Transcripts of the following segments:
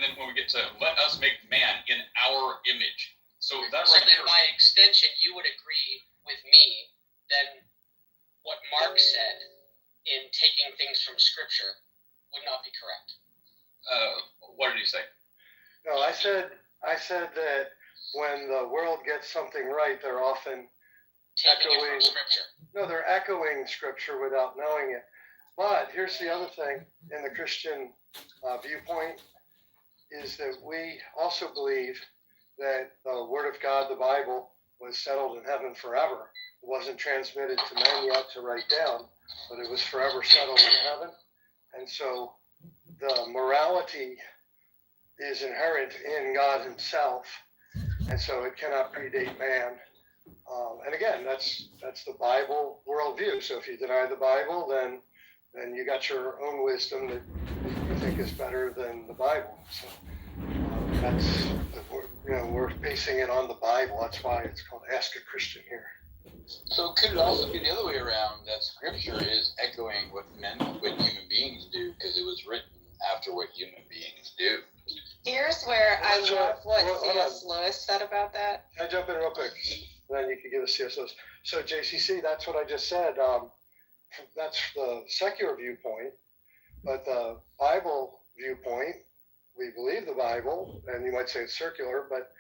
then when we get to let us make man in our image. So that so right then there. By extension, you would agree with me then what Mark said in taking things from Scripture would not be correct. What did he say? No, I said that when the world gets something right, they're often Taking it from Scripture. No, they're echoing Scripture without knowing it. But here's the other thing in the Christian viewpoint is that we also believe that the Word of God, the Bible, was settled in heaven forever. It wasn't transmitted to men yet to write down, but it was forever settled in heaven. And so the morality is inherent in God himself, and so it cannot predate man. And again, that's the Bible worldview. So if you deny the Bible, then you got your own wisdom that you think is better than the Bible. So we're basing it on the Bible. That's why it's called Ask a Christian here. So could it also be the other way around, that Scripture is echoing what human beings do, because it was written after what human beings do? Here's where I love what C.S. Lewis said about that. Can I jump in real quick? Then you can give us C.S. Lewis. So JCC, that's what I just said. That's the secular viewpoint, but the Bible viewpoint, we believe the Bible, and you might say it's circular, but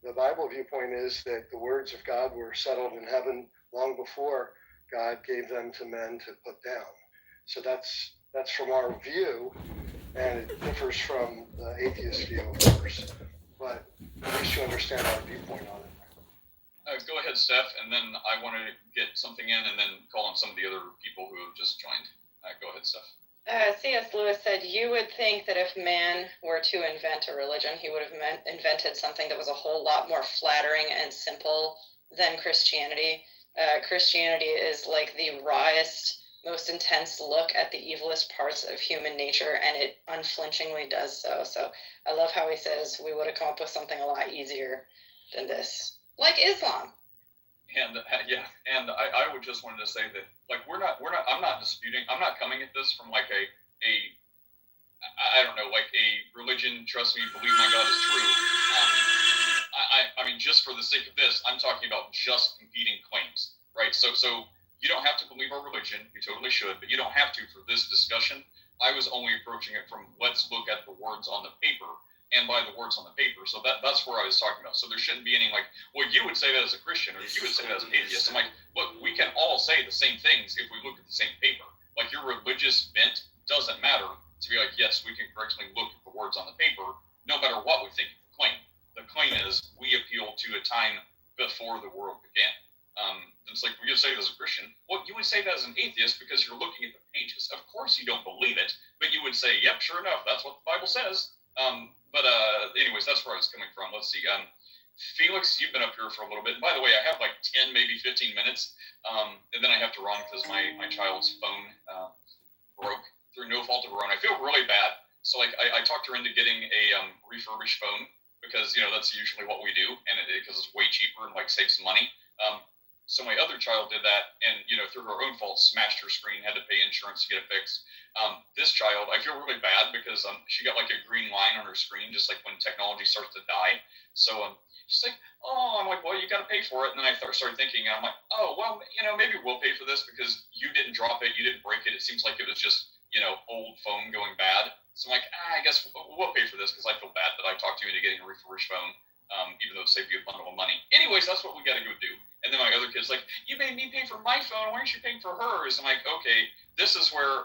the Bible viewpoint is that the words of God were settled in heaven long before God gave them to men to put down. So that's from our view, and it differs from the atheist view, of course. But at least you understand our viewpoint on it. Go ahead, Steph, and then I want to get something in and then call on some of the other people who have just joined. Go ahead, Steph. C.S. Lewis said, you would think that if man were to invent a religion, he would have invented something that was a whole lot more flattering and simple than Christianity. Christianity is like the rawest, most intense look at the evilest parts of human nature, and it unflinchingly does so. So I love how he says we would have come up with something a lot easier than this. Like Islam. And I would just wanted to say that, like, I'm not disputing, I'm not coming at this from like a religion, trust me, believe my God is true. I mean, just for the sake of this, I'm talking about just competing claims, right? So you don't have to believe our religion, you totally should, but you don't have to for this discussion. I was only approaching it from, let's look at the words on the paper, and by the words on the paper. So that's where I was talking about. So there shouldn't be any like, well, you would say that as a Christian, or you would say that as an atheist. I'm like, look, we can all say the same things if we look at the same paper. Like, your religious bent doesn't matter to be like, yes, we can correctly look at the words on the paper, no matter what we think of the claim. The claim is we appeal to a time before the world began. It's like, we would say that as a Christian. Well, you would say that as an atheist because you're looking at the pages. Of course you don't believe it, but you would say, yep, sure enough, that's what the Bible says. But anyways, that's where I was coming from. Let's see. Felix, you've been up here for a little bit. And by the way, I have like 10, maybe 15 minutes. And then I have to run because my child's phone broke through no fault of her own. I feel really bad. So like I talked her into getting a refurbished phone because, that's usually what we do. And because it's way cheaper and like saves some money. So my other child did that and, through her own fault, smashed her screen, had to pay insurance to get it fixed. This child, I feel really bad because she got like a green line on her screen, just like when technology starts to die. So she's like, oh, I'm like, well, you got to pay for it. And then I started thinking, and I'm like, oh, well, maybe we'll pay for this because you didn't drop it, you didn't break it. It seems like it was just, old phone going bad. So I'm like, I guess we'll pay for this because I feel bad that I talked you into getting a refurbished phone, even though it saved you a bundle of money. Anyways, that's what we got to go do. And then my other kid's like, you made me pay for my phone. Why aren't you paying for hers? I'm like, okay, this is where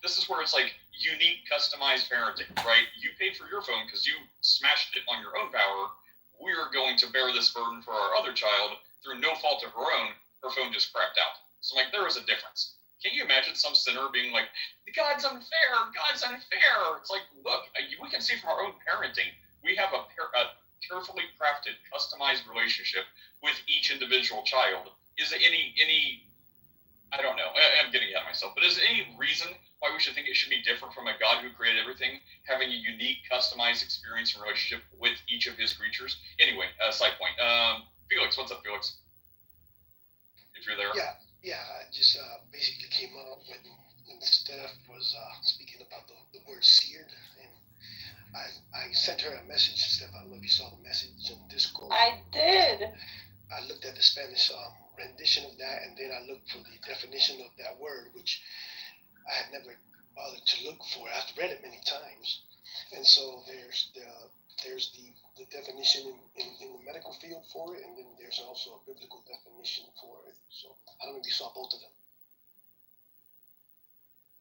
it's like unique, customized parenting, right? You paid for your phone because you smashed it on your own power. We're going to bear this burden for our other child through no fault of her own. Her phone just crapped out. So I'm like, there is a difference. Can you imagine some sinner being like, God's unfair, God's unfair? It's like, look, we can see from our own parenting, we have a carefully crafted, customized relationship with each individual child. Is there any I don't know, I'm getting ahead of myself, but is there any reason why we should think it should be different from a God who created everything, having a unique, customized experience and relationship with each of his creatures? Anyway, side point. Felix, what's up, Felix? If you're there. Yeah, I just basically came up when Steph was speaking about the word seared, and I sent her a message, Steph. I don't know if you saw the message on Discord. I did. I looked at the Spanish rendition of that, and then I looked for the definition of that word, which I had never bothered to look for. I've read it many times, and so there's the definition in the medical field for it, and then there's also a biblical definition for it. So I don't know if you saw both of them.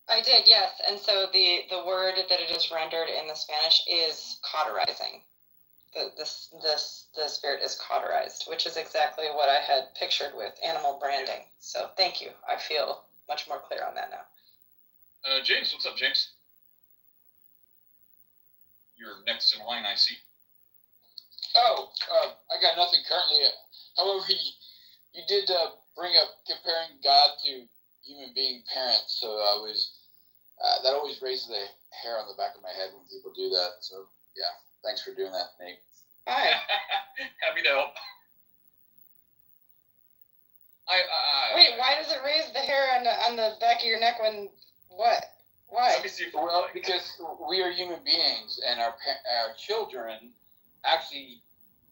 I did, yes. And so the word that it is rendered in the Spanish is cauterizing. The spirit is cauterized, which is exactly what I had pictured with animal branding. So thank you. I feel much more clear on that now. James, what's up, James? You're next in line, I see. I got nothing currently. However, you did bring up comparing God to human being parents, so I was that always raises the hair on the back of my head when people do that. So yeah, thanks for doing that, Nate. Hi. Happy to help. Wait, why does it raise the hair on the back of your neck when what? Why? Let me see if Well, because we are human beings, and our children actually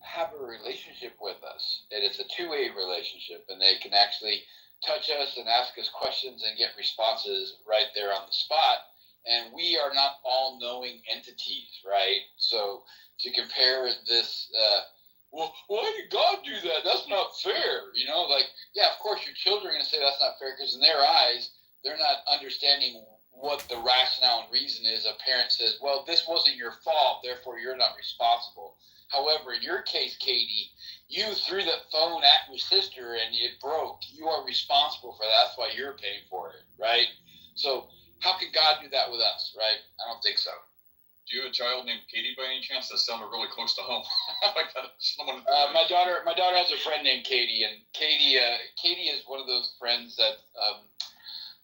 have a relationship with us. And it's a two-way relationship, and they can actually touch us and ask us questions and get responses right there on the spot. And we are not all-knowing entities, right? So to compare this, well, why did God do that? That's not fair. You know, like, yeah, of course your children are going to say that's not fair because in their eyes, they're not understanding what the rationale and reason is. A parent says, well, this wasn't your fault, therefore you're not responsible. However, in your case, Katie, you threw that phone at your sister and it broke. You are responsible for that. That's why you're paying for it, right? So how can God do that with us, right? I don't think so. Do you have a child named Katie by any chance? That sounded really close to home. Like that, someone. My daughter has a friend named Katie, and Katie is one of those friends that,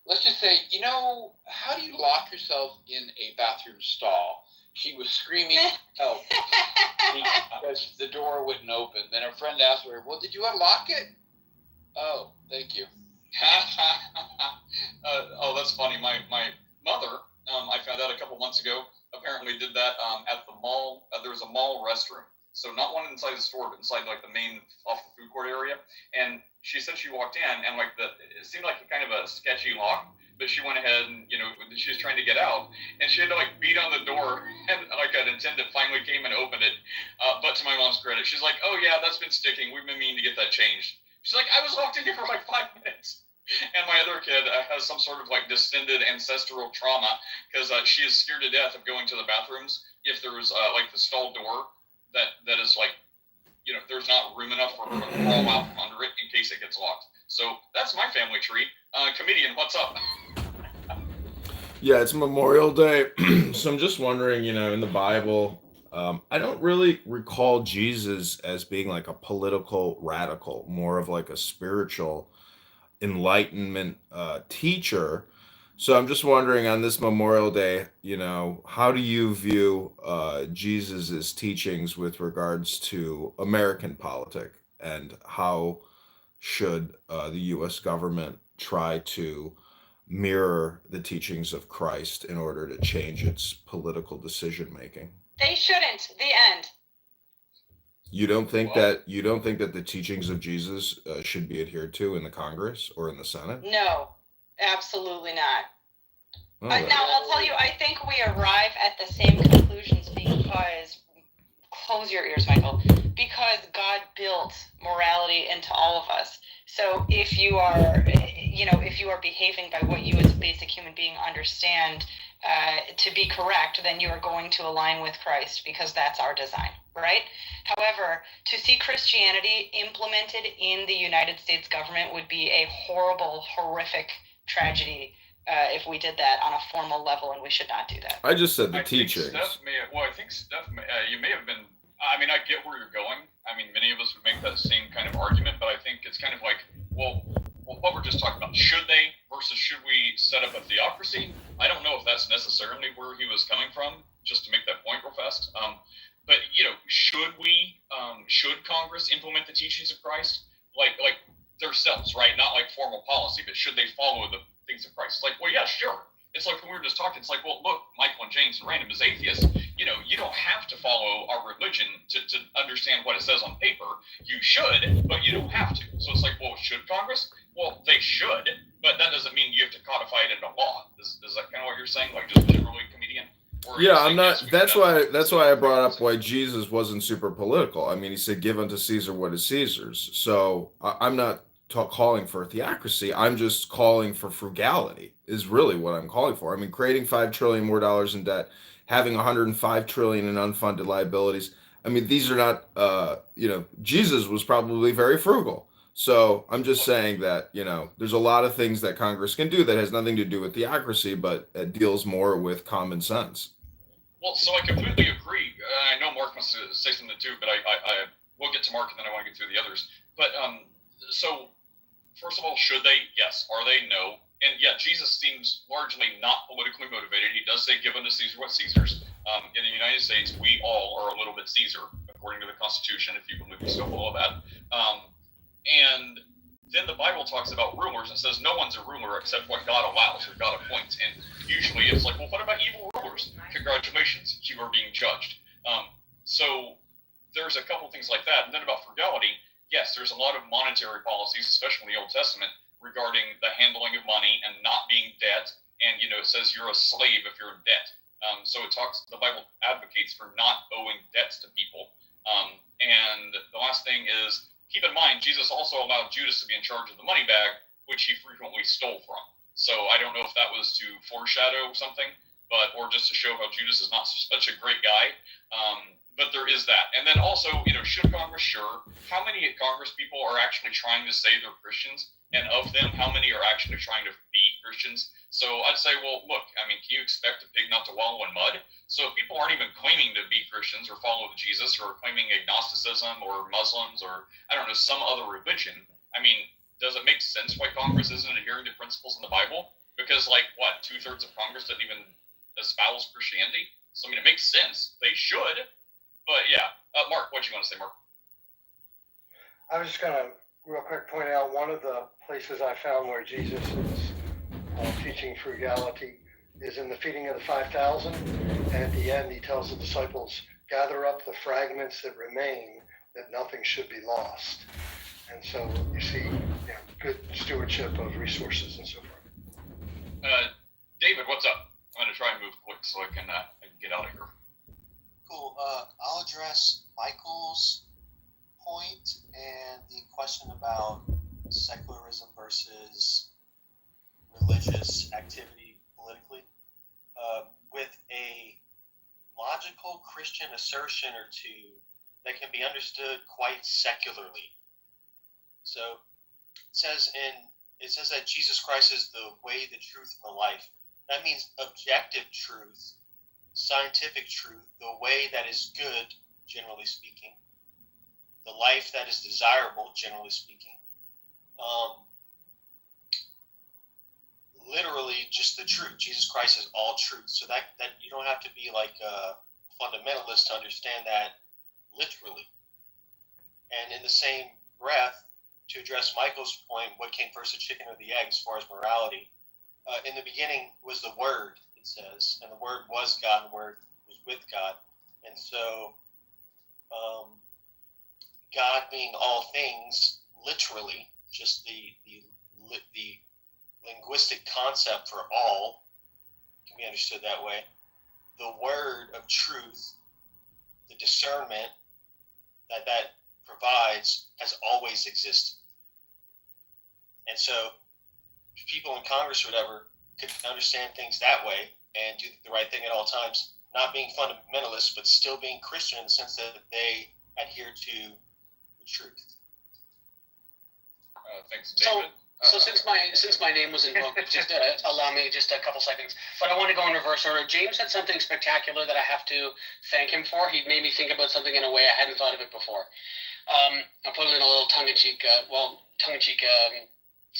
let's just say, you know, how do you lock yourself in a bathroom stall? She was screaming help because the door wouldn't open. Then her friend asked her, well, did you unlock it? Oh, thank you. Oh, that's funny. My mother, I found out a couple months ago, apparently did that at the mall. There was a mall restroom. So not one inside the store, but inside like the main off the food court area. And she said she walked in and like it seemed like a kind of a sketchy lock, but she went ahead and, you know, she was trying to get out and she had to like beat on the door and like an attendant finally came and opened it. But to my mom's credit, she's like, oh yeah, that's been sticking. We've been meaning to get that changed. She's like, I was locked in here for like 5 minutes. And my other kid has some sort of like distended ancestral trauma because she is scared to death of going to the bathrooms if there was like the stall door that is like, you know, there's not room enough for her to crawl out from under it in case it gets locked. So that's my family tree. Comedian, what's up? Yeah, it's Memorial Day. So I'm just wondering, you know, in the Bible, I don't really recall Jesus as being like a political radical, more of like a spiritual enlightenment teacher. So I'm just wondering on this Memorial Day, you know, how do you view Jesus's teachings with regards to American politics, and how should the U.S. government try to mirror the teachings of Christ in order to change its political decision making? They shouldn't. The end. You don't think that the teachings of Jesus should be adhered to in the Congress or in the Senate? No, absolutely not. Oh, Now, I'll tell you, I think we arrive at the same conclusions because, close your ears, Michael, because God built morality into all of us. So if you are, if you are behaving by what you as a basic human being understand to be correct, then you are going to align with Christ because that's our design, right? However, to see Christianity implemented in the United States government would be a horrible, horrific tragedy if we did that on a formal level, and we should not do that. I just said the I think teachings. Steph, you may have been, I mean, I get where you're going. I mean, many of us would make that same kind of argument, but I think it's kind of like, well, what we're just talking about, should they versus should we set up a theocracy? I don't know if that's necessarily where he was coming from, just to make that point real fast. But, you know, should Congress implement the teachings of Christ? Like themselves, right? Not like formal policy, but should they follow the things of Christ? Like, well, yeah, sure. it's like when we were just talking, it's like, well, look, Michael and James and Random as atheists, you don't have to follow our religion to understand what it says on paper. You should, but you don't have to. So it's like, well, should Congress? Well, they should, but that doesn't mean you have to codify it into law. Is that kind of what you're saying? Like just generally, comedian? Yeah, I'm not. That's why I brought up why Jesus wasn't super political. I mean, he said, "Give unto Caesar what is Caesar's." So I'm not calling for theocracy. I'm just calling for frugality. Is really what I'm calling for. I mean, creating $5 trillion more dollars in debt, having 105 trillion in unfunded liabilities. I mean, these are not. Jesus was probably very frugal. So I'm just saying that there's a lot of things that Congress can do that has nothing to do with theocracy, but it deals more with common sense. Well, so I completely agree. I know Mark wants to say something too, but I will get to Mark and then I want to get through the others. But so first of all, should they? Yes. Are they? No. And yeah, Jesus seems largely not politically motivated. He does say, "Give unto Caesar what Caesar's." In the United States, we all are a little bit Caesar, according to the Constitution, if you believe we still follow that. And then the Bible talks about rulers and says no one's a ruler except what God allows or God appoints. And usually it's like, well, what about evil rulers? Congratulations, you are being judged. So there's a couple things like that. And then about frugality, yes, there's a lot of monetary policies, especially in the Old Testament, regarding the handling of money and not being debt. And, it says you're a slave if you're in debt. So the Bible advocates for not owing debts to people. And the last thing is, keep in mind, Jesus also allowed Judas to be in charge of the money bag, which he frequently stole from. So I don't know if that was to foreshadow something, or just to show how Judas is not such a great guy. But there is that. And then also, should Congress? Sure. How many Congress people are actually trying to say they're Christians? And of them, how many are actually trying to be Christians? So I'd say, well, look, I mean, can you expect a pig not to wallow in mud? So if people aren't even claiming to be Christians or follow Jesus or claiming agnosticism or Muslims or, I don't know, some other religion, I mean, does it make sense why Congress isn't adhering to principles in the Bible? Because, 2/3 of Congress didn't even espouse Christianity? So, I mean, it makes sense. They should. But, yeah. Mark, what do you want to say, Mark? I was just going to real quick point out one of the places I found where Jesus is teaching frugality is in the feeding of the 5,000. And at the end, he tells the disciples, gather up the fragments that remain, that nothing should be lost. And so you see good stewardship of resources and so forth. David, what's up? I'm going to try and move quick so I can get out of here. Cool. I'll address Michael's point and the question about secularism versus religious activity politically with a logical Christian assertion or two that can be understood quite secularly. So it says that Jesus Christ is the way, the truth, and the life. That means objective truth, scientific truth, the way that is good, generally speaking, the life that is desirable, generally speaking. Literally just the truth. Jesus Christ is all truth. So that you don't have to be like a fundamentalist to understand that literally. And in the same breath, to address Michael's point, what came first, the chicken or the egg as far as morality? In the beginning was the Word, it says, and the Word was God, and the Word was with God. And so God being all things, literally, just the linguistic concept for all can be understood that way. The word of truth, the discernment that provides, has always existed. And so people in Congress or whatever could understand things that way and do the right thing at all times, not being fundamentalists, but still being Christian in the sense that they adhere to the truth. Thanks, David. So since my name was invoked, just allow me just a couple seconds. But I want to go in reverse order. James said something spectacular that I have to thank him for. He made me think about something in a way I hadn't thought of it before. I'll put it in a little tongue-in-cheek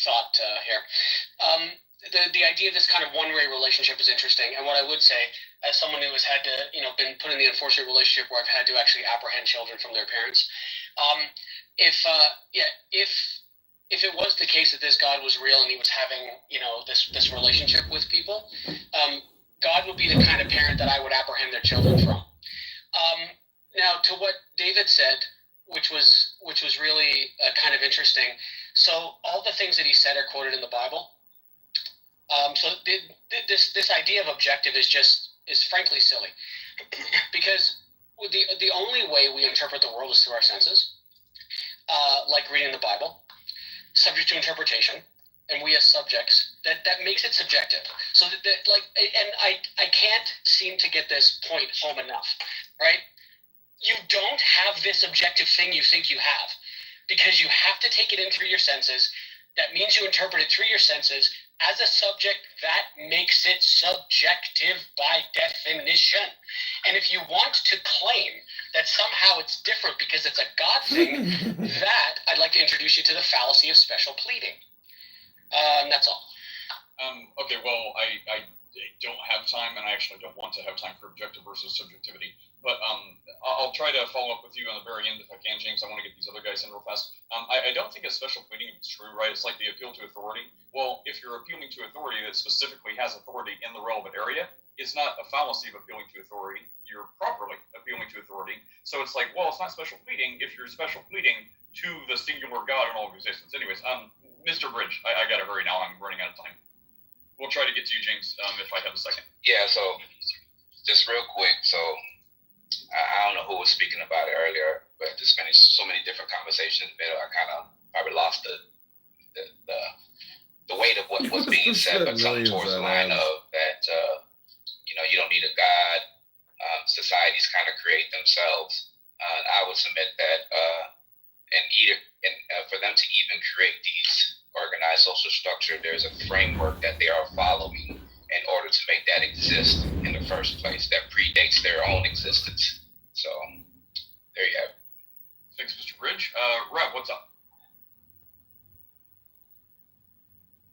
thought here. The idea of this kind of one-way relationship is interesting. And what I would say, as someone who has had to, been put in the unfortunate relationship where I've had to actually apprehend children from their parents, if if it was the case that this God was real and he was having, this relationship with people, God would be the kind of parent that I would apprehend their children from. Now, to what David said, which was really kind of interesting. So all the things that he said are quoted in the Bible. So this idea of objective is frankly silly, because the only way we interpret the world is through our senses, like reading the Bible, subject to interpretation, and we as subjects, that makes it subjective. So and I can't seem to get this point home enough, right? You don't have this objective thing you think you have, because you have to take it in through your senses. That means you interpret it through your senses. As a subject, that makes it subjective by definition. And if you want to claim that somehow it's different because it's a God thing, that I'd like to introduce you to the fallacy of special pleading. That's all. Okay, well, I don't have time, and I actually don't want to have time for objective versus subjectivity. But I'll try to follow up with you on the very end if I can, James. I want to get these other guys in real fast. I don't think a special pleading is true, right? It's like the appeal to authority. Well, if you're appealing to authority that specifically has authority in the relevant area, it's not a fallacy of appealing to authority. You're properly appealing to authority. So it's like, well, it's not special pleading if you're special pleading to the singular God in all of existence. Anyways, Mr. Bridge, I got to hurry now. I'm running out of time. We'll try to get to you, James, if I have a second. Yeah, so just real quick. So I don't know who was speaking about it earlier, but just been so many different conversations in the middle. I kind of probably lost the weight of what was being said, but something towards the line of that, you don't need a God. Societies kind of create themselves. And I would submit that, for them to even create these organized social structure, there's a framework that they are following in order to make that exist in the first place that predates their own existence. So there you have it. Thanks, Mr. Bridge. Rev, what's up?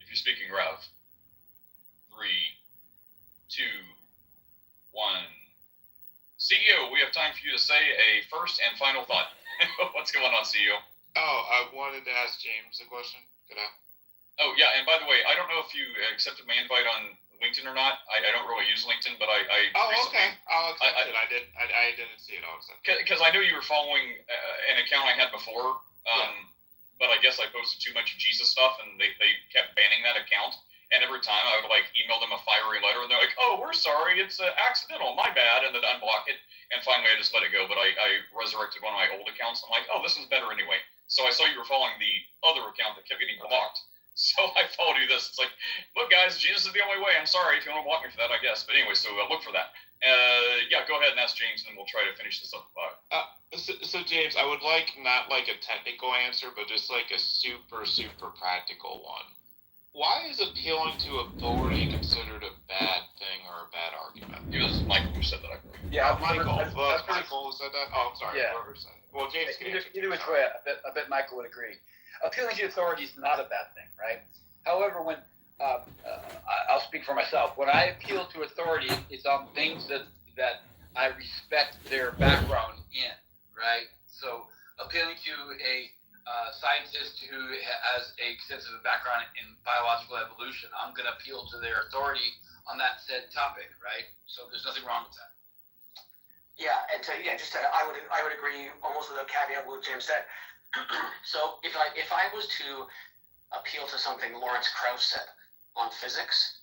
If you're speaking, Rev. 3, 2, 1. CEO, we have time for you to say a first and final thought. What's going on, CEO? Oh, I wanted to ask James a question. Could I? Oh, yeah, and by the way, I don't know if you accepted my invite on LinkedIn or not. I don't really use LinkedIn, but I Oh, recently, okay. I'll accept it. I didn't see it. I'll accept it. because I knew you were following an account I had before, but I guess I posted too much Jesus stuff, and they kept banning that account. And every time I would email them a fiery letter, and they're like, "Oh, we're sorry, it's accidental, my bad," and then unblock it. And finally, I just let it go. But I resurrected one of my old accounts. I'm like, "Oh, this is better anyway." So I saw you were following the other account that kept getting blocked. So I followed you this. It's like, look, guys, Jesus is the only way. I'm sorry if you want to block me for that, I guess. But anyway, so look for that. Yeah, go ahead and ask James, and then we'll try to finish this up. So James, I would like not like a technical answer, but just like a super, super practical one. Why is appealing to authority considered a bad thing or a bad argument? It was Michael who said that, I believe. Yeah, Michael said that. Oh, I'm sorry. Yeah. Whoever said it. Well, James can answer. Either which way, I bet Michael would agree. Appealing to authority is not a bad thing, right? However, when I'll speak for myself, when I appeal to authority, it's on things that I respect their background in, right? So appealing to a scientist who has a extensive background in biological evolution, I'm going to appeal to their authority on that said topic, right? So there's nothing wrong with that. Yeah, and I would agree almost with a caveat with what James said. So if I was to appeal to something Lawrence Krauss said on physics,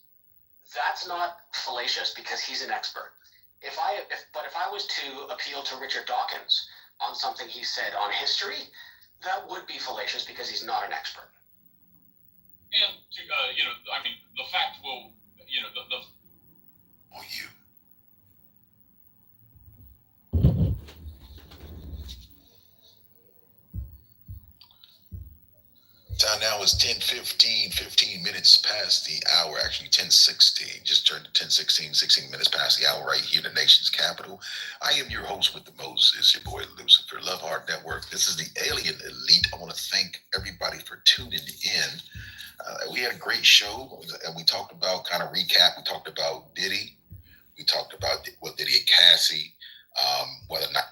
that's not fallacious because he's an expert. If I was to appeal to Richard Dawkins on something he said on history, that would be fallacious because he's not an expert. And the fact will, Or you. Time now is 10:15, 15 minutes past the hour, actually 10:16, just turned to 10:16, 16 minutes past the hour right here in the nation's capital. I am your host with the Moses, your boy Lucifer, Love Heart Network. This is the Alien Elite. I want to thank everybody for tuning in. We had a great show, and we talked about, kind of recap, we talked about Diddy. We talked about what Diddy and Cassie, whether or not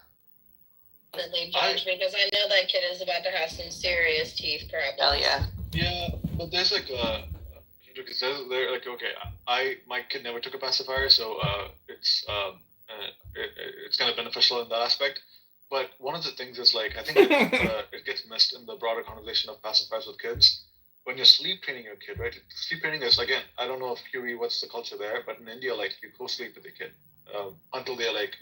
me, Judge, because I know that kid is about to have some serious teeth problems. Hell yeah. Yeah, but there's like because they're like, okay, my kid never took a pacifier, so it's kind of beneficial in that aspect. But one of the things is like, I think it gets missed in the broader conversation of pacifiers with kids. When you're sleep training your kid, right? Sleep training is, again, I don't know if QE, what's the culture there, but in India, like, you co-sleep with the kid until they're like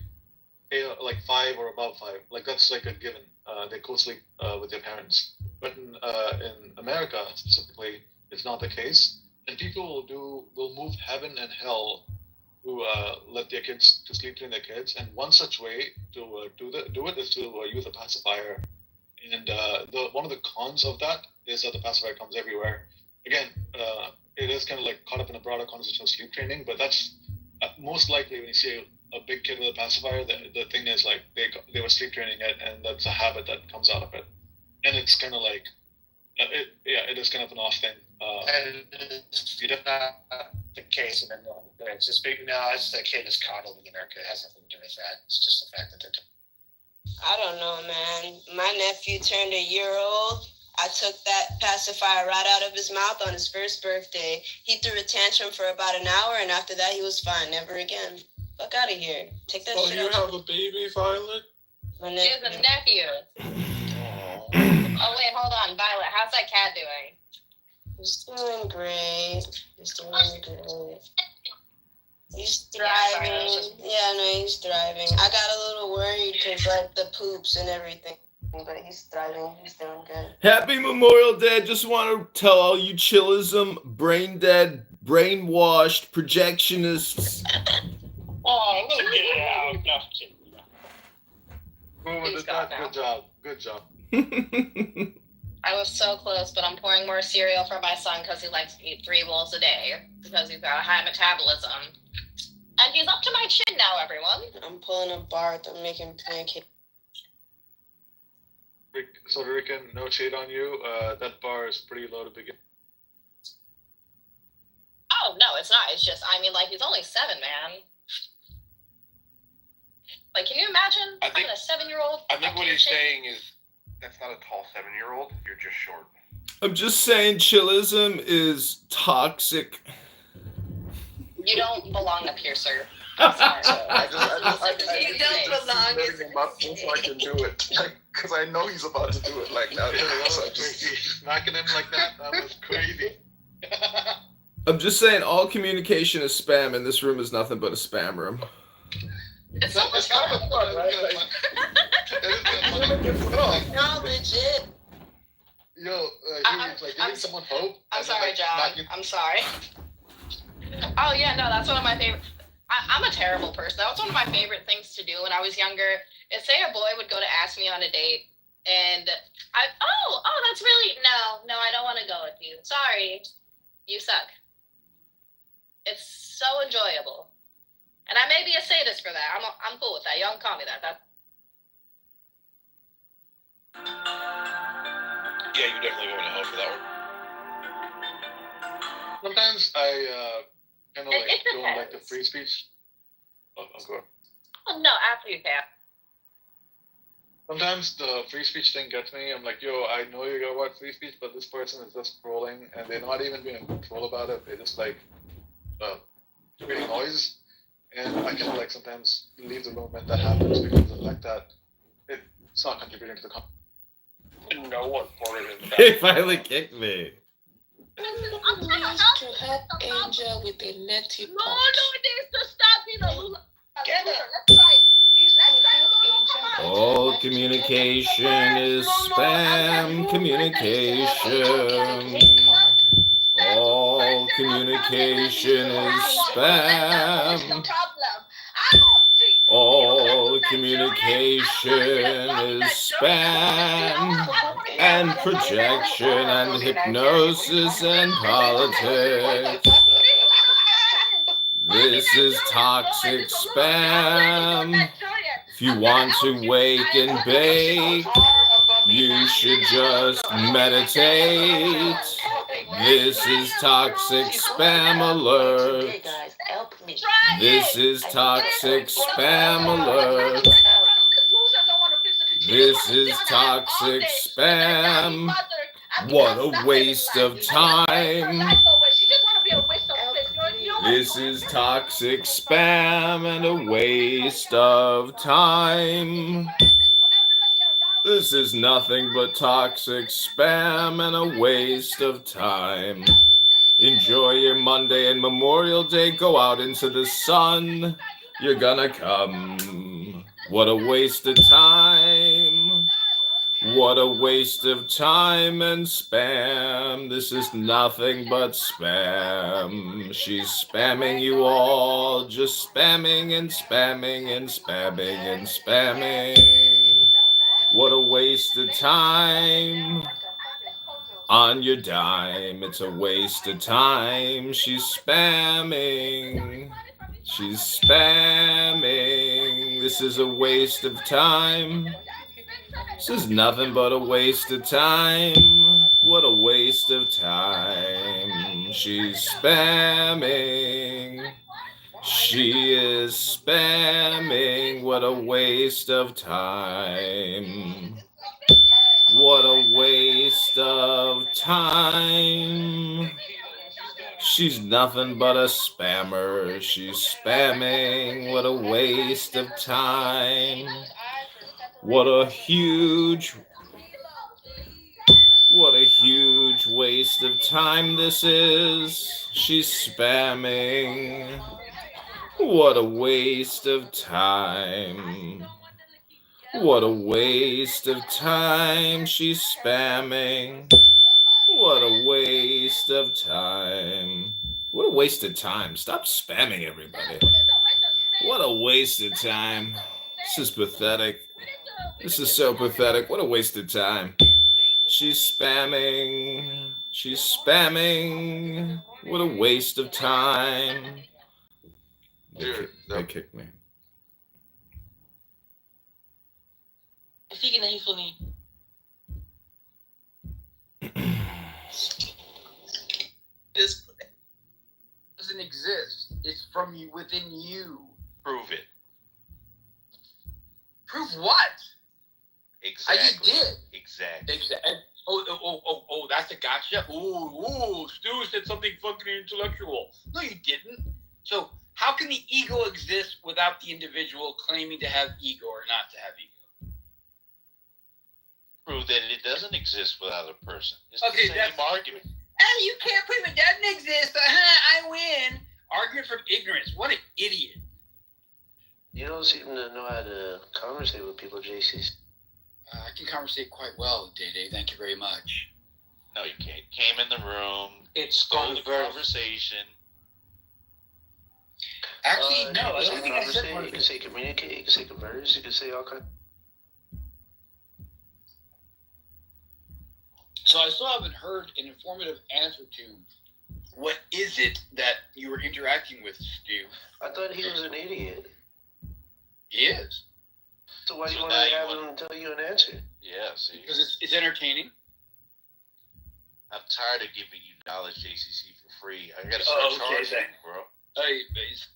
5 or above 5. Like, that's like a given. They co-sleep with their parents. But in America specifically, it's not the case, and people will move heaven and hell to let their kids to sleep train their kids. And one such way to do it is to use a pacifier. And one of the cons of that is that the pacifier comes everywhere. Again, it is kind of like caught up in a broader conversation of sleep training, but that's most likely when you see a big kid with a pacifier, the thing is like they were sleep training it, and that's a habit that comes out of it. And it's kind of like, it is kind of an off thing. And it's not the case in the it's just big. No, it's the kid is coddled in America. It has nothing to do with that. It's just the fact that they're. I don't know, man. My nephew turned a year old. I took that pacifier right out of his mouth on his first birthday. He threw a tantrum for about an hour, and after that, he was fine. Never again. Fuck out of here. Take that shit out. You have a baby, Violet? She has a nephew. Oh, wait, hold on. Violet, how's that cat doing? He's doing great. He's thriving. He's thriving. I got a little worried because like the poops and everything, but he's thriving. He's doing good. Happy Memorial Day. Just want to tell all you chillism, brain dead, brainwashed, projectionists. Oh, look at out. Good job. I was so close, but I'm pouring more cereal for my son because he likes to eat 3 bowls a day because he's got a high metabolism. And he's up to my chin now, everyone. I'm pulling a Barth. I'm making pancakes. So Rican, no shade on you. That bar is pretty low to begin. Oh, no, it's not. It's just, I mean, like, he's only 7, man. Like, can you imagine having a 7-year-old? I think what he's saying is, that's not a tall 7-year-old. You're just short. I'm just saying chillism is toxic. You don't belong up here, sir. I You don't belong him up so I can do it. Because I know he's about to do it like that. So just smacking him like that was crazy. I'm just saying all communication is spam, and this room is nothing but a spam room. It's so much fun, right? No, legit. Yo, giving someone hope. I'm sorry, John. I'm sorry. Oh, yeah, no, that's one of my favorite. I'm a terrible person. That was one of my favorite things to do when I was younger. Is say a boy would go to ask me on a date, and that's really, no, I don't want to go with you. Sorry, you suck. It's so enjoyable. And I may be a sadist for that. I'm cool with that. Y'all can call me that. Yeah, you're definitely going to hell for that one. Sometimes I kind of like don't like the free speech. I'll go. Oh, no, after you can. Sometimes the free speech thing gets me. I'm like, yo, I know you got about free speech, but this person is just trolling, and they're not even being in control about it. They're just like creating noise. And I kind of like sometimes leave the room when that happens because of like that. It's not contributing to the conversation. No one for it. They finally kicked me. To help Angel with a neti pot. No, it needs to stop being a Lula. Get it. Let's try. All communication is spam communication. All communication is spam. All communication is spam and projection and hypnosis and politics. This is toxic spam. If you want to wake and bake, you should just meditate. This is toxic spam alert. This is toxic spam alert. This is toxic spam. What a waste of time. This is toxic spam and a waste of time. This is nothing but toxic spam and a waste of time. Enjoy your Monday and Memorial Day. Go out into the sun. You're gonna come. What a waste of time. What a waste of time and spam. This is nothing but spam. She's spamming you all. Just spamming and spamming and spamming and spamming. What a waste of time. On your dime, it's a waste of time. She's spamming. She's spamming. This is a waste of time. This is nothing but a waste of time. What a waste of time. She's spamming. She is spamming. What a waste of time. What a waste of time. She's nothing but a spammer. She's spamming. What a waste of time. What a huge waste of time this is. She's spamming. What a waste of time. What a waste of time. She's spamming. What a waste of time. What a waste of time. Stop spamming everybody. What a waste of time. This is pathetic. This is so pathetic. What a waste of time. She's spamming. She's spamming. What a waste of time. They kicked me. This doesn't exist. It's from you, within you. Prove it. Prove what? Exactly. I just did. Exactly. Oh, that's a gotcha. Ooh, Stu said something fucking intellectual. No, you didn't. So how can the ego exist without the individual claiming to have ego or not to have ego? Prove that it doesn't exist without a person. It's Okay, the same argument. And you can't prove it doesn't exist. I win. Argument from ignorance. What an idiot. You don't seem to know how to conversate with people, JC. I can conversate quite well, Day. Thank you very much. No, you can't. Came in the room. It's stole the conversation. Actually, no. I You don't can think I said conversate, you can say communicate, you can say converse, you can say all kinds. So I still haven't heard an informative answer to what is it that you were interacting with, Stu? I thought he was an idiot. He is. So why do you want to have him tell you an answer? Yeah, see. Because it's entertaining. I'm tired of giving you knowledge, JCC, for free. I gotta start charging you, bro. Hey, base.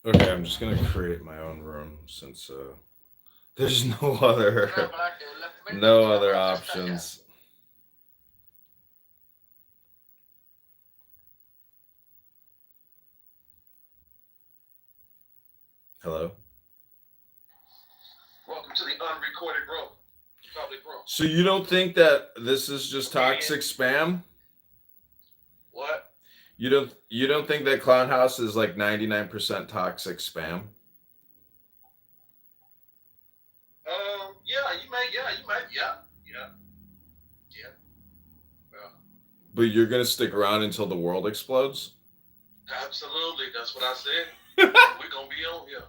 Okay, I'm just gonna create my own room since there's no other options. Hello? Welcome to the unrecorded room. Probably broke. So you don't think that this is just toxic spam? What? You don't think that Clown House is like 99% toxic spam? Yeah, you might, yeah. Well, But you're gonna stick around until the world explodes? absolutely. That's what I said. We're gonna be on here.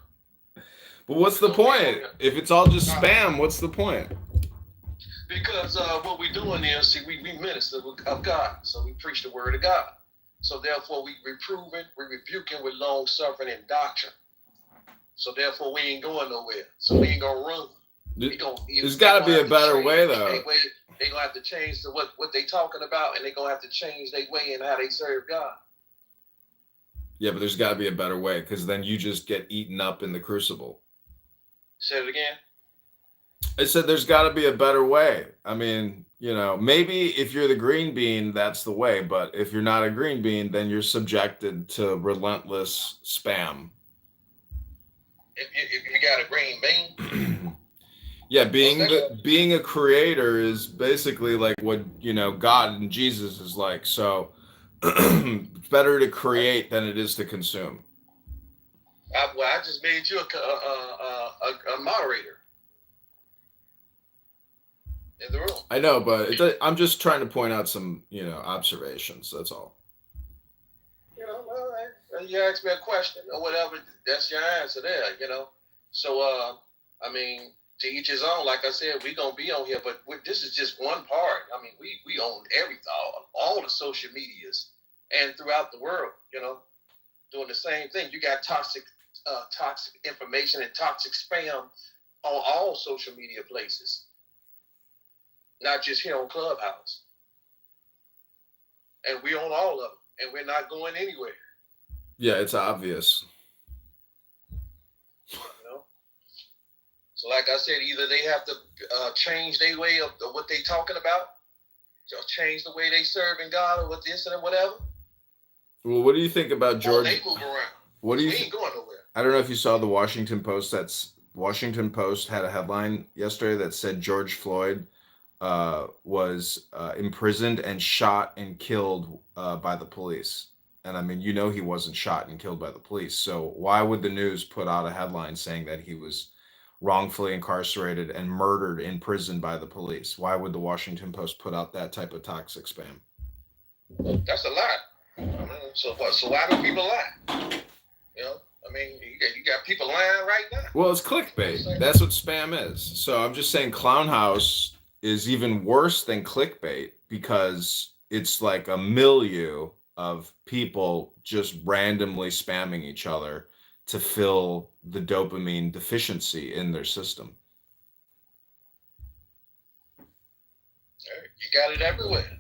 But what's the point? If it's all just spam, what's the point? Because what we're doing is, see, we minister of God, so we preach the word of God. So therefore, we reproving, we rebuking with long suffering and doctrine. So therefore, we ain't going nowhere. So we ain't gonna run. There's got to be a better way, though. They gonna have to change to what they talking about, and they gonna have to change their way and how they serve God. Yeah, but there's got to be a better way, because then you just get eaten up in the crucible. Say it again. I said there's got to be a better way. I mean, you know, maybe if you're the green bean, that's the way. But if you're not a green bean, then you're subjected to relentless spam. If you got a green bean. Yeah, being a creator is basically like what, you know, God and Jesus is like. So it's better to create than it is to consume. I just made you a moderator in the room. I know, but I'm just trying to point out some, you know, observations. That's all. You know, you ask me a question or whatever, that's your answer there, you know. So, I mean, to each his own. Like I said, we gonna be on here, but this is just one part. I mean, we own everything, all the social medias, and throughout the world, you know, doing the same thing. You got toxic information and toxic spam on all social media places, not just here on Clubhouse. And we own all of them, and we're not going anywhere. Yeah, it's obvious. You know? So like I said, either they have to change their way of what they talking about, or change the way they serving God, or what this and whatever. Well, what do you think about George? They move around. What do you? We ain't going nowhere. I don't know if you saw the Washington Post. Washington Post had a headline yesterday that said George Floyd was imprisoned and shot and killed by the police. And I mean, you know, he wasn't shot and killed by the police. So why would the news put out a headline saying that he was wrongfully incarcerated and murdered in prison by the police? Why would the Washington Post put out that type of toxic spam? That's a lie. So why do people lie? You know, I mean, you got people lying right now. Well, it's clickbait. That's what spam is. So I'm just saying Clown House is even worse than clickbait because it's like a milieu of people just randomly spamming each other to fill the dopamine deficiency in their system. You got it everywhere.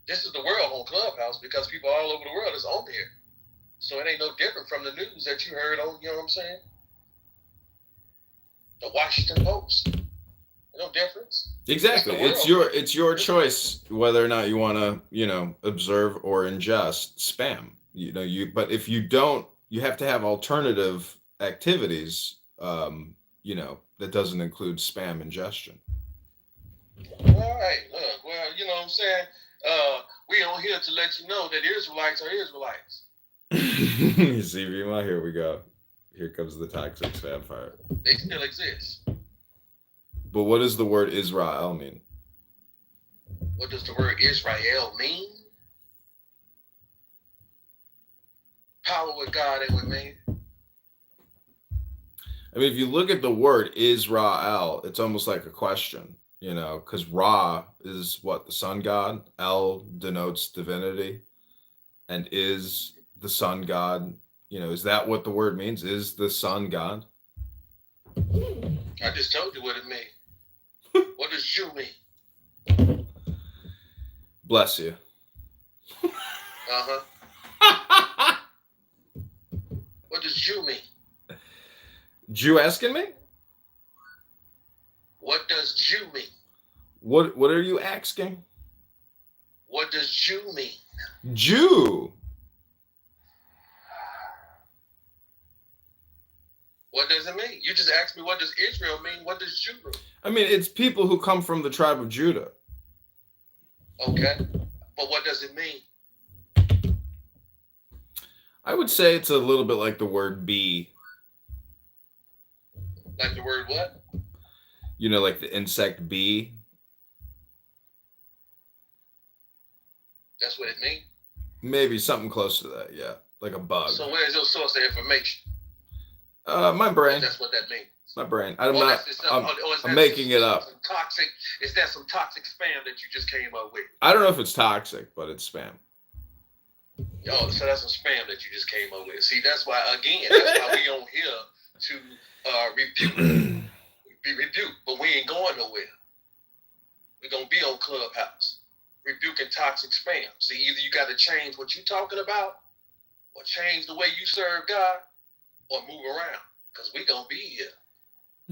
This is the world on Clubhouse because people all over the world is on here. So it ain't no different from the news that you heard on, you know what I'm saying? The Washington Post. No difference. Exactly. It's your choice whether or not you want to, you know, observe or ingest spam. You know, but if you don't, you have to have alternative activities, you know, that doesn't include spam ingestion. All right, look, well, you know what I'm saying? We on here to let you know that Israelites are Israelites. See, Rima, here we go. Here comes the toxic spam fire. They still exist. But what does the word Israel mean? What does the word Israel mean? Power with God and with man. I mean, if you look at the word Israel, it's almost like a question, you know, because Ra is what, the sun god? El denotes divinity. And is the sun god, you know, is that what the word means? Is the sun god? I just told you what it means. What does Jew mean? Bless you. What does Jew mean? Jew asking me? What does Jew mean? What are you asking? What does Jew mean? Jew. What does it mean? You just asked me what does Israel mean? What does Judah mean? I mean, it's people who come from the tribe of Judah. Okay. But what does it mean? I would say it's a little bit like the word bee. Like the word what? You know, like the insect bee. That's what it means. Maybe something close to that, yeah. Like a bug. So where's your source of information? My brain. That's what that means. My brain. I'm making it up. Toxic. Is that some toxic spam that you just came up with? I don't know if it's toxic, but it's spam. Oh, so that's some spam that you just came up with. See, that's why, again, that's why we on here to be rebuked, but we ain't going nowhere. We're going to be on Clubhouse, rebuking toxic spam. See, either you got to change what you're talking about, or change the way you serve God, or move around, because we're going to be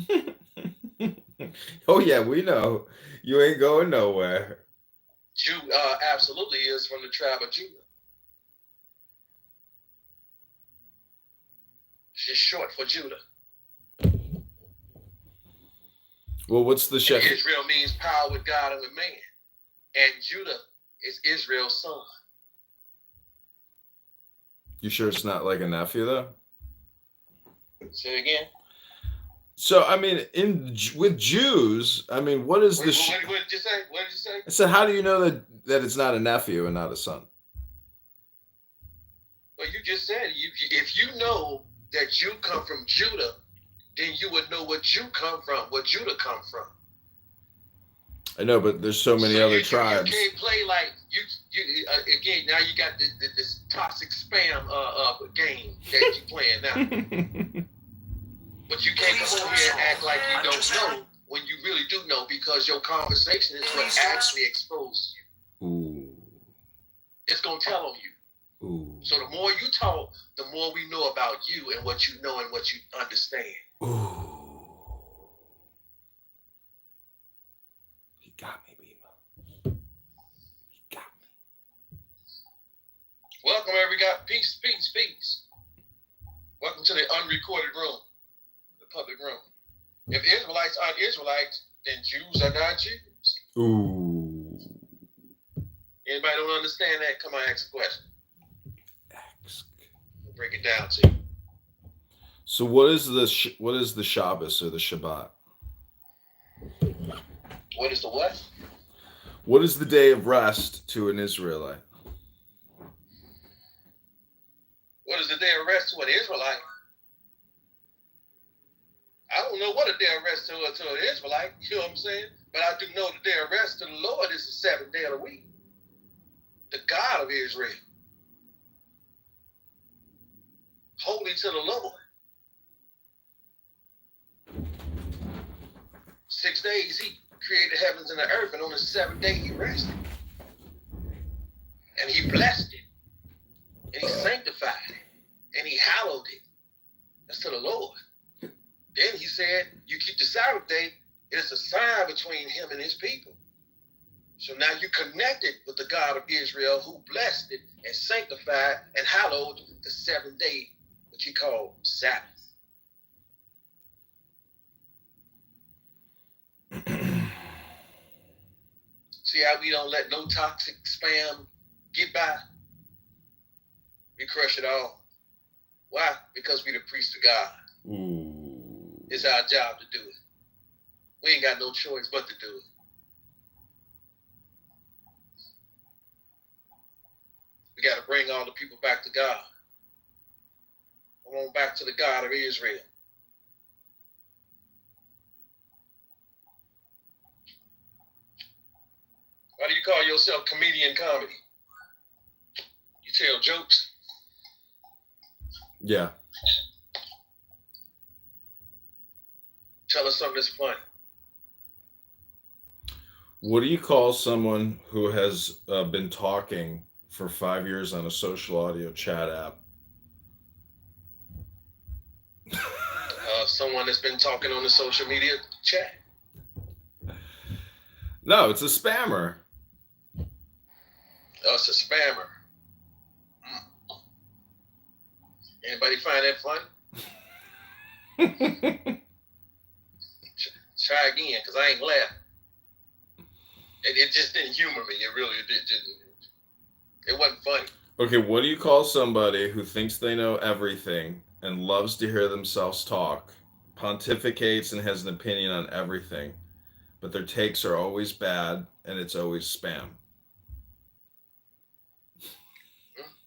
here. Oh, yeah, we know. You ain't going nowhere. Jude absolutely is from the tribe of Judah. It's just short for Judah. Well, what's the chef? Israel means power with God and with man. And Judah is Israel's son. You sure it's not like a nephew, though? Say it again. So, I mean, with Jews, I mean, what is the... What did you say? What did you say? I said, how do you know that it's not a nephew and not a son? Well, you just said, if you know that you come from Judah, then you would know what Judah come from. I know, but there's so many other tribes. You can't play like you again. Now you got this toxic spam game that you playing now. But you can't come over here and act like you don't know when you really do know, because your conversation is what actually exposes you. Ooh. It's gonna tell on you. Ooh. So the more you talk, the more we know about you and what you know and what you understand. Ooh. He got me, Bima. He got me. Welcome, everybody. Peace. Welcome to the unrecorded room, the public room. If Israelites aren't Israelites, then Jews are not Jews. Ooh. Anybody don't understand that? Come on, ask a question. We'll break it down to you. So what is the Shabbos or the Shabbat? What is the what? What is the day of rest to an Israelite? What is the day of rest to an Israelite? I don't know what a day of rest to an Israelite, you know what I'm saying? But I do know the day of rest to the Lord is the seventh day of the week. The God of Israel. Holy to the Lord. 6 days he created the heavens and the earth, and on the seventh day he rested. And he blessed it. And he sanctified it. And he hallowed it. That's to the Lord. Then he said, you keep the Sabbath day, it's a sign between him and his people. So now you're connected with the God of Israel, who blessed it and sanctified and hallowed the seventh day, which he called Sabbath. See how we don't let no toxic spam get by? We crush it all. Why? Because we the priest of God. Ooh. It's our job to do it. We ain't got no choice but to do it. We got to bring all the people back to God. Come on back to the God of Israel. Why do you call yourself comedian comedy? You tell jokes? Yeah. Tell us something that's funny. What do you call someone who has been talking for 5 years on a social audio chat app? Someone that's been talking on the social media chat. No, it's a spammer. It's a spammer. Anybody find that funny? Try again, because I ain't laughing. It just didn't humor me. It really didn't. It wasn't funny. Okay, what do you call somebody who thinks they know everything and loves to hear themselves talk, pontificates and has an opinion on everything, but their takes are always bad and it's always spam?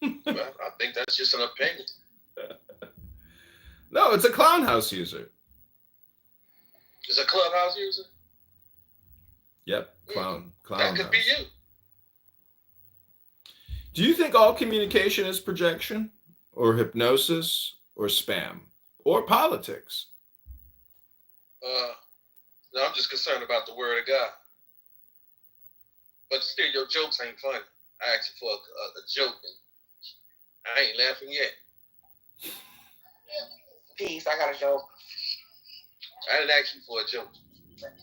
Well, I think that's just an opinion. No, it's a clown house user. Is a clubhouse user? Yep, clown That could house. be you. Do you think all communication is projection, or hypnosis, or spam, or politics? No, I'm just concerned about the word of God. But still, your jokes ain't funny. I asked you for a joke, and I ain't laughing yet. Peace, I got a joke. I didn't ask you for a joke.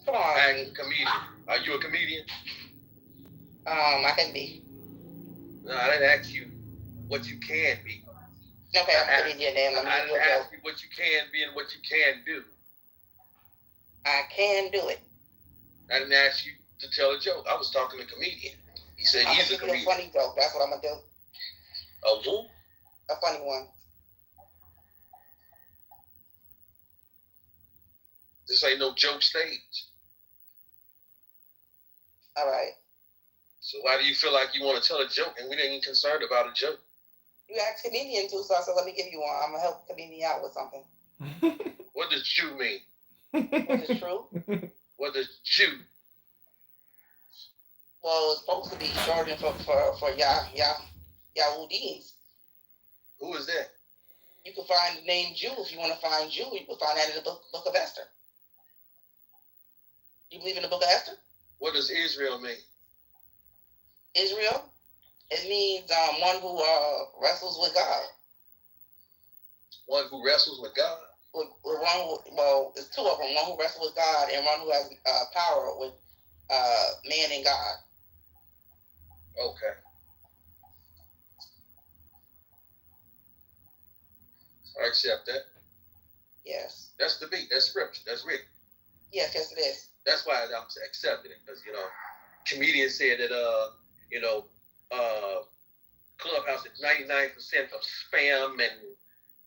Come on. I asked a comedian. Are you a comedian? I can be. No, I didn't ask you what you can be. Okay, I'm putting your name. I didn't ask you what you can be and what you can do. I can do it. I didn't ask you to tell a joke. I was talking to a comedian. He said he's a comedian. A funny joke. That's what I'm gonna do. A who? A funny one. This ain't no joke stage. All right. So why do you feel like you want to tell a joke and we ain't even concerned about a joke? You asked comedian too, so I said, let me give you one. I'm gonna help comedian out with something. What does Jew mean? What is true? What does Jew? Well, it's supposed to be shortened for Yahudi's. Who is that? You can find the name Jew if you want to find Jew. You can find that in the book of Esther. You believe in the book of Esther? What does Israel mean? Israel? It means one who wrestles with God. One who wrestles with God? It's two of them. One who wrestles with God and one who has power with man and God. Okay. I accept that. Yes. That's the beat. That's scripture. That's written. Yes, it is. That's why I'm accepting it, because comedians said that Clubhouse is 99% of spam and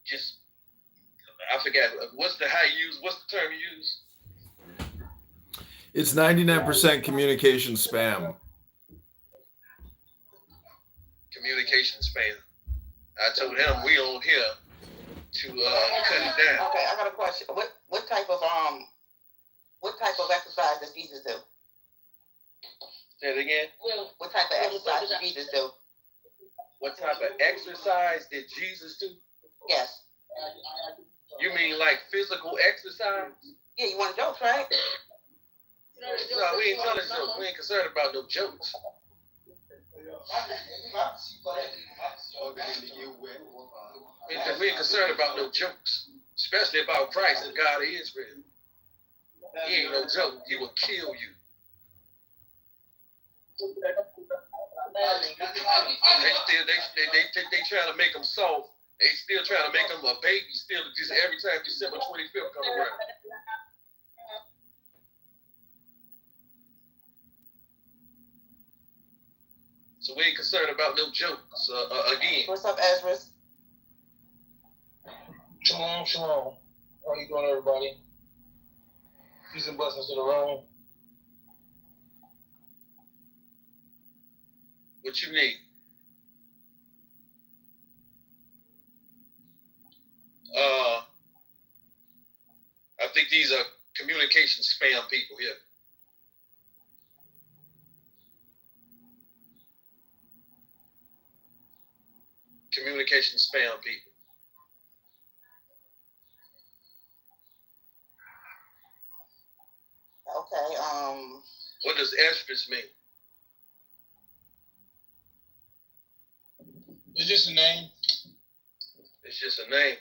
just I forget what's the term you use? It's 99% communication spam. Communication spam. I told him we on here to cut it down. Okay, I got a question. What type of exercise does Jesus do? Say it again. What type of exercise did Jesus do? What type of exercise did Jesus do? Yes. You mean like physical exercise? Yeah, you want jokes, right? No, we ain't telling jokes. We ain't concerned about no jokes. We ain't concerned about no jokes, especially about Christ and God of Israel. He ain't no joke. He will kill you. They trying to make him soft. They still trying to make him a baby. Still, just every time December 25th come around. So we ain't concerned about no jokes again. What's up, Ezra? Shalom. How you doing, everybody? Peace and blessings to the room. What you need? I think these are communication spam people here. Communication spam people. Okay, What does estrus mean? It's just a name. It's just a name.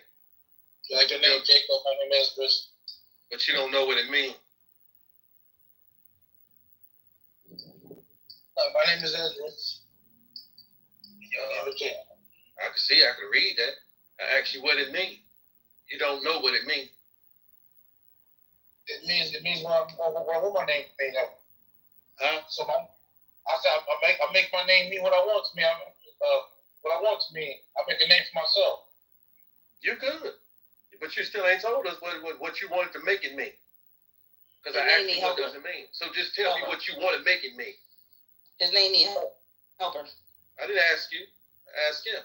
Like the name Jacob, my name is Chris. But you don't know what it means. My name is Ezra. I can see, I can read that. I ask you what it means. You don't know what it means. it means what my name made up. Huh? So I said I make my name mean what I want to mean. What I want to mean. I make a name for myself. You're good, but you still ain't told us what you wanted to make it mean. Because I His asked name you need what does it mean. So just tell me what you want to make it mean. His name need helper. I didn't ask you. I asked him.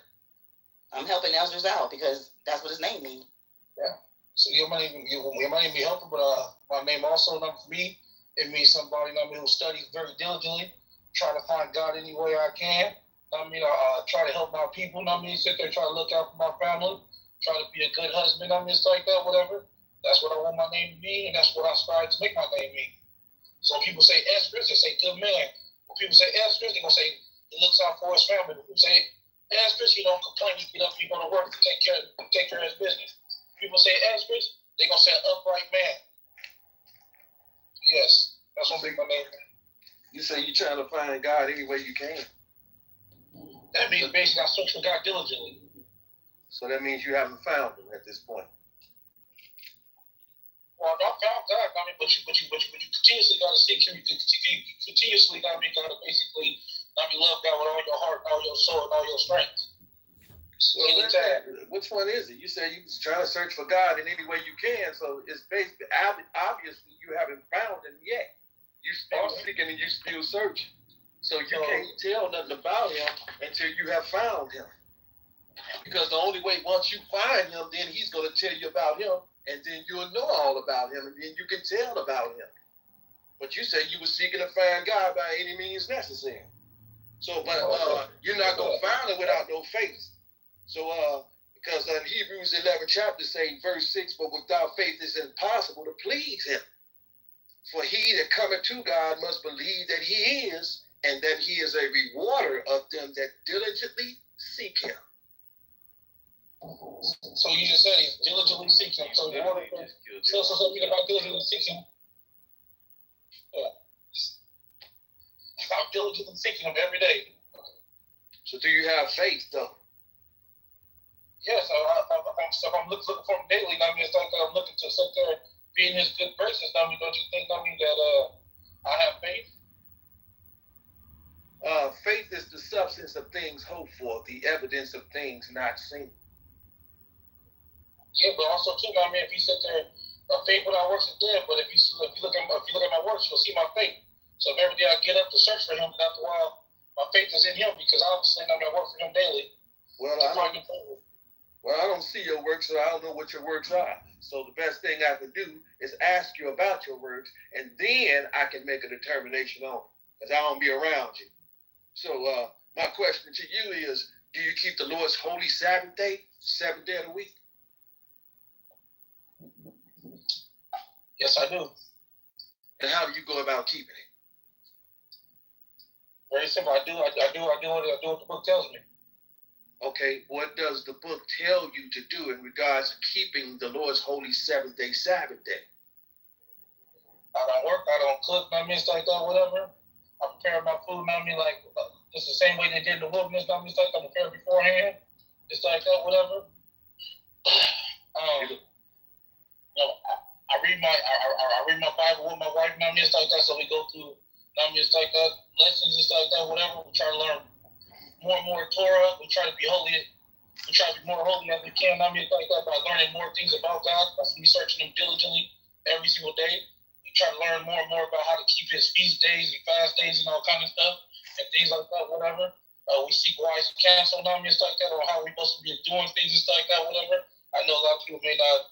I'm helping Elders out because that's what his name means. Yeah. So your money be helper, but my name also, not for me, it means somebody who studies very diligently, try to find God any way I can. Try to help my people. Sit there, try to look out for my family, try to be a good husband. It's like that, whatever. That's what I want my name to be, and that's what I strive to make my name mean. So people say Esdras, they say good man. When people say Esdras, they're gonna say he looks out for his family. When people say Esdras, he don't complain. He get up, he go to work to take care of his business. People say Esdras, they gonna say an upright man. Yes, that's what I make my name. You say you're trying to find God any way you can. That means basically I search for God diligently. So that means you haven't found him at this point. Well, I found God, but you continuously gotta seek him. You continuously gotta basically love God with all your heart, all your soul, and all your strength. Well, which one is it? You say you're trying to search for God in any way you can, so it's basically obviously you haven't found him yet. You still seeking and you still searching. So you can't tell nothing about him until you have found him. Because the only way, once you find him, then he's going to tell you about him, and then you'll know all about him, and then you can tell about him. But you say you were seeking to find God by any means necessary. So, but you're not going to find him without no faith. So, because in Hebrews 11 chapter say, verse 6, but without faith it's impossible to please him. For he that cometh to God must believe that he is, and that he is a rewarder of them that diligently seek him. So you just said he's diligently seeking him. So you want to so something about diligently seeking him. Yeah. I'm diligently seeking him every day. So do you have faith though? Yes, I'm looking for him daily. It's like I'm looking to sit there, be in his good graces. Don't you think that I have faith? Faith is the substance of things hoped for, the evidence of things not seen. Yeah, but also too, if you sit there, faith without works is dead. But if you look at my works, you'll see my faith. So if every day I get up to search for him, but after a while, my faith is in him because obviously I work for him daily. Well, I don't see your works, so I don't know what your works are. So the best thing I can do is ask you about your works, and then I can make a determination on it, because I don't be around you. So my question to you is, do you keep the Lord's holy Sabbath day, 7th day of the week? Yes, I do. And how do you go about keeping it? Very simple. I do what the book tells me. Okay, what does the book tell you to do in regards to keeping the Lord's holy 7th day Sabbath day? I don't work, I don't cook, it's like that, whatever. I prepare my food, like it's the same way they did in the wilderness, it's like I prepare beforehand. It's like that, whatever. I read my Bible with my wife, it's like that, so we go through, it's like that, lessons, it's like that, whatever. We try to learn more and more Torah. We try to be holy. We try to be more holy as we can. It's like that by learning more things about God. That's researching Him diligently every single day. We try to learn more and more about how to keep His feast days and fast days and all kind of stuff and things like that. Whatever. We seek wise counsel. It's like that, or how we're supposed to be doing things and stuff like that. Whatever. I know a lot of people may not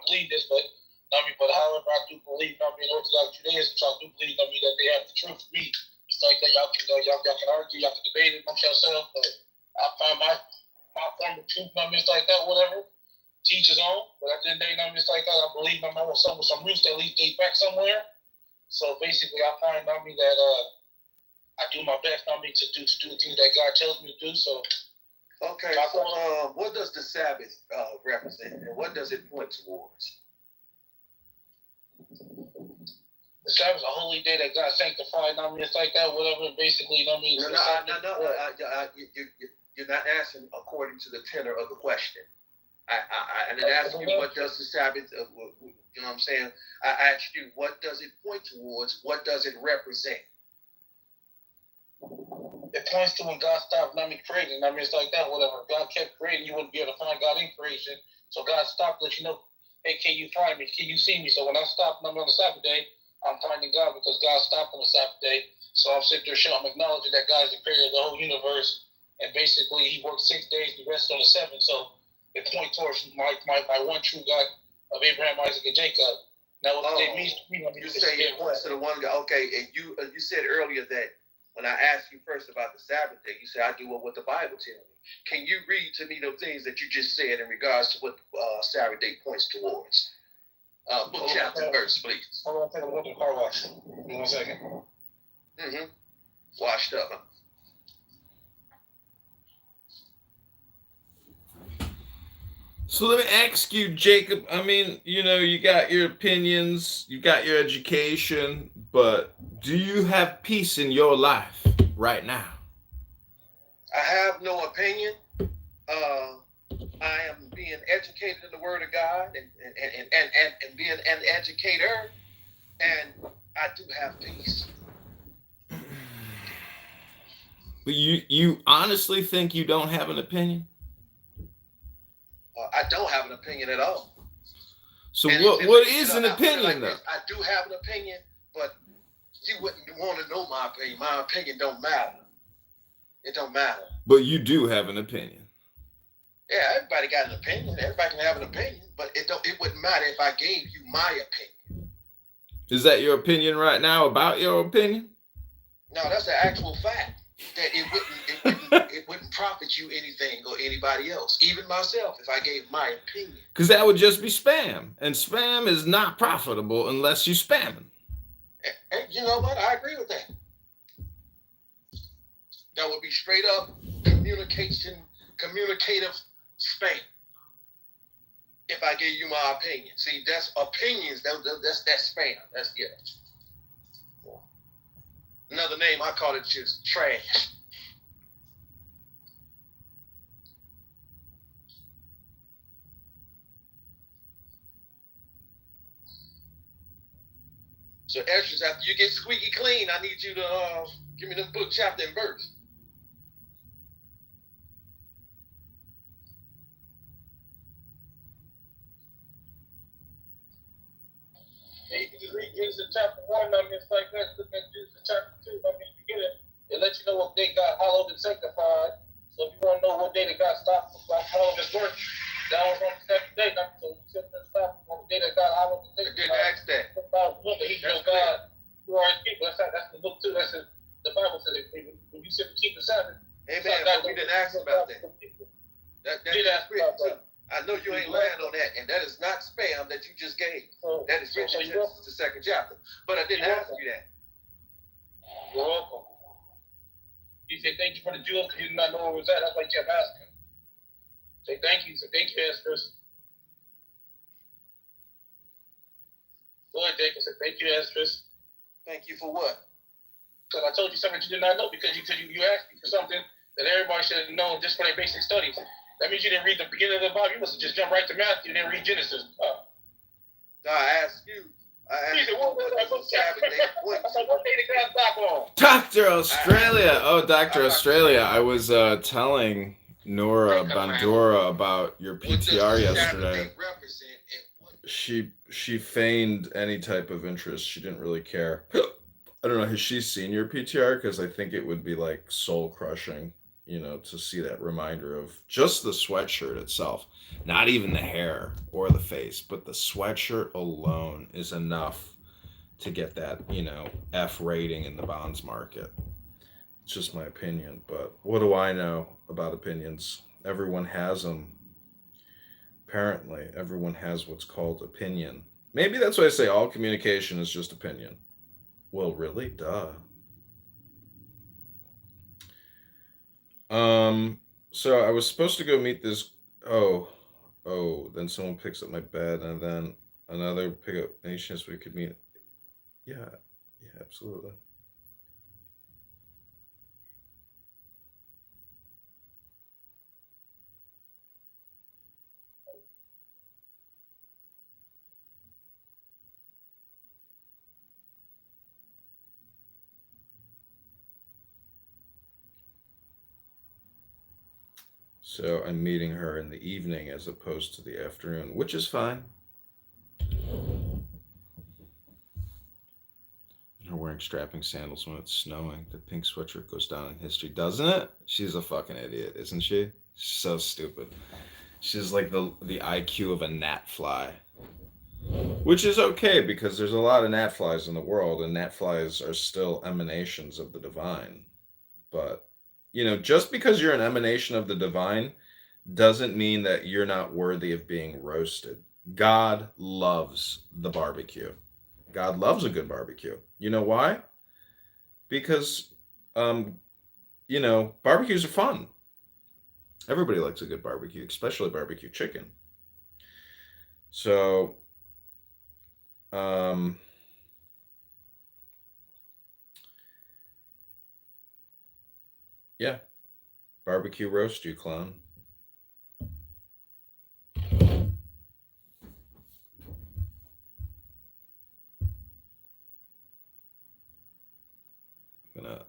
believe this, but however I do believe, Orthodox Judaism, so I do believe, that they have the truth for me. It's like that, y'all can argue, y'all can debate it amongst yourselves, but I find my form of truth, it's like that, whatever. Teach his own, but at the end of the day, it's like that, I believe, I want some roots that at least date back somewhere. So basically, I find, that I do my best, to do the things that God tells me to do, so. Okay, so what does the Sabbath represent, and what does it point towards? The Sabbath is a holy day that God sanctified. It's like that, whatever. Basically, No. You're not answering according to the tenor of the question. I didn't ask you what does the Sabbath, you know what I'm saying? I asked you what does it point towards? What does it represent? It points to when God stopped creating. It's like that, whatever. God kept creating, you wouldn't be able to find God in creation. So God stopped, let you know, hey, can you find me? Can you see me? So when I stopped on the Sabbath day, I'm finding God because God stopped on the Sabbath day. So I'm sitting there I'm acknowledging that God is the creator of the whole universe. And basically, he worked 6 days, the rest on the seventh. So it points towards my one true God of Abraham, Isaac, and Jacob. Now, what it means to me, you say it points to the one God. Okay, and you said earlier that when I asked you first about the Sabbath day, you said I do what the Bible tells me. Can you read to me the things that you just said in regards to what Sabbath day points towards? Book, chapter, and verse, please. Hold on, I'm going to the car wash. Give me 1 second. Washed up, huh? So let me ask you, Jacob. I mean, you got your opinions, you got your education, but do you have peace in your life right now? I have no opinion. I am being educated in the Word of God and being an educator, and I do have peace. But you honestly think you don't have an opinion? I don't have an opinion at all. So what is an opinion, though? I do have an opinion, but you wouldn't want to know my opinion. My opinion don't matter. It don't matter. But you do have an opinion. Yeah, everybody got an opinion. Everybody can have an opinion, but it wouldn't matter if I gave you my opinion. Is that your opinion right now about your opinion? No, that's an actual fact. That it wouldn't profit you anything or anybody else, even myself, if I gave my opinion. Because that would just be spam, and spam is not profitable unless you spamming. And you know what? I agree with that. That would be straight up communicative spam. If I gave you my opinion, see, that's opinions. That's spam. That's Another name, I call it just trash. So, Extras, after you get squeaky clean, I need you to give me the book, chapter, and verse. You can just read Genesis chapter 1, it's like that. Look at Genesis chapter 2, you get it. It lets you know what day God hallowed and sanctified. So if you want to know what day that God stopped from all of his work, that was on the second day. So you said that stopped on the day that God hallowed and sanctified. I didn't ask that. He's your God. You are his people. That's the book too. That's the Bible said when you said to keep the Sabbath. Amen. But we didn't ask about that. That's written too. I know you ain't lying on that, and that is not spam that you just gave. That is written in Genesis, the second chapter. But I didn't ask you that. You're welcome. He said, thank you for the jewels, because you did not know where it was at. That's why you kept asking. Say thank you. Say thank you, Esther's. Go ahead, Jacob. Say thank you, Esther's. Thank you for what? Because I told you something that you did not know, because you asked me for something that everybody should have known just for their basic studies. That means you didn't read the beginning of the Bible. You must have just jumped right to Matthew and didn't read Genesis. No, I asked you. Dr. Australia. Oh, Dr. Australia. I was telling Nora Bandura about your PTR yesterday. She feigned any type of interest. She didn't really care. I don't know. Has she seen your PTR? Because I think it would be like soul crushing, to see that reminder of just the sweatshirt itself. Not even the hair or the face, but the sweatshirt alone is enough to get that, F rating in the bonds market. It's just my opinion, but what do I know about opinions? Everyone has them. Apparently, everyone has what's called opinion. Maybe that's why I say all communication is just opinion. Well, really? Duh. So I was supposed to go meet this. Then someone picks up my bed, and then another pick up any chance we could meet. Yeah, absolutely. So I'm meeting her in the evening as opposed to the afternoon, which is fine. And her wearing strapping sandals when it's snowing. The pink sweatshirt goes down in history, doesn't it? She's a fucking idiot, isn't she? She's so stupid. She's like the IQ of a gnat fly. Which is okay because there's a lot of gnat flies in the world, and gnat flies are still emanations of the divine. But, just because you're an emanation of the divine doesn't mean that you're not worthy of being roasted. God loves the barbecue. God loves a good barbecue. You know why? Because, barbecues are fun. Everybody likes a good barbecue, especially barbecue chicken. So, um, yeah, barbecue roast, you clown. Gonna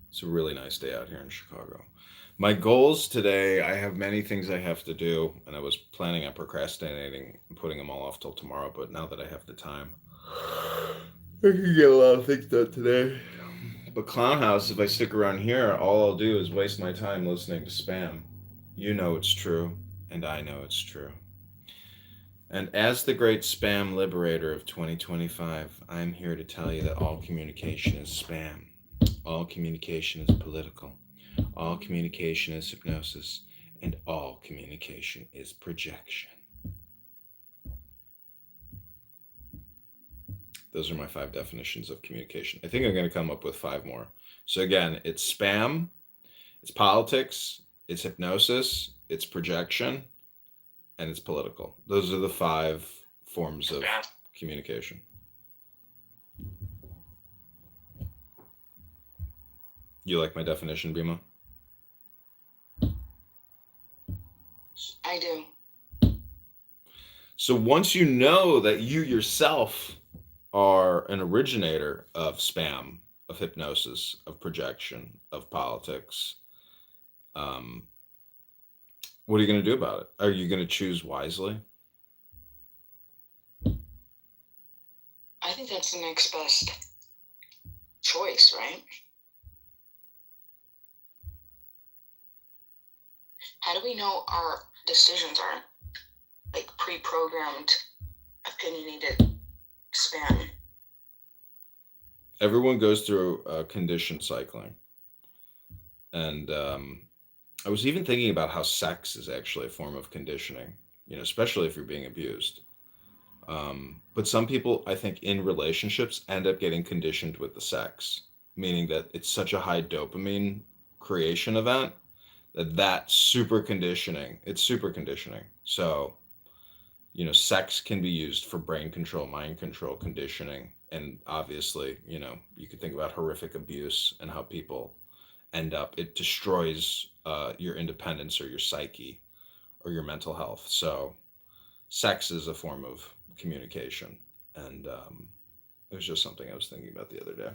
It's a really nice day out here in Chicago. My goals today, I have many things I have to do, and I was planning on procrastinating and putting them all off till tomorrow, but now that I have the time, I can get a lot of things done today. But Clown House, if I stick around here, all I'll do is waste my time listening to spam. You know it's true, and I know it's true. And as the great spam liberator of 2025, I'm here to tell you that all communication is spam. All communication is political. All communication is hypnosis. And all communication is projection. Those are my 5 definitions of communication. I think I'm going to come up with 5 more. So again, it's spam, it's politics, it's hypnosis, it's projection, and it's political. Those are the 5 forms of communication. You like my definition, Bima? I do. So once you know that you yourself are an originator of spam, of hypnosis, of projection, of politics, what are you going to do about it? Are you going to choose wisely? I think that's the next best choice, right? How do we know our decisions aren't like pre-programmed, opinionated spam? Everyone goes through condition cycling. And I was even thinking about how sex is actually a form of conditioning, especially if you're being abused. But some people, I think, in relationships end up getting conditioned with the sex, meaning that it's such a high dopamine creation event that's super conditioning. It's super conditioning. So, sex can be used for brain control, mind control, conditioning. And obviously, you could think about horrific abuse and how people end up, it destroys your independence or your psyche or your mental health. So sex is a form of communication. And it was just something I was thinking about the other day,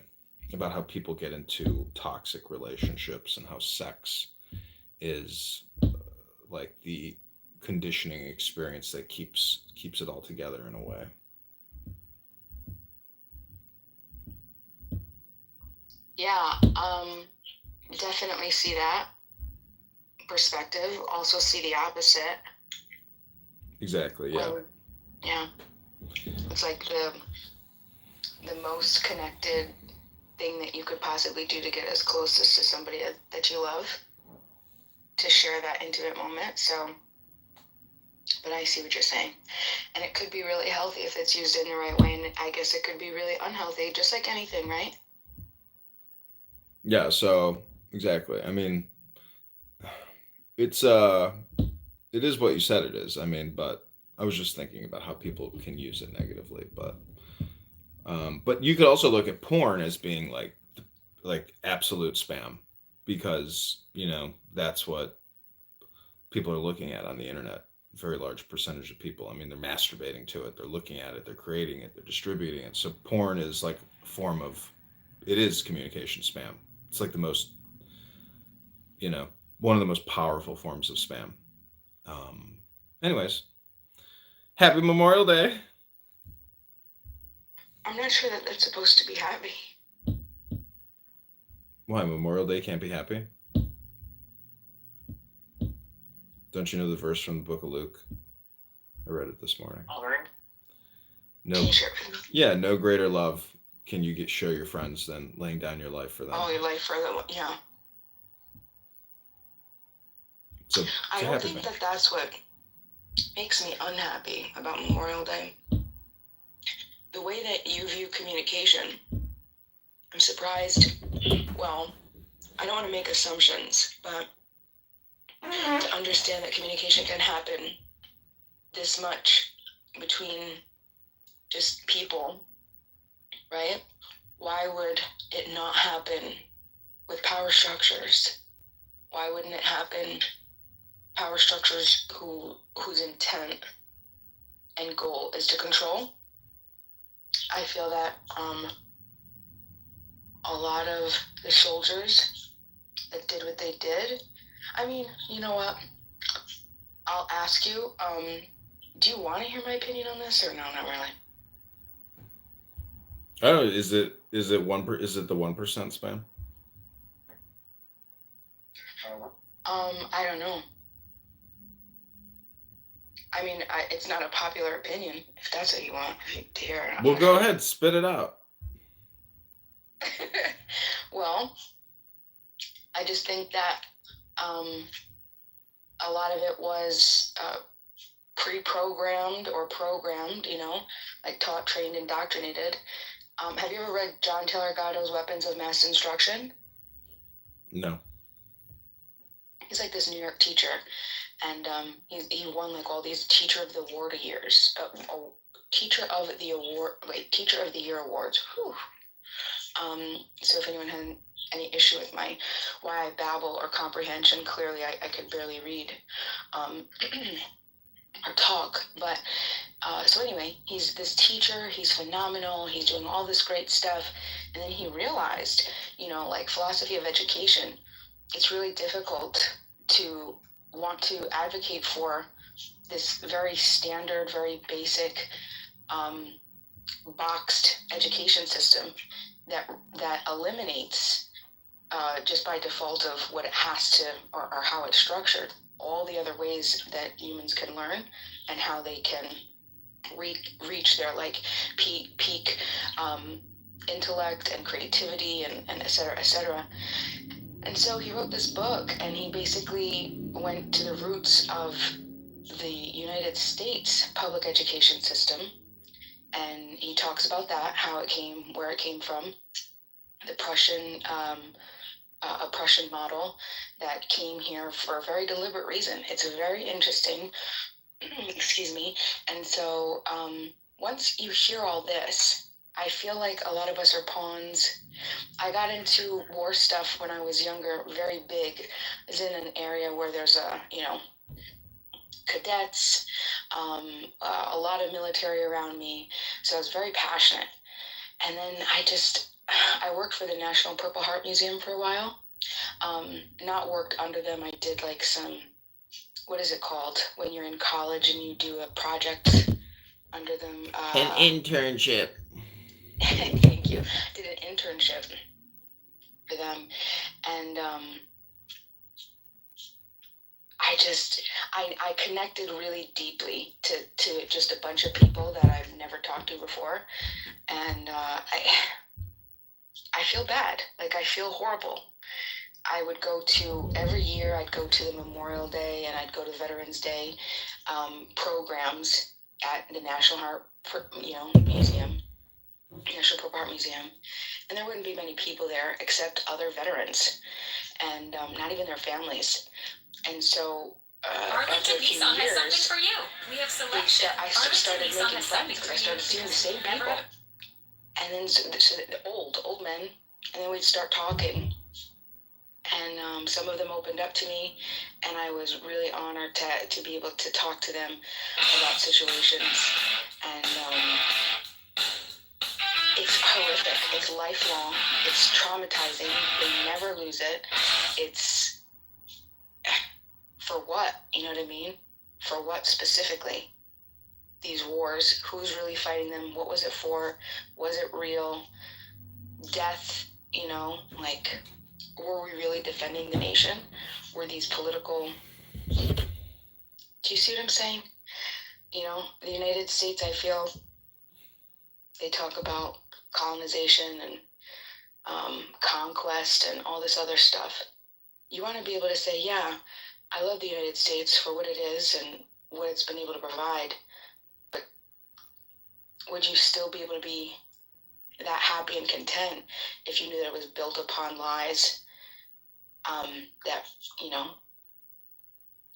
about how people get into toxic relationships and how sex is like the conditioning experience that keeps it all together in a way. Yeah, definitely see that perspective. Also see the opposite. Exactly, yeah. Yeah. It's like the most connected thing that you could possibly do to get as close as to somebody that you love, to share that intimate moment. So, but I see what you're saying. And it could be really healthy if it's used in the right way. And I guess it could be really unhealthy, just like anything, right? Yeah, so exactly. I mean, it is what you said it is. I mean, but I was just thinking about how people can use it negatively, but you could also look at porn as being like absolute spam, because that's what people are looking at on the internet. Very large percentage of people. I mean, they're masturbating to it. They're looking at it. They're creating it. They're distributing it. So porn is like a form of, it is communication spam. It's like the most, one of the most powerful forms of spam. Anyways, happy Memorial Day. I'm not sure that that's supposed to be happy. Why, Memorial Day can't be happy? Don't you know the verse from the book of Luke? I read it this morning. No greater love can you show your friends than laying down your life for them. Oh, your life for them, yeah. So, I don't think that that's what makes me unhappy about Memorial Day. The way that you view communication, I'm surprised. Well, I don't want to make assumptions, but to understand that communication can happen this much between just people, right? Why would it not happen with power structures? Why wouldn't it happen power structures whose intent and goal is to control? I feel that a lot of the soldiers that did what they did, I mean, you know what? I'll ask you, do you want to hear my opinion on this or no, not really? Oh, is it the 1% spam? I don't know. I mean, it's not a popular opinion, if that's what you want to hear. Well, go ahead, spit it out. Well, I just think that a lot of it was pre-programmed or programmed, like taught, trained, indoctrinated. Have you ever read John Taylor Gatto's Weapons of Mass Instruction? No. He's like this New York teacher, and he won like all these Teacher of the Year awards. Whew. So if anyone had any issue with why I babble or comprehension, clearly I could barely read or talk. But so anyway, he's this teacher. He's phenomenal. He's doing all this great stuff, and then he realized, like philosophy of education, it's really difficult to want to advocate for this very standard, very basic, boxed education system that eliminates just by default of what it has to or how it's structured, all the other ways that humans can learn and how they can reach their peak intellect and creativity and et cetera, et cetera. And so he wrote this book, and he basically went to the roots of the United States public education system, and he talks about that, where it came from, the Prussian oppression model that came here for a very deliberate reason. It's very interesting. Excuse me. And so once you hear all this, I feel like a lot of us are pawns. I got into war stuff when I was younger, very big. I was in an area where there's cadets, a lot of military around me. So I was very passionate. And then I worked for the National Purple Heart Museum for a while. Not worked under them. I did like some, what is it called when you're in college and you do a project under them? An internship. Thank you. Did an internship for them, and I connected really deeply to just a bunch of people that I've never talked to before, and I feel bad. Like, I feel horrible. I would every year I'd go to the Memorial Day and I'd go to Veterans Day programs at the National Museum. National Purple Heart Museum, and there wouldn't be many people there except other veterans, and not even their families. And so after a few years, for you. We have I started making friends because I started seeing the same people, and then so the old men, and then we'd start talking, And some of them opened up to me, and I was really honored to be able to talk to them about situations. And it's horrific. It's lifelong. It's traumatizing. They never lose it. It's for what? You know what I mean? For what specifically? These wars, who's really fighting them? What was it for? Was it real? Death, you know, like, were we really defending the nation? Were these political... Do you see what I'm saying? You know, the United States, I feel, they talk about colonization and conquest and all this other stuff. You want to be able to say, yeah, I love the United States for what it is and what it's been able to provide, but would you still be able to be that happy and content if you knew that it was built upon lies that, you know,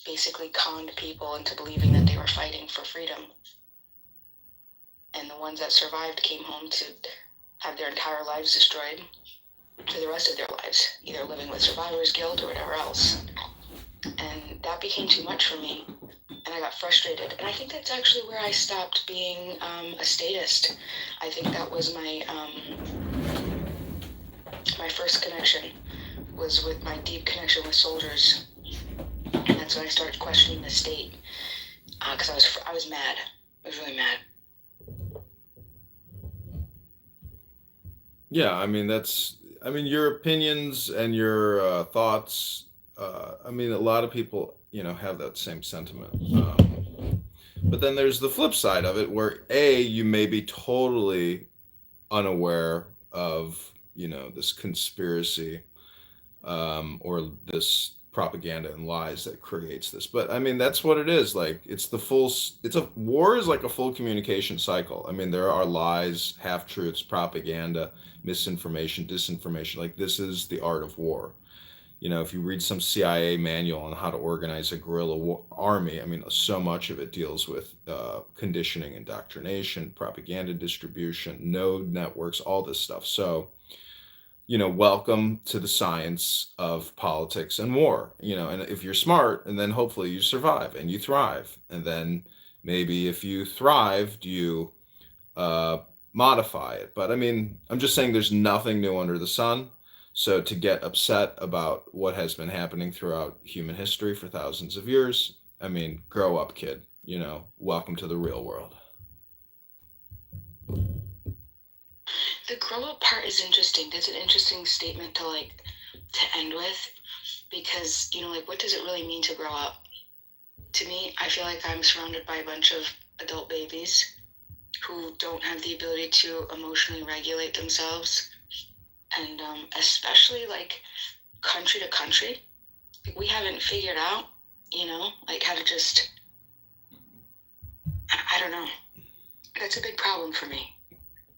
basically conned people into believing that they were fighting for freedom? And the ones that survived came home to have their entire lives destroyed for the rest of their lives, either living with survivor's guilt or whatever else. And that became too much for me, and I got frustrated. And I think that's actually where I stopped being a statist. I think that was my my first connection, was with my deep connection with soldiers. And that's when I started questioning the state, because I was mad. I was really mad. Yeah, I mean your opinions and your thoughts. I mean, a lot of people, have that same sentiment. But then there's the flip side of it, where you may be totally unaware of, this conspiracy, or this propaganda and lies that creates this. But I mean, that's what it is. Like, war is like a full communication cycle. I mean, there are lies, half truths, propaganda, misinformation, disinformation. Like, this is the art of war. If you read some CIA manual on how to organize a guerrilla army, I mean, so much of it deals with conditioning, indoctrination, propaganda distribution, node networks, all this stuff. So, welcome to the science of politics and war, and if you're smart, and then hopefully you survive and you thrive. And then maybe if you thrive, do you modify it? But I mean, I'm just saying there's nothing new under the sun. So to get upset about what has been happening throughout human history for thousands of years, I mean, grow up, kid. Welcome to the real world. The grow up part is interesting. That's an interesting statement to end with, because, what does it really mean to grow up? To me, I feel like I'm surrounded by a bunch of adult babies who don't have the ability to emotionally regulate themselves. And especially country to country, we haven't figured out, how to just, I don't know. That's a big problem for me,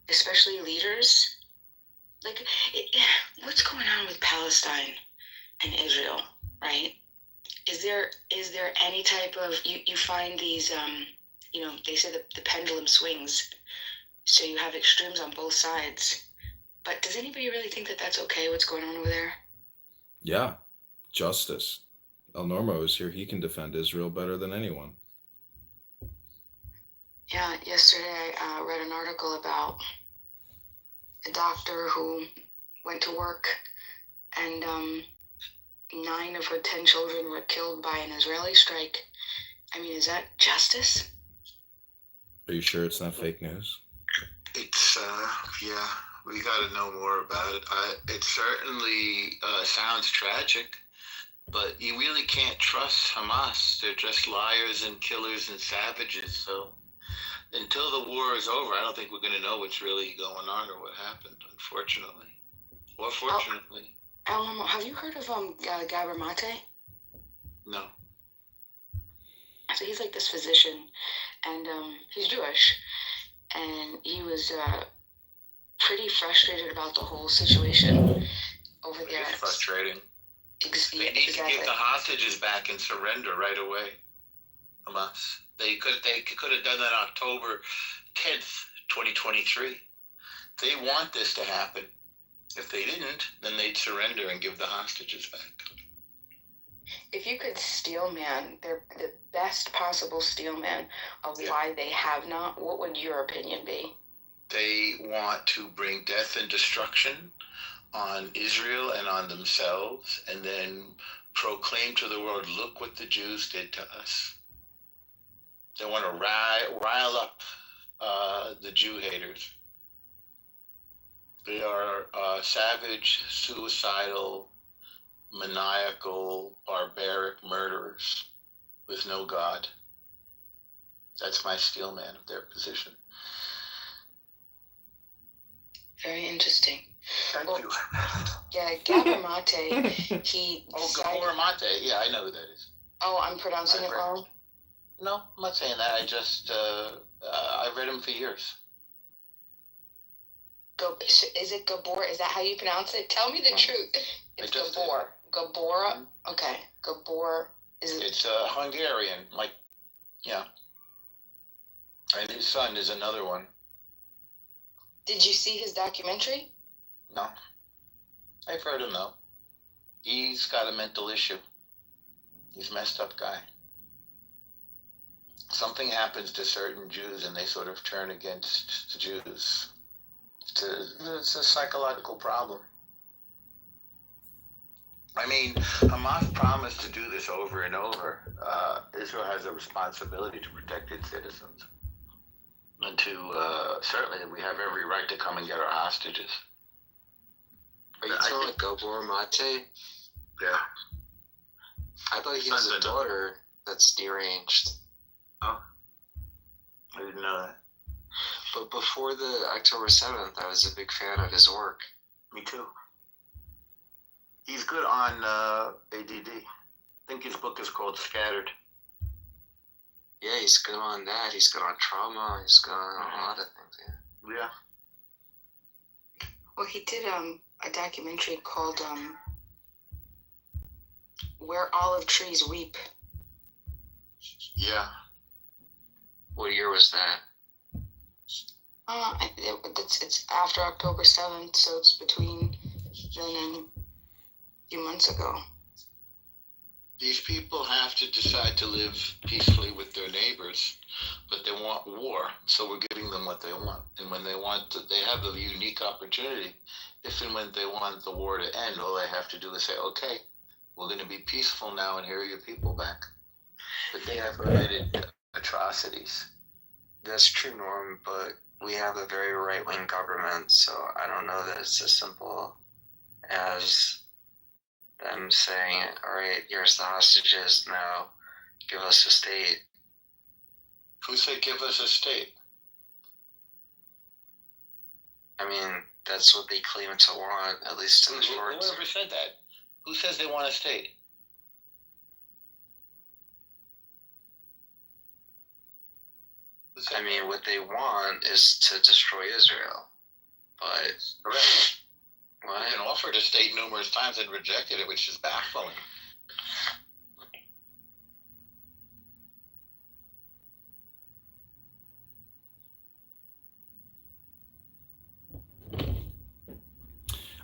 especially leaders. What's going on with Palestine and Israel, right? Is there any type of, you find these, they say that the pendulum swings, so you have extremes on both sides. But does anybody really think that that's okay, what's going on over there? Yeah, justice. El Normo is here. He can defend Israel better than anyone. Yeah, yesterday I read an article about a doctor who went to work, and 9 of her 10 children were killed by an Israeli strike. I mean, is that justice? Are you sure it's not fake news? It's, yeah, we got to know more about it. It certainly sounds tragic, but you really can't trust Hamas. They're just liars and killers and savages. So until the war is over, I don't think we're going to know what's really going on or what happened, unfortunately. Or fortunately. Have you heard of Gabor Mate? No. So he's like this physician, and he's Jewish, and he was pretty frustrated about the whole situation over there. It's frustrating. They need to get the hostages back and surrender right away. Hamas. They could have done that October 10th, 2023. They want this to happen. If they didn't, then they'd surrender and give the hostages back. If you could steel man, they're the best possible steel man of why they have not, what would your opinion be? They want to bring death and destruction on Israel and on themselves, and then proclaim to the world, look what the Jews did to us. They want to rile up the Jew haters. They are savage, suicidal, maniacal, barbaric murderers with no God. That's my steel man of their position. Very interesting. Thank you. Yeah, Gabor Mate, he... Gabor Mate, yeah, I know who that is. Oh, I'm pronouncing it wrong? No, I'm not saying that. I just, I've read him for years. Is it Gabor? Is that how you pronounce it? Tell me the truth. It's Gabor. Gabora? Okay. Gabor. It's Hungarian, like, yeah. And his son is another one. Did you see his documentary? No. I've heard him, though. He's got a mental issue. He's a messed up guy. Something happens to certain Jews and they sort of turn against the Jews. It's a psychological problem. I mean, Hamas promised to do this over and over. Israel has a responsibility to protect its citizens. And to, certainly, we have every right to come and get our hostages. Are you talking about Gabor Mate? Yeah. I thought he has a daughter that's deranged. Oh. I didn't know that. But before the October 7th, I was a big fan of his work. Me too. He's good on ADD. I think his book is called Scattered. Yeah, he's good on that. He's good on trauma. He's good on a lot of things, Yeah. Well, he did a documentary called Where Olive Trees Weep. Yeah. What year was that? It's after October 7th, so it's between then and a few months ago. These people have to decide to live peacefully with their neighbors, but they want war, so we're giving them what they want. And when they want to, they have a unique opportunity. If and when they want the war to end, all they have to do is say, okay, we're going to be peaceful now and here are your people back. But they have committed atrocities. That's true, Norm, but we have a very right-wing government, so I don't know that it's as simple as them saying, all right, here's the hostages, now give us a state. Who said give us a state? I mean, that's what they claim to want, at least in the short term. Whoever said that? Who says they want a state? I mean, what they want is to destroy Israel. But correct. What? We've been offered a state numerous times and rejected it, which is baffling.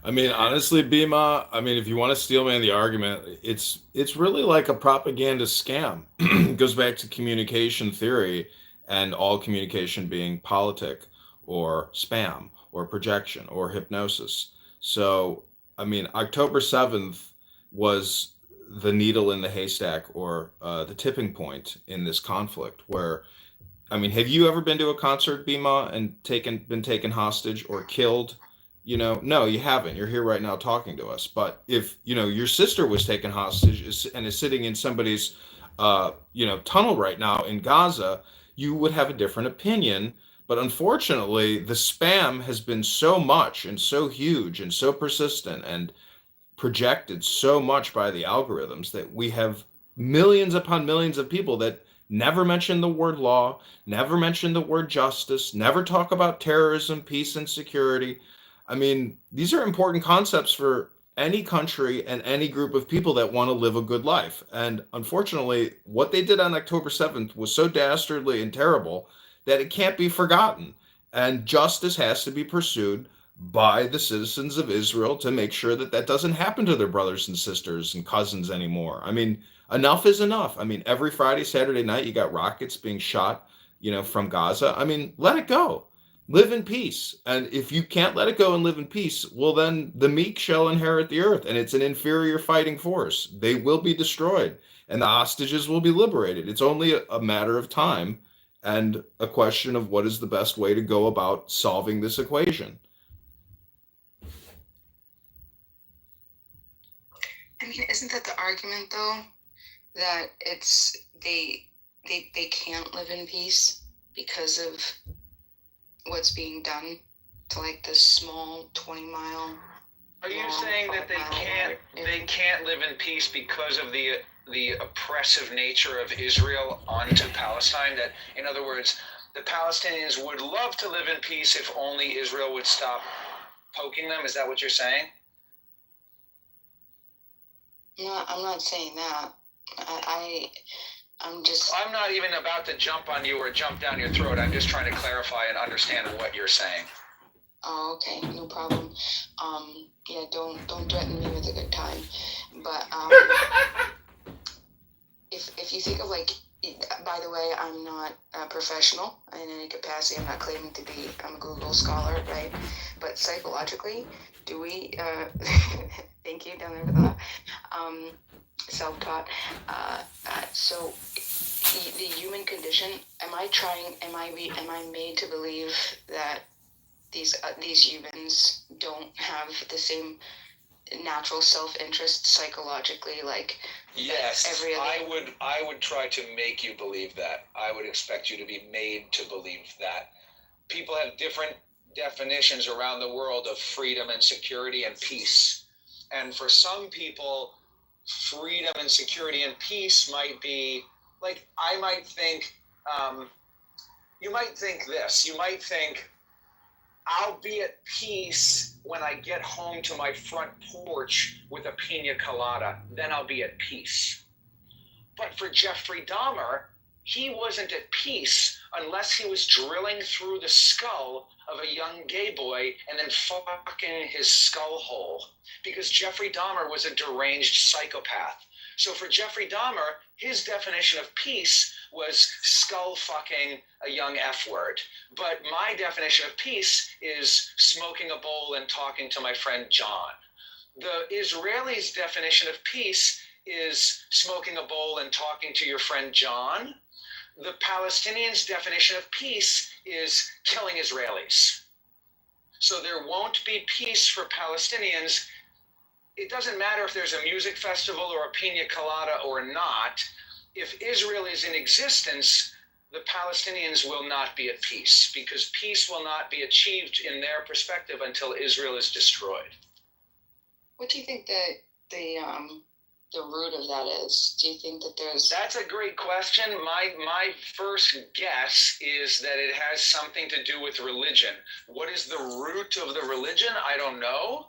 I mean, honestly, Bima, I mean, if you want to steel man the argument, it's really like a propaganda scam. It goes back to communication theory and all communication being politic or spam or projection or hypnosis. So, I mean, October 7th was the needle in the haystack or the tipping point in this conflict where, I mean, have you ever been to a concert, Bima, and been taken hostage or killed? You know, no, you haven't. You're here right now talking to us. But if, you know, your sister was taken hostage and is sitting in somebody's, tunnel right now in Gaza, you would have a different opinion. But unfortunately, the spam has been so much and so huge and so persistent and projected so much by the algorithms that we have millions upon millions of people that never mention the word law, never mention the word justice, never talk about terrorism, peace, and security. I mean, these are important concepts for any country and any group of people that want to live a good life. And unfortunately, what they did on October 7th was so dastardly and terrible that it can't be forgotten. And justice has to be pursued by the citizens of Israel to make sure that that doesn't happen to their brothers and sisters and cousins anymore. I mean, enough is enough. I mean, every Friday, Saturday night, you got rockets being shot, from Gaza. I mean, let it go. Live in peace. And if you can't let it go and live in peace, well, then the meek shall inherit the earth, and it's an inferior fighting force. They will be destroyed, and the hostages will be liberated. It's only a matter of time and a question of what is the best way to go about solving this equation. I mean, isn't that the argument though? That it's they can't live in peace because of what's being done to like this small 20-mile. Are you saying that they can't live in peace because of the oppressive nature of Israel onto Palestine? That, in other words, the Palestinians would love to live in peace if only Israel would stop poking them? Is that what you're saying? No, I'm not saying that. I'm not even about to jump on you or jump down your throat. I'm just trying to clarify and understand what you're saying. Oh, okay, no problem. Yeah, don't threaten me with a good time. But if you think of like, by the way, I'm not a professional in any capacity. I'm not claiming to be. I'm a Google scholar, right? But psychologically, do we? Thank you down there for that. Self-taught. So the human condition. Am I made to believe that these humans don't have the same natural self-interest psychologically, like yes, every other? I would try to make you believe that. I would expect you to be made to believe that. People have different definitions around the world of freedom and security and peace. And for some people, freedom and security and peace might be like, I might think, you might think this. You might think, I'll be at peace when I get home to my front porch with a pina colada. Then I'll be at peace. But for Jeffrey Dahmer, he wasn't at peace unless he was drilling through the skull of a young gay boy and then fucking his skull hole. Because Jeffrey Dahmer was a deranged psychopath. So for Jeffrey Dahmer, his definition of peace was skull fucking a young F word. But my definition of peace is smoking a bowl and talking to my friend John. The Israelis' definition of peace is smoking a bowl and talking to your friend John. The Palestinians' definition of peace is killing Israelis. So there won't be peace for Palestinians. It doesn't matter if there's a music festival or a pina colada or not. If Israel is in existence, the Palestinians will not be at peace, because peace will not be achieved in their perspective until Israel is destroyed. What do you think the root of that is? Do you think that there's... That's a great question. My first guess is that it has something to do with religion. What is the root of the religion? I don't know.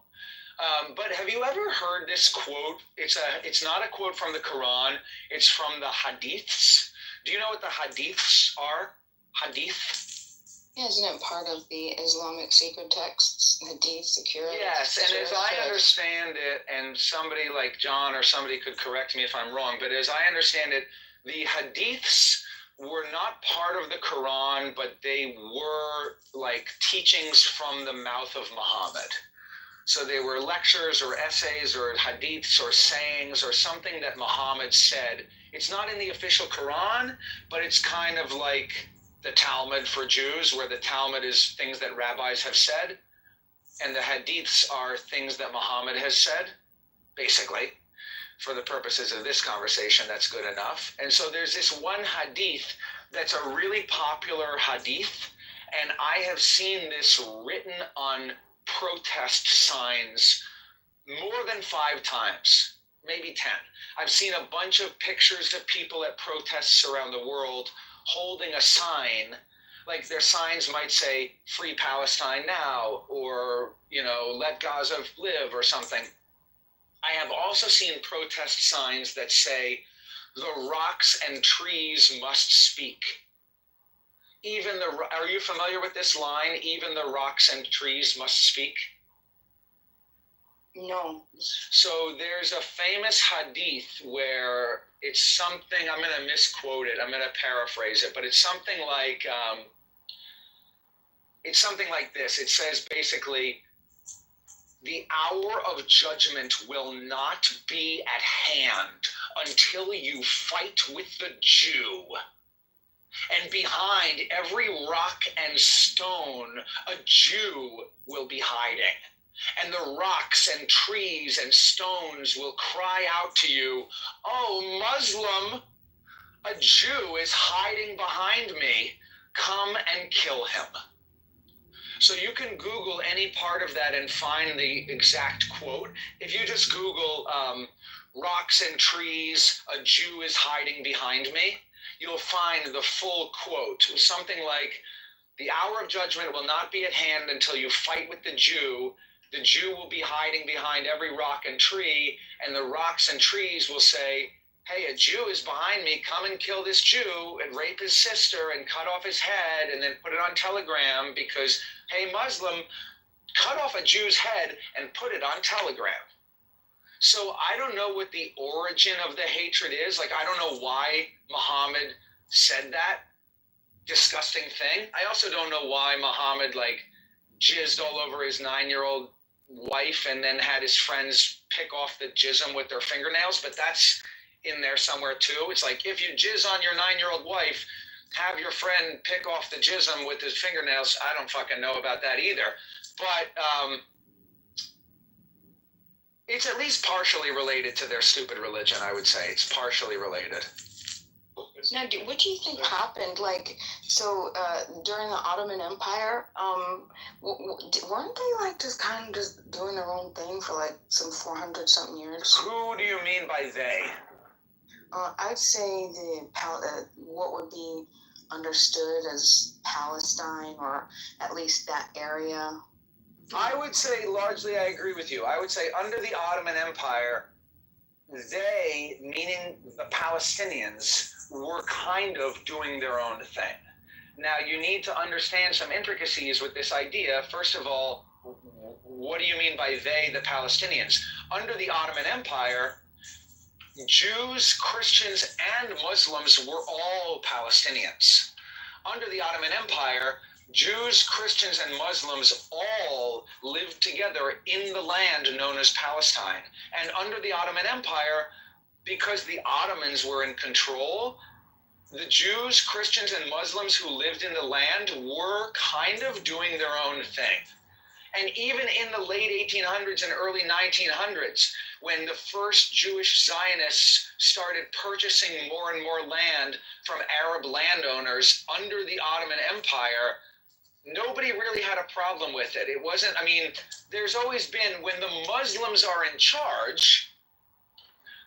But have you ever heard this quote? It's not a quote from the Quran. It's from the Hadiths. Do you know what the Hadiths are? Hadith? Yeah, isn't it part of the Islamic sacred texts, Hadith, security? Yes, and as I understand it, and somebody like John or somebody could correct me if I'm wrong, but as I understand it, the Hadiths were not part of the Quran, but they were like teachings from the mouth of Muhammad. So they were lectures or essays or hadiths or sayings or something that Muhammad said. It's not in the official Quran, but it's kind of like the Talmud for Jews, where the Talmud is things that rabbis have said, and the hadiths are things that Muhammad has said, basically. For the purposes of this conversation, that's good enough. And so there's this one hadith that's a really popular hadith, and I have seen this written on protest signs more than 5 times, maybe 10. I've seen a bunch of pictures of people at protests around the world holding a sign, like their signs might say, "Free Palestine now," or, "Let Gaza live," or something. I have also seen protest signs that say, "The rocks and trees must speak." Are you familiar with this line? Even the rocks and trees must speak. No. So there's a famous hadith where it's something, I'm going to misquote it, I'm going to paraphrase it, but it's something like this. It says basically, the hour of judgment will not be at hand until you fight with the Jew. And behind every rock and stone, a Jew will be hiding. And the rocks and trees and stones will cry out to you, "Oh, Muslim, a Jew is hiding behind me. Come and kill him." So you can Google any part of that and find the exact quote. If you just Google rocks and trees, a Jew is hiding behind me, you'll find the full quote. Something like, the hour of judgment will not be at hand until you fight with the Jew. The Jew will be hiding behind every rock and tree, and the rocks and trees will say, "Hey, a Jew is behind me. Come and kill this Jew and rape his sister and cut off his head and then put it on Telegram because, hey, Muslim, cut off a Jew's head and put it on Telegram." So I don't know what the origin of the hatred is. Like, I don't know why Muhammad said that disgusting thing. I also don't know why Muhammad, like, jizzed all over his 9-year-old wife and then had his friends pick off the jism with their fingernails, but that's in there somewhere too. It's like, if you jizz on your 9-year-old wife, have your friend pick off the jism with his fingernails. I don't fucking know about that either. But it's at least partially related to their stupid religion, I would say. It's partially related. Now, what do you think happened? Like, so during the Ottoman Empire, weren't they like just kind of just doing their own thing for like some 400 something years? Who do you mean by they? I'd say what would be understood as Palestine, or at least that area. I would say largely I agree with you. I would say under the Ottoman Empire, they, meaning the Palestinians, were kind of doing their own thing. Now, you need to understand some intricacies with this idea. First of all, what do you mean by they, the Palestinians? Under the Ottoman Empire, Jews, Christians, and Muslims were all Palestinians. Under the Ottoman Empire, Jews, Christians, and Muslims all lived together in the land known as Palestine. And under the Ottoman Empire, because the Ottomans were in control, the Jews, Christians, and Muslims who lived in the land were kind of doing their own thing. And even in the late 1800s and early 1900s, when the first Jewish Zionists started purchasing more and more land from Arab landowners under the Ottoman Empire, nobody really had a problem with it. It wasn't, I mean, there's always been, when the Muslims are in charge,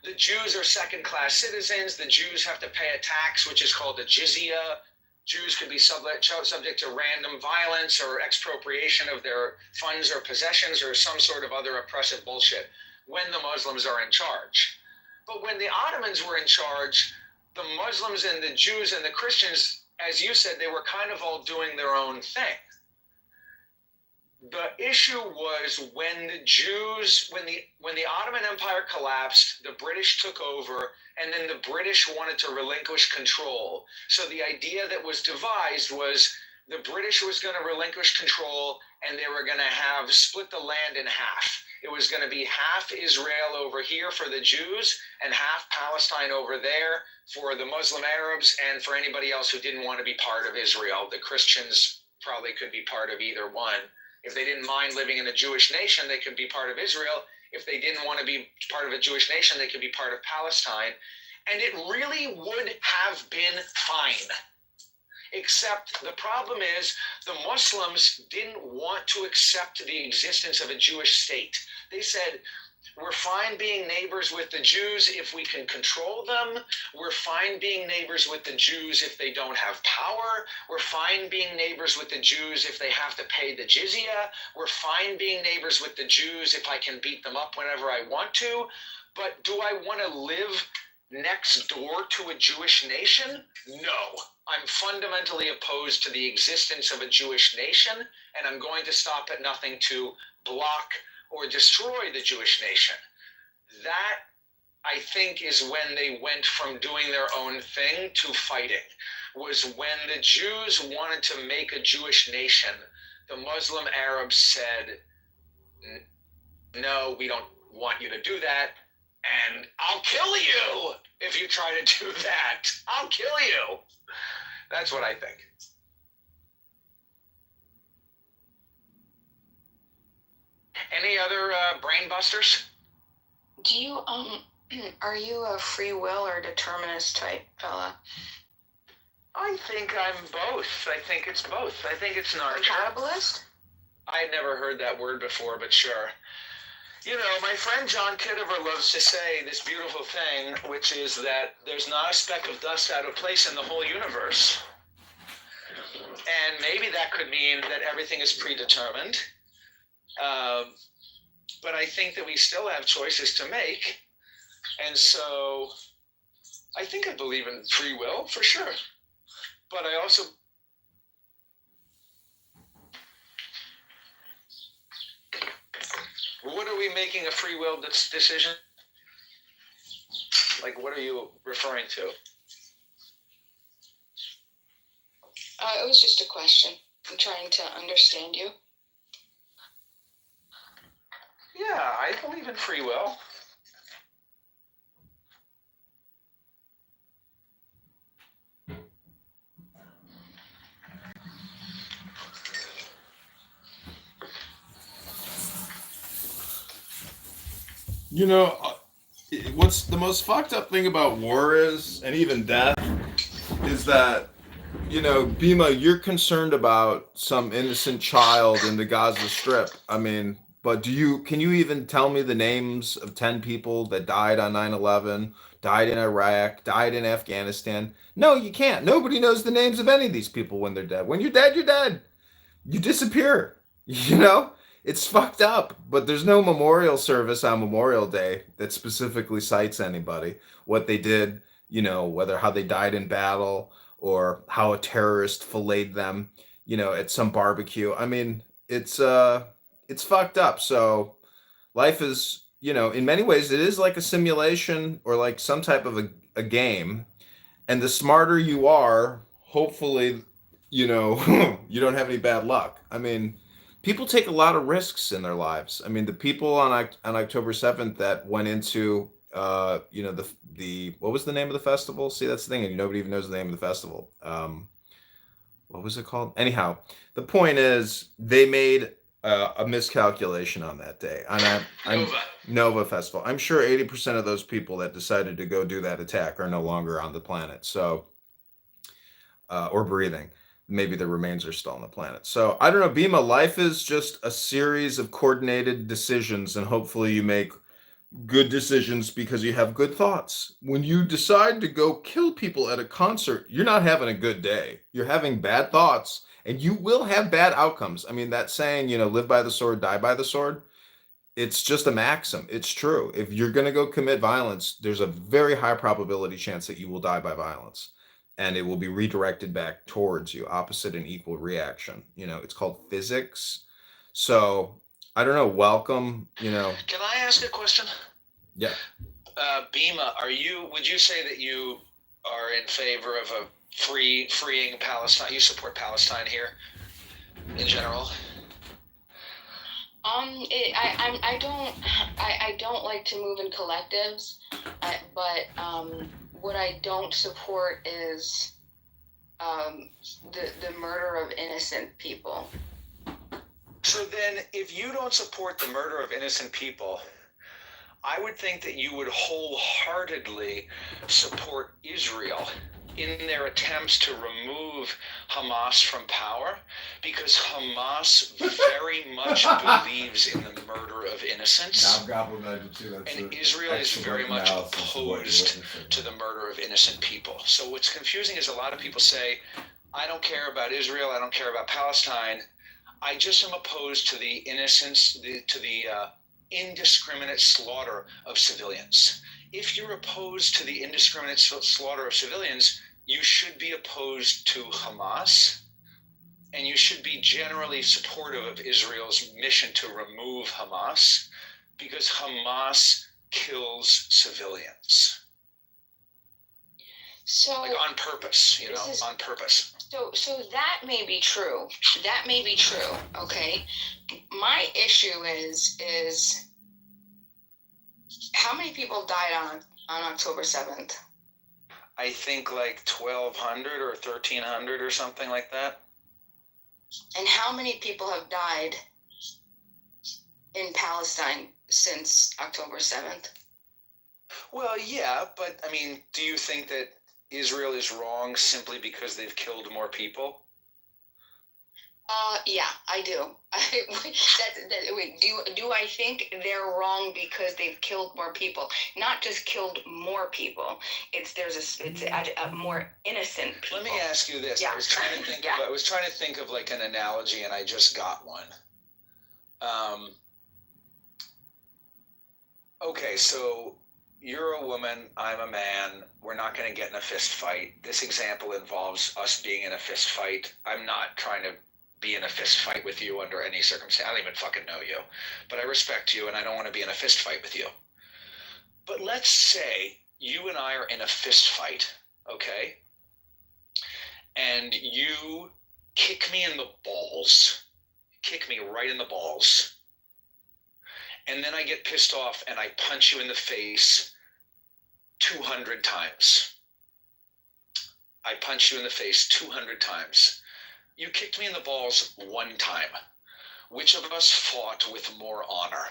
the Jews are second-class citizens. The Jews have to pay a tax, which is called the jizya. Jews could be subject to random violence or expropriation of their funds or possessions or some sort of other oppressive bullshit when the Muslims are in charge. But when the Ottomans were in charge, the Muslims and the Jews and the Christians, as you said, they were kind of all doing their own thing. The issue was when the Ottoman Empire collapsed, the British took over, and then the British wanted to relinquish control. So the idea that was devised was the British was going to relinquish control, and they were going to have split the land in half. It was going to be half Israel over here for the Jews and half Palestine over there for the Muslim Arabs and for anybody else who didn't want to be part of Israel. The Christians probably could be part of either one. If they didn't mind living in a Jewish nation, they could be part of Israel. If they didn't want to be part of a Jewish nation, they could be part of Palestine. And it really would have been fine. Except the problem is the Muslims didn't want to accept the existence of a Jewish state. They said, we're fine being neighbors with the Jews if we can control them. We're fine being neighbors with the Jews if they don't have power. We're fine being neighbors with the Jews if they have to pay the jizya. We're fine being neighbors with the Jews if I can beat them up whenever I want to. But do I want to live next door to a Jewish nation? No. I'm fundamentally opposed to the existence of a Jewish nation, and I'm going to stop at nothing to block or destroy the Jewish nation. That, I think, is when they went from doing their own thing to fighting, was when the Jews wanted to make a Jewish nation. The Muslim Arabs said, no, we don't want you to do that, and I'll kill you if you try to do that. I'll kill you. That's what I think. Any other brain busters? Do you are you a free will or determinist type fella? I think I'm both. I think it's both. I think it's not. Compatibilist? I had never heard that word before, but sure. You know, my friend John Kitover loves to say this beautiful thing, which is that there's not a speck of dust out of place in the whole universe. And maybe that could mean that everything is predetermined. But I think that we still have choices to make. And so I think I believe in free will for sure. But I also what are we making a free will decision? Like, what are you referring to? It was just a question. I'm trying to understand you. Yeah, I believe in free will. You know, what's the most fucked up thing about war is, and even death, is that, you know, Bhima, you're concerned about some innocent child in the Gaza Strip. I mean, but can you even tell me the names of 10 people that died on 9/11, died in Iraq, died in Afghanistan? No, you can't. Nobody knows the names of any of these people when they're dead. When you're dead, you're dead. You disappear. You know? It's fucked up, but there's no memorial service on Memorial Day that specifically cites anybody, what they did, you know, whether how they died in battle or how a terrorist filleted them, you know, at some barbecue. I mean, it's fucked up. So life is, you know, in many ways it is like a simulation or like some type of a game. And the smarter you are, hopefully, you know, you don't have any bad luck. I mean, people take a lot of risks in their lives. I mean, the people on October 7th that went into you know, the what was the name of the festival? See, that's the thing, and nobody even knows the name of the festival. What was it called? Anyhow, the point is they made a miscalculation on that day. I'm Nova Festival. I'm sure 80% of those people that decided to go do that attack are no longer on the planet. So, or breathing. Maybe the remains are still on the planet. So I don't know, Bhima, life is just a series of coordinated decisions, and hopefully you make good decisions because you have good thoughts. When you decide to go kill people at a concert, you're not having a good day. You're having bad thoughts, and you will have bad outcomes. I mean, that saying, you know, live by the sword, die by the sword, it's just a maxim. It's true. If you're going to go commit violence, there's a very high probability chance that you will die by violence. And it will be redirected back towards you, opposite and equal reaction. You know, it's called physics. So I don't know. Welcome. You know. Can I ask a question? Yeah. Bhima, would you say that you are in favor of a freeing Palestine? You support Palestine here in general? I don't like to move in collectives, but what I don't support is the murder of innocent people. So then, if you don't support the murder of innocent people, I would think that you would wholeheartedly support Israel in their attempts to remove Hamas from power, because Hamas very much believes in the murder of innocents. And Israel is very much opposed to the murder of innocent people. So what's confusing is a lot of people say, I don't care about Israel, I don't care about Palestine. I just am opposed to the innocence, to the indiscriminate slaughter of civilians. If you're opposed to the indiscriminate slaughter of civilians, you should be opposed to Hamas, and you should be generally supportive of Israel's mission to remove Hamas, because Hamas kills civilians. So like on purpose, on purpose. So that may be true. That may be true. Okay. My issue is how many people died on October 7th? I think like 1,200 or 1,300 or something like that. And how many people have died in Palestine since October 7th? Well, yeah, but I mean, do you think that Israel is wrong simply because they've killed more people? Yeah, I do. Wait, do I think they're wrong because they've killed more people? Not just killed more people. It's a more innocent people. Let me ask you this. Yeah. I was trying to think of like an analogy, and I just got one. Okay, so you're a woman, I'm a man, we're not going to get in a fist fight. This example involves us being in a fist fight. I'm not trying to be in a fist fight with you under any circumstance. I don't even fucking know you, but I respect you and I don't want to be in a fist fight with you. But let's say you and I are in a fist fight, okay? And you kick me in the balls, kick me right in the balls. And then I get pissed off and I punch you in the face 200 times. I punch you in the face 200 times. You kicked me in the balls one time. Which of us fought with more honor?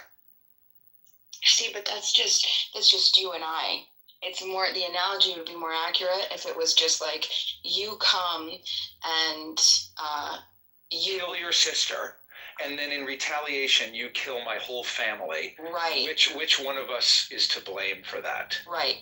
See, but that's just you and I. It's more, the analogy would be more accurate if it was just like you come and you kill your sister, and then in retaliation you kill my whole family. Right. Which one of us is to blame for that? Right.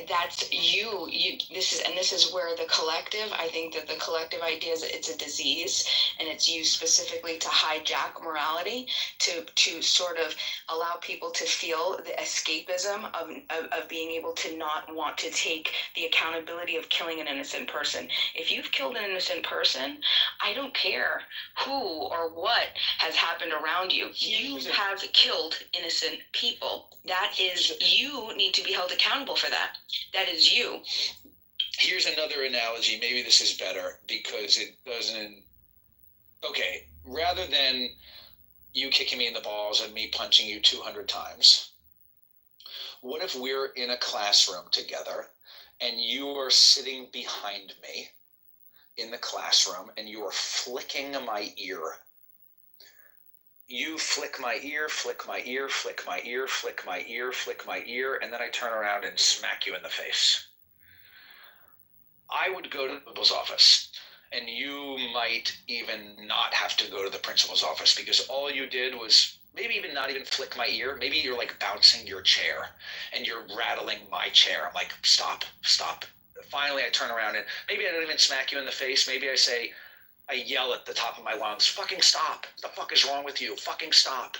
That's you. This is where the collective, I think that the collective idea is that it's a disease, and it's used specifically to hijack morality, to sort of allow people to feel the escapism of being able to not want to take the accountability of killing an innocent person. If you've killed an innocent person, I don't care who or what has happened around you. You have killed innocent people. That is, you need to be held accountable for that. That is you. Here's another analogy. Maybe this is better because it doesn't. Okay, rather than you kicking me in the balls and me punching you 200 times, what if we're in a classroom together and you are sitting behind me in the classroom and you are flicking my ear? You flick my ear, flick my ear, flick my ear, flick my ear, flick my ear, and then I turn around and smack you in the face. I would go to the principal's office, and you might even not have to go to the principal's office because all you did was maybe even not even flick my ear. Maybe you're like bouncing your chair and you're rattling my chair. I'm like, stop, stop. Finally, I turn around and maybe I don't even smack you in the face. Maybe I yell at the top of my lungs, fucking stop. What the fuck is wrong with you? Fucking stop.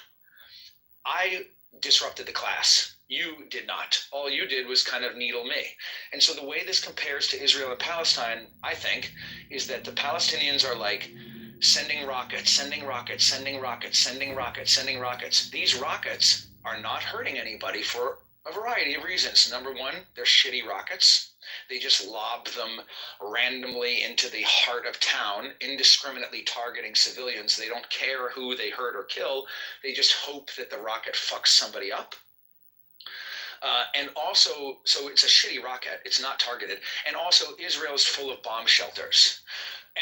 I disrupted the class. You did not. All you did was kind of needle me. And so the way this compares to Israel and Palestine, I think, is that the Palestinians are like sending rockets, sending rockets, sending rockets, sending rockets, sending rockets. These rockets are not hurting anybody for a variety of reasons. Number one, they're shitty rockets. They just lob them randomly into the heart of town, indiscriminately targeting civilians. They don't care who they hurt or kill. They just hope that the rocket fucks somebody up. And also, so it's a shitty rocket. It's not targeted. And also, Israel's full of bomb shelters.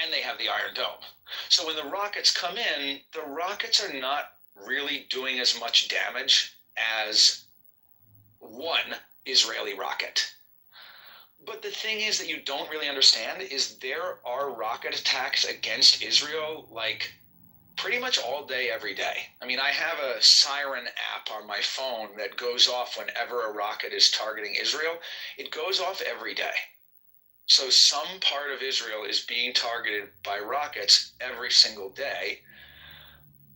And they have the Iron Dome. So when the rockets come in, the rockets are not really doing as much damage as one Israeli rocket. But the thing is that you don't really understand is there are rocket attacks against Israel like pretty much all day, every day. I mean, I have a siren app on my phone that goes off whenever a rocket is targeting Israel. It goes off every day. So some part of Israel is being targeted by rockets every single day.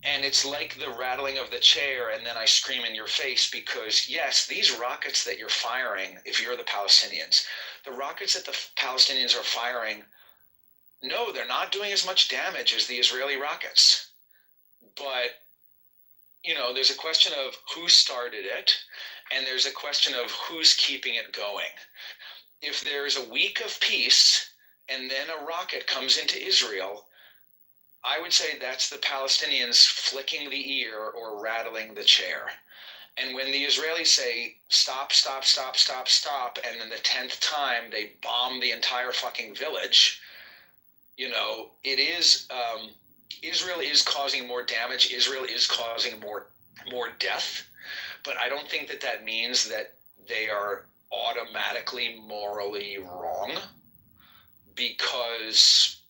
And it's like the rattling of the chair, and then I scream in your face because, yes, these rockets that you're firing, if you're the Palestinians, the rockets that the Palestinians are firing, no, they're not doing as much damage as the Israeli rockets. But, you know, there's a question of who started it, and there's a question of who's keeping it going. If there's a week of peace, and then a rocket comes into Israel, I would say that's the Palestinians flicking the ear or rattling the chair. And when the Israelis say, stop, stop, stop, stop, stop, and then the 10th time they bomb the entire fucking village, you know, it is, Israel is causing more damage. Israel is causing more death. But I don't think that that means that they are automatically morally wrong, because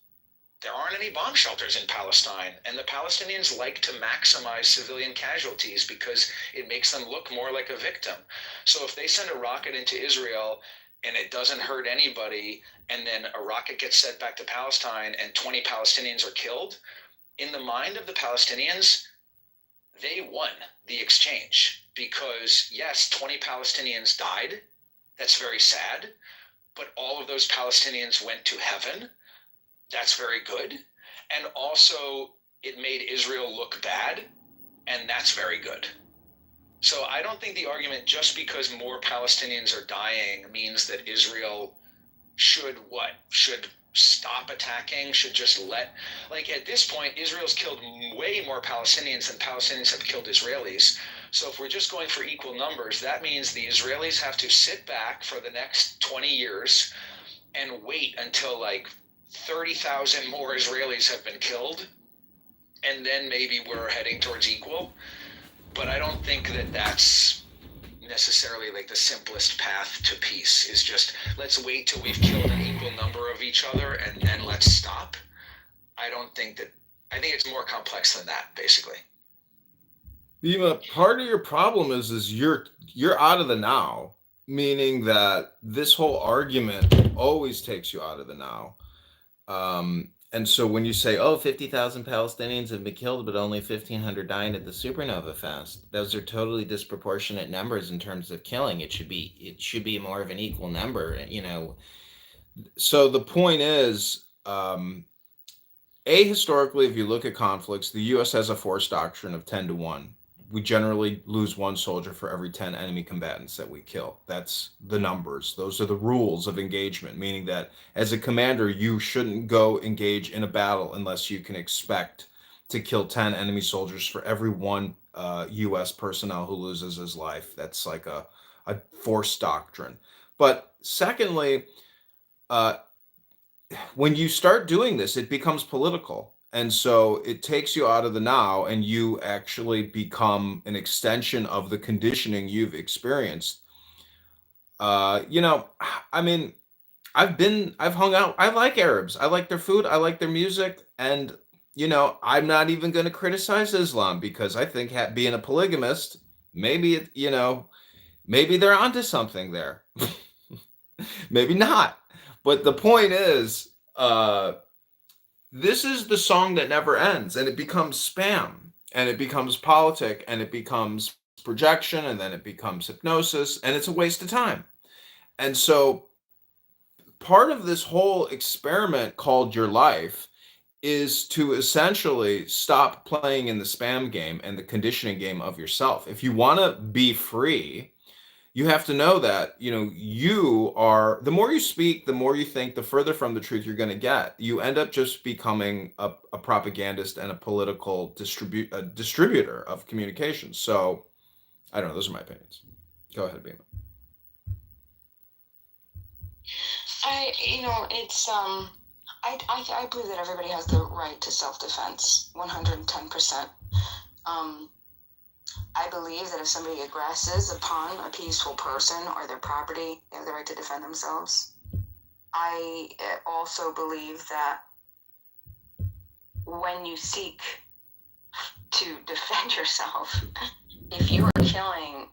there aren't any bomb shelters in Palestine, and the Palestinians like to maximize civilian casualties because it makes them look more like a victim. So if they send a rocket into Israel and it doesn't hurt anybody, and then a rocket gets sent back to Palestine and 20 Palestinians are killed, in the mind of the Palestinians, they won the exchange because, yes, 20 Palestinians died. That's very sad. But all of those Palestinians went to heaven. That's very good. And also, it made Israel look bad, and that's very good. So I don't think the argument just because more Palestinians are dying means that Israel should stop attacking, should just let, like at this point, Israel's killed way more Palestinians than Palestinians have killed Israelis. So if we're just going for equal numbers, that means the Israelis have to sit back for the next 20 years and wait until like 30,000 more Israelis have been killed, and then maybe we're heading towards equal. But I don't think that that's necessarily like the simplest path to peace, is just let's wait till we've killed an equal number of each other and then let's stop. I think it's more complex than that, basically. Bima, part of your problem is you're out of the now, meaning that this whole argument always takes you out of the now. And so when you say, 50,000 Palestinians have been killed, but only 1,500 died at the supernova fest, those are totally disproportionate numbers in terms of killing. It should be more of an equal number, you know. So the point is, historically, if you look at conflicts, the U.S. has a force doctrine of 10-1. We generally lose one soldier for every 10 enemy combatants that we kill. That's the numbers. Those are the rules of engagement, meaning that as a commander, you shouldn't go engage in a battle unless you can expect to kill 10 enemy soldiers for every one U.S. personnel who loses his life. That's like a force doctrine. But secondly, when you start doing this, it becomes political. And so it takes you out of the now, and you actually become an extension of the conditioning you've experienced. You know, I mean, I've hung out. I like Arabs. I like their food. I like their music. And, you know, I'm not even going to criticize Islam because I think being a polygamist, maybe, maybe they're onto something there. Maybe not. But the point is, this is the song that never ends, and it becomes spam, and it becomes politic, and it becomes projection, and then it becomes hypnosis, and it's a waste of time. And so part of this whole experiment called your life is to essentially stop playing in the spam game and the conditioning game of yourself. If you want to be free, you have to know that, you are, the more you speak, the more you think, the further from the truth you're going to get. You end up just becoming a propagandist and a political distributor of communication. So, I don't know. Those are my opinions. Go ahead, Bima. I believe that everybody has the right to self-defense, 110%. I believe that if somebody aggresses upon a peaceful person or their property, they have the right to defend themselves. I also believe that when you seek to defend yourself, if you are killing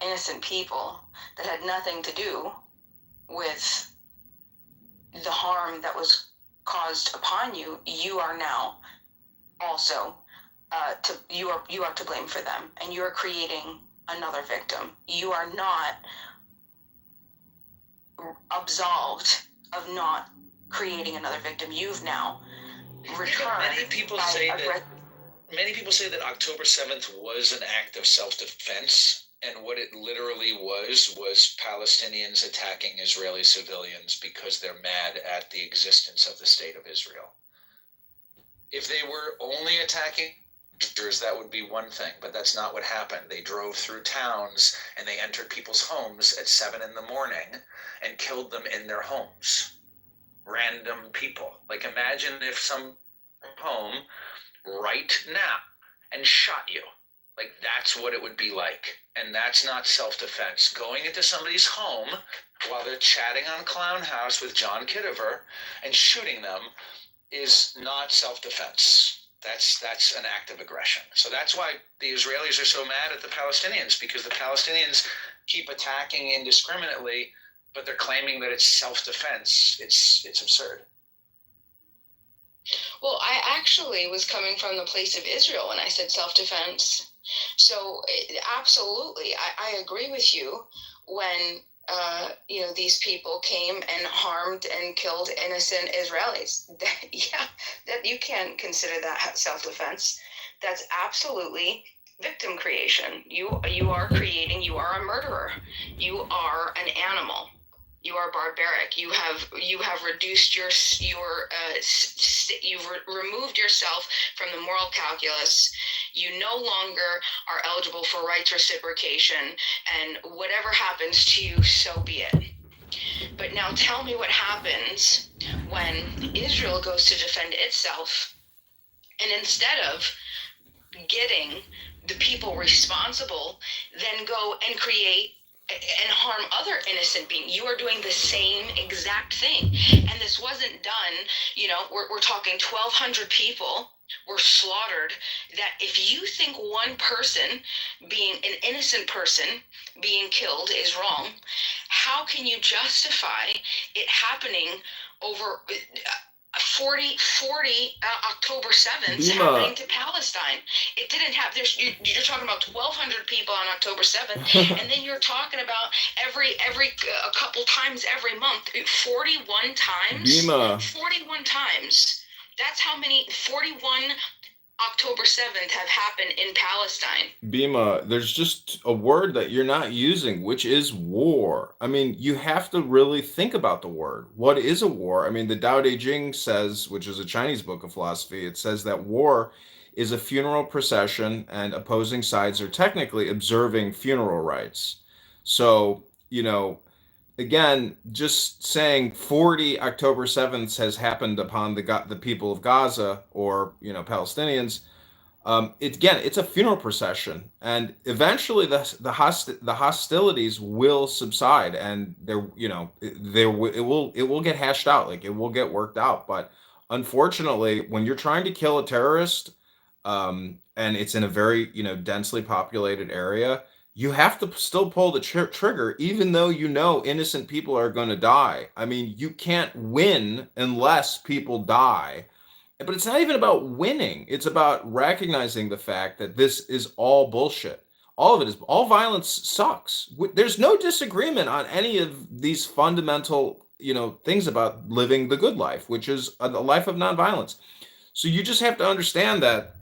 innocent people that had nothing to do with the harm that was caused upon you, you are now also you are to blame for them, and you are creating another victim. You are not absolved of not creating another victim. You've now returned. Many people say that October 7th was an act of self-defense, and what it literally was Palestinians attacking Israeli civilians because they're mad at the existence of the state of Israel. If they were only attacking Jews, that would be one thing, but that's not what happened. They drove through towns and they entered people's homes at 7 a.m. and killed them in their homes. Random people. Like, imagine if some home right now and shot you. Like, that's what it would be like. And that's not self-defense. Going into somebody's home while they're chatting on Clown House with John Kitover and shooting them is not self-defense. That's an act of aggression. So that's why the Israelis are so mad at the Palestinians, because the Palestinians keep attacking indiscriminately, but they're claiming that it's self-defense. It's absurd. Well, I actually was coming from the place of Israel when I said self-defense. So absolutely, I agree with you when these people came and harmed and killed innocent Israelis. That you can't consider that self-defense. That's absolutely victim creation. You are creating. You are a murderer. You are an animal. You are barbaric. You have reduced you've removed yourself from the moral calculus. You no longer are eligible for rights reciprocation, and whatever happens to you, so be it. But now tell me what happens when Israel goes to defend itself, and instead of getting the people responsible, then go and create and harm other innocent beings. You are doing the same exact thing. And this wasn't done, we're talking 1,200 people were slaughtered. That if you think one person, being an innocent person, being killed is wrong, how can you justify it happening over 40 October 7th happening to Palestine? It didn't have, you're talking about 1,200 people on October 7th, and then you're talking about every a couple times every month, 41 times. 41 times. That's how many 41 October 7th have happened in Palestine. Bima, there's just a word that you're not using, which is war. I mean, you have to really think about the word. What is a war? I mean, the Tao Te Ching says, which is a Chinese book of philosophy, it says that war is a funeral procession and opposing sides are technically observing funeral rites. So, again, just saying 40 October 7th has happened upon the people of Gaza or, Palestinians. It's a funeral procession, and eventually the hostilities will subside, and it will get hashed out, like it will get worked out. But unfortunately, when you're trying to kill a terrorist, and it's in a very densely populated area, you have to still pull the trigger, even though innocent people are going to die. I mean, you can't win unless people die. But it's not even about winning. It's about recognizing the fact that this is all bullshit. All of it is, all violence sucks. There's no disagreement on any of these fundamental, things about living the good life, which is a life of nonviolence. So you just have to understand that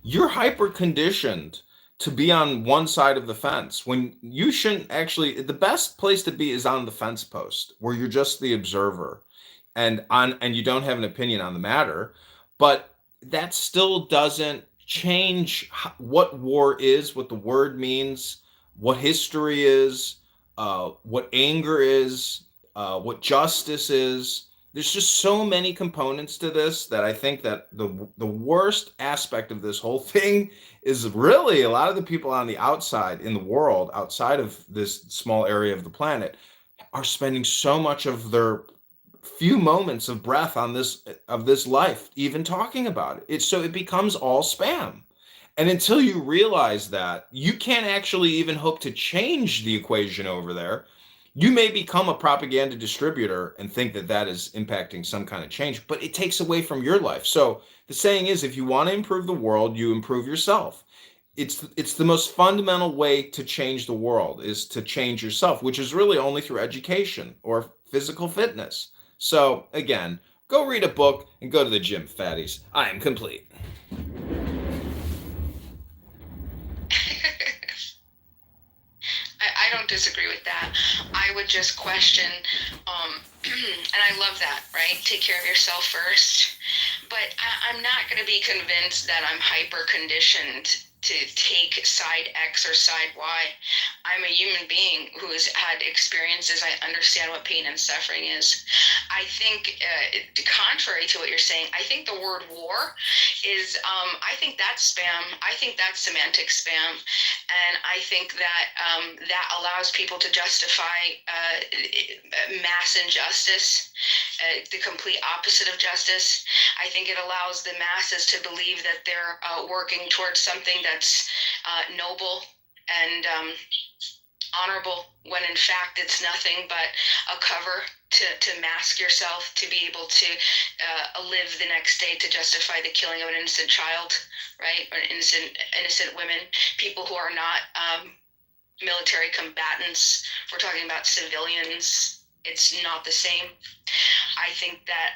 you're hyper conditioned to be on one side of the fence when you shouldn't actually. The best place to be is on the fence post, where you're just the observer and you don't have an opinion on the matter. But that still doesn't change what war is, what the word means, what history is, what anger is, what justice is. There's just so many components to this that I think that the worst aspect of this whole thing is really a lot of the people on the outside in the world, outside of this small area of the planet, are spending so much of their few moments of breath on this life even talking about it. So it becomes all spam. And until you realize that, you can't actually even hope to change the equation over there. You may become a propaganda distributor and think that that is impacting some kind of change, but it takes away from your life. So the saying is, if you want to improve the world, you improve yourself. It's the most fundamental way to change the world is to change yourself, which is really only through education or physical fitness. So again, go read a book and go to the gym, fatties. I am complete. I don't disagree with that. I would just question, and I love that, right? Take care of yourself first. But I'm not going to be convinced that I'm hyper conditioned to take side X or side Y. I'm a human being who has had experiences. I understand what pain and suffering is. I think, contrary to what you're saying, I think the word war is, I think that's spam. I think that's semantic spam. And I think that that allows people to justify mass injustice, the complete opposite of justice. I think it allows the masses to believe that they're working towards something that's noble and honorable, when in fact it's nothing but a cover to mask yourself, to be able to live the next day to justify the killing of an innocent child, right? Or innocent women, people who are not military combatants. We're talking about civilians. It's not the same. I think that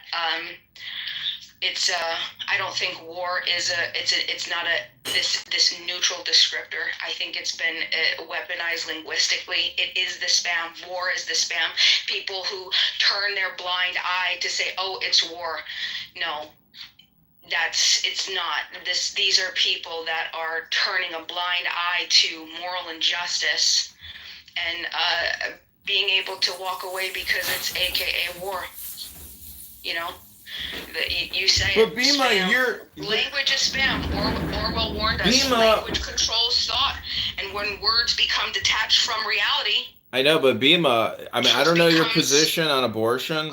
I don't think war is it's not this neutral descriptor. I think it's been weaponized linguistically. It is the spam. War is the spam. People who turn their blind eye to say, oh, it's war. No, it's not. These are people that are turning a blind eye to moral injustice and being able to walk away because it's AKA war. You know? You say but it, Bima, spam. Language is spam. Orwell warned us. Bima, language controls thought, and when words become detached from reality, I know, but Bima, I mean, I don't know your position on abortion.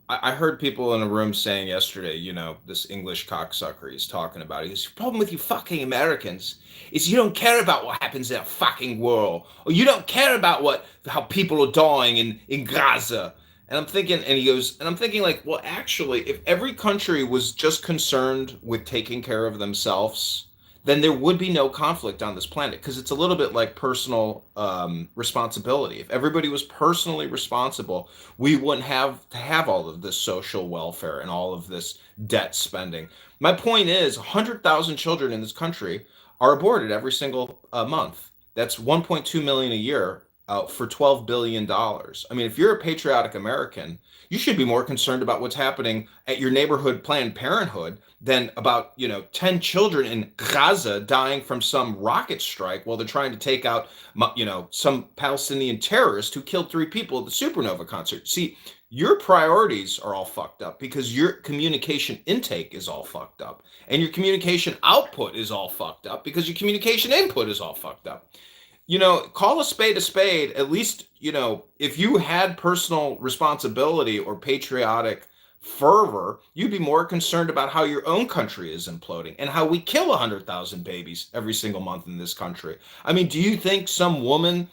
I heard people in a room saying yesterday, you know, this English cocksucker he's talking about. He goes, the problem with you fucking Americans is you don't care about what happens in a fucking world, or you don't care about how people are dying in Gaza. And I'm thinking, and he goes, and I'm thinking like, well, actually, if every country was just concerned with taking care of themselves, then there would be no conflict on this planet, because it's a little bit like personal responsibility. If everybody was personally responsible, we wouldn't have to have all of this social welfare and all of this debt spending. My point is 100,000 children in this country are aborted every single month. That's 1.2 million a year for $12 billion. I mean, if you're a patriotic American, you should be more concerned about what's happening at your neighborhood Planned Parenthood than about, 10 children in Gaza dying from some rocket strike while they're trying to take out, some Palestinian terrorist who killed 3 people at the Supernova concert. See, your priorities are all fucked up because your communication intake is all fucked up. And your communication output is all fucked up because your communication input is all fucked up. Call a spade, at least, if you had personal responsibility or patriotic fervor, you'd be more concerned about how your own country is imploding and how we kill 100,000 babies every single month in this country. I mean, do you think some woman,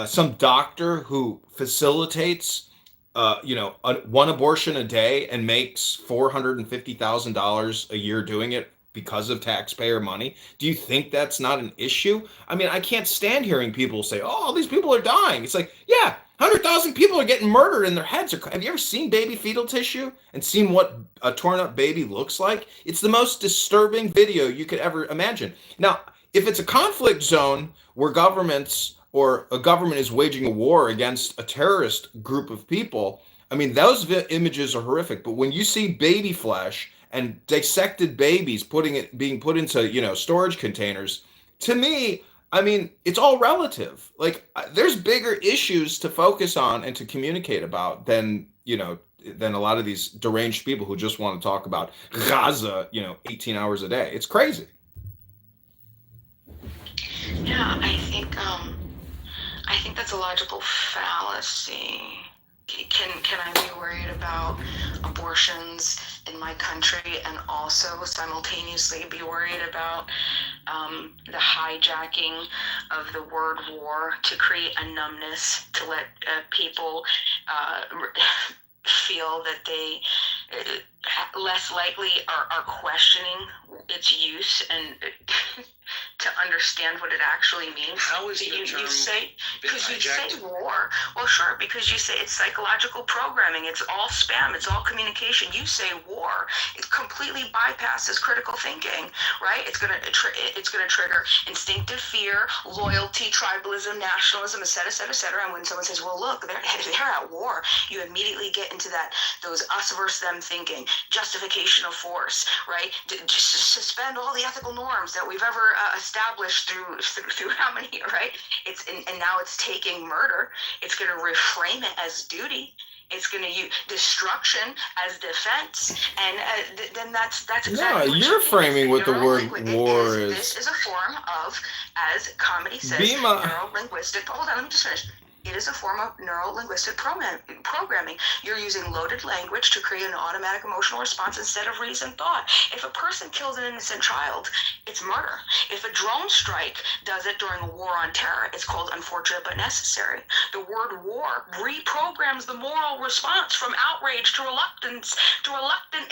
some doctor who facilitates, one abortion a day and makes $450,000 a year doing it because of taxpayer money, do you think that's not an issue? I mean, I can't stand hearing people say, oh, these people are dying. It's like, yeah, 100,000 people are getting murdered and their heads are... Have you ever seen baby fetal tissue and seen what a torn up baby looks like? It's the most disturbing video you could ever imagine. Now, if it's a conflict zone where governments or a government is waging a war against a terrorist group of people, I mean, those images are horrific. But when you see baby flesh and dissected babies being put into, storage containers, to me, I mean, it's all relative. Like, there's bigger issues to focus on and to communicate about than a lot of these deranged people who just want to talk about Gaza, 18 hours a day. It's crazy. Yeah, I think that's a logical fallacy. Can I be worried about abortions in my country and also simultaneously be worried about the hijacking of the word war to create a numbness, to let people feel that they less likely are questioning its use and to understand what it actually means. How is the term you say, been because you say hijacked? war. Well, sure, because you say it's psychological programming. It's all spam. It's all communication. You say war. It completely bypasses critical thinking, right? It's gonna trigger instinctive fear, loyalty, tribalism, nationalism, et cetera, et cetera, et cetera. And when someone says, "Well, look, they're at war," you immediately get into those us versus them thinking, justification of force, right? Just suspend all the ethical norms that we've ever established through how many, right? It's and now it's taking murder. It's going to reframe it as duty. It's going to use destruction as defense, and then that's exactly. No, what you're framing what the word Neurolinguistic war This is a form of, as comedy says, Bima. neuro-linguistic. Hold on, let me just finish. It is a form of neuro-linguistic programming. You're using loaded language to create an automatic emotional response instead of reasoned thought. If a person kills an innocent child, it's murder. If a drone strike does it during a war on terror, it's called unfortunate but necessary. The word war reprograms the moral response from outrage to reluctant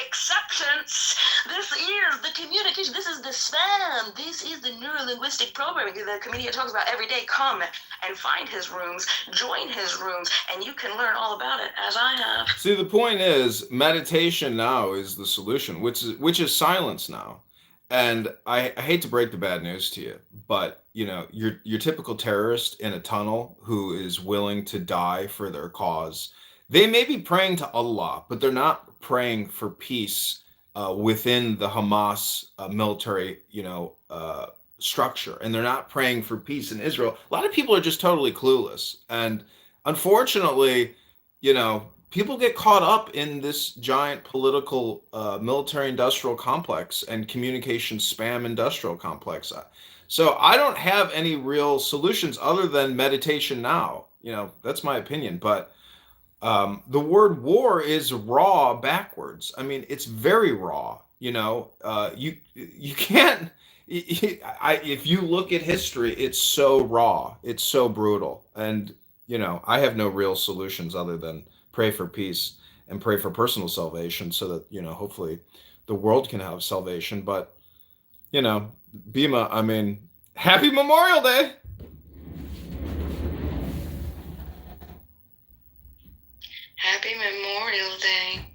acceptance. This is the communication. This is the spam. This is the neuro-linguistic programming the comedian talks about every day. Come and find his rooms, join his rooms, and you can learn all about it, as I have. See, the point is, meditation now is the solution, which is silence now. And I hate to break the bad news to you, but your typical terrorist in a tunnel who is willing to die for their cause, they may be praying to Allah, but they're not praying for peace within the Hamas military, structure, and they're not praying for peace in Israel. A lot of people are just totally clueless, and unfortunately, people get caught up in this giant political military-industrial complex and communication spam industrial complex. So I don't have any real solutions other than meditation now. That's my opinion, but the word war is raw backwards. I mean, it's very raw. You can't. If you look at history, it's so raw, it's so brutal, and I have no real solutions other than pray for peace and pray for personal salvation, so that hopefully the world can have salvation. But Bima, I mean, happy Memorial Day. Happy Memorial Day.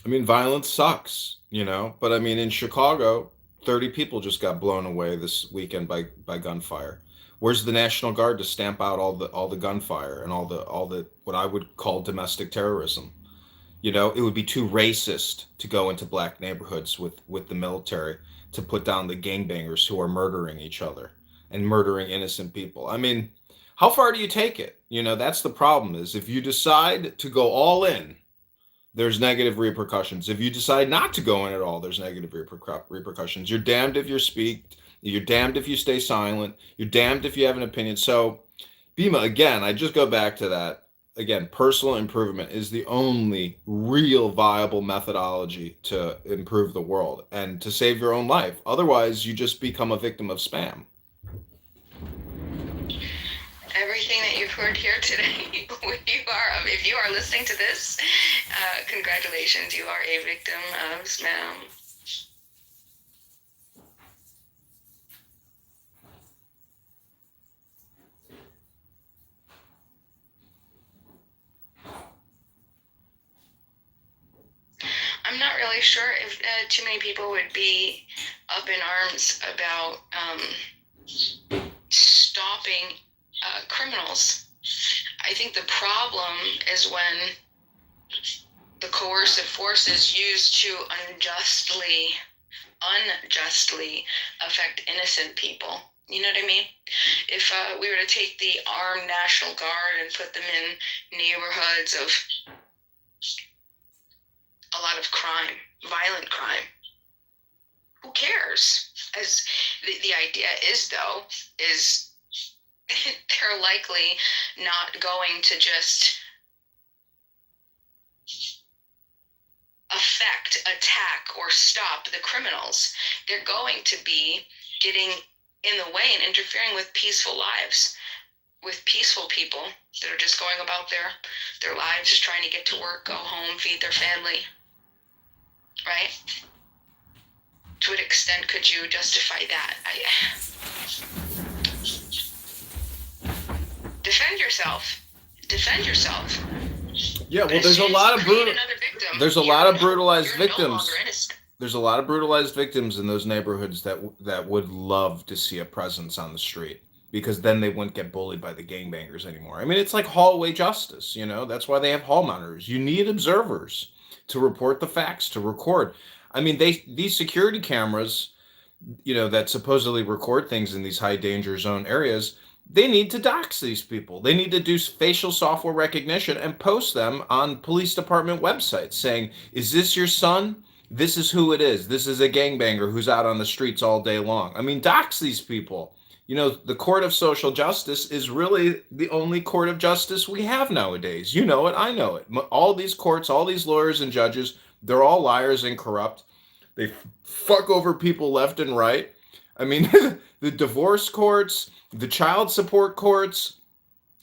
I mean, violence sucks, but I mean, in Chicago, 30 people just got blown away this weekend by gunfire. Where's the National Guard to stamp out all the gunfire and all the what I would call domestic terrorism? It would be too racist to go into black neighborhoods with the military to put down the gangbangers who are murdering each other and murdering innocent people. I mean, how far do you take it? That's the problem, is if you decide to go all in, there's negative repercussions. If you decide not to go in at all, there's negative repercussions. You're damned if you speak. You're damned if you stay silent. You're damned if you have an opinion. So, Bima, again, I just go back to that. Again, personal improvement is the only real viable methodology to improve the world and to save your own life. Otherwise, you just become a victim of spam. Everything that you've heard here today, if you are listening to this, congratulations, you are a victim of spam. I'm not really sure if too many people would be up in arms about stopping criminals. I think the problem is when the coercive force is used to unjustly affect innocent people. You know what I mean? If we were to take the armed National Guard and put them in neighborhoods of a lot of crime, violent crime, who cares? As the idea is, though, is they're likely not going to just affect, attack, or stop the criminals. They're going to be getting in the way and interfering with peaceful lives, with peaceful people that are just going about their lives, just trying to get to work, go home, feed their family, right? To what extent could you justify that? Defend yourself. Defend yourself. Yeah, well, there's a lot of brutalized victims. There's a lot of brutalized victims in those neighborhoods that would love to see a presence on the street, because then they wouldn't get bullied by the gangbangers anymore. I mean, it's like hallway justice, you know? That's why they have hall monitors. You need observers to report the facts, to record. I mean, these security cameras, you know, that supposedly record things in these high danger zone areas, they need to dox these people. They need to do facial software recognition and post them on police department websites saying, is this your son? This is who it is. This is a gangbanger who's out on the streets all day long. I mean, dox these people. You know, the court of social justice is really the only court of justice we have nowadays. You know it, I know it. All these courts, all these lawyers and judges, they're all liars and corrupt. They fuck over people left and right. I mean, the divorce courts, the child support courts,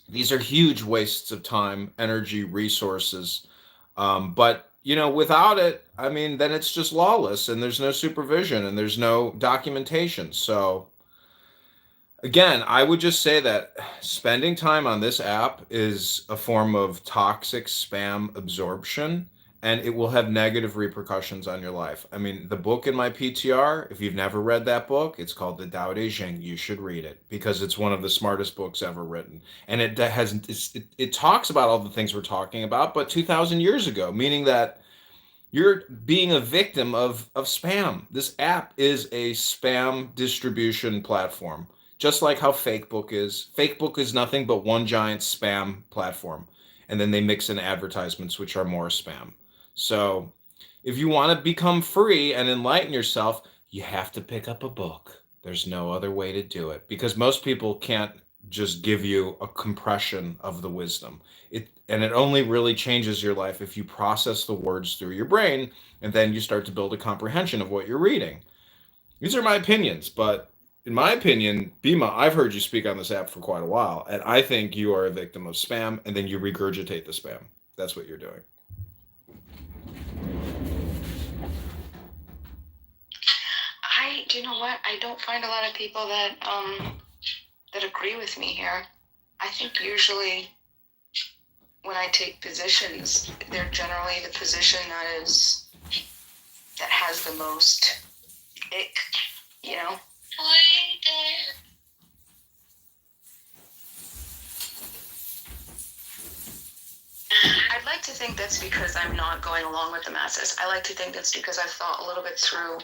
these are huge wastes of time, energy, resources. But, you know, without it, I mean, then it's just lawless and there's no supervision and there's no documentation. So, again, I would just say that spending time on this app is a form of toxic spam absorption, and it will have negative repercussions on your life. I mean, the book in my PTR, if you've never read that book, it's called The Tao Te Ching. You should read it because it's one of the smartest books ever written. And it talks about all the things we're talking about, but 2,000 years ago, meaning that you're being a victim of spam. This app is a spam distribution platform, just like how Facebook is. Facebook is nothing but one giant spam platform. And then they mix in advertisements, which are more spam. So if you want to become free and enlighten yourself, you have to pick up a book. There's no other way to do it, because most people can't just give you a compression of the wisdom. It only really changes your life if you process the words through your brain, and then you start to build a comprehension of what you're reading. These are my opinions, but in my opinion, Bima, I've heard you speak on this app for quite a while, and I think you are a victim of spam, and then you regurgitate the spam. That's what you're doing. Do you know what? I don't find a lot of people that agree with me here. I think usually when I take positions, they're generally the position that has the most ick, you know? I'd like to think that's because I'm not going along with the masses. I like to think that's because I've thought a little bit through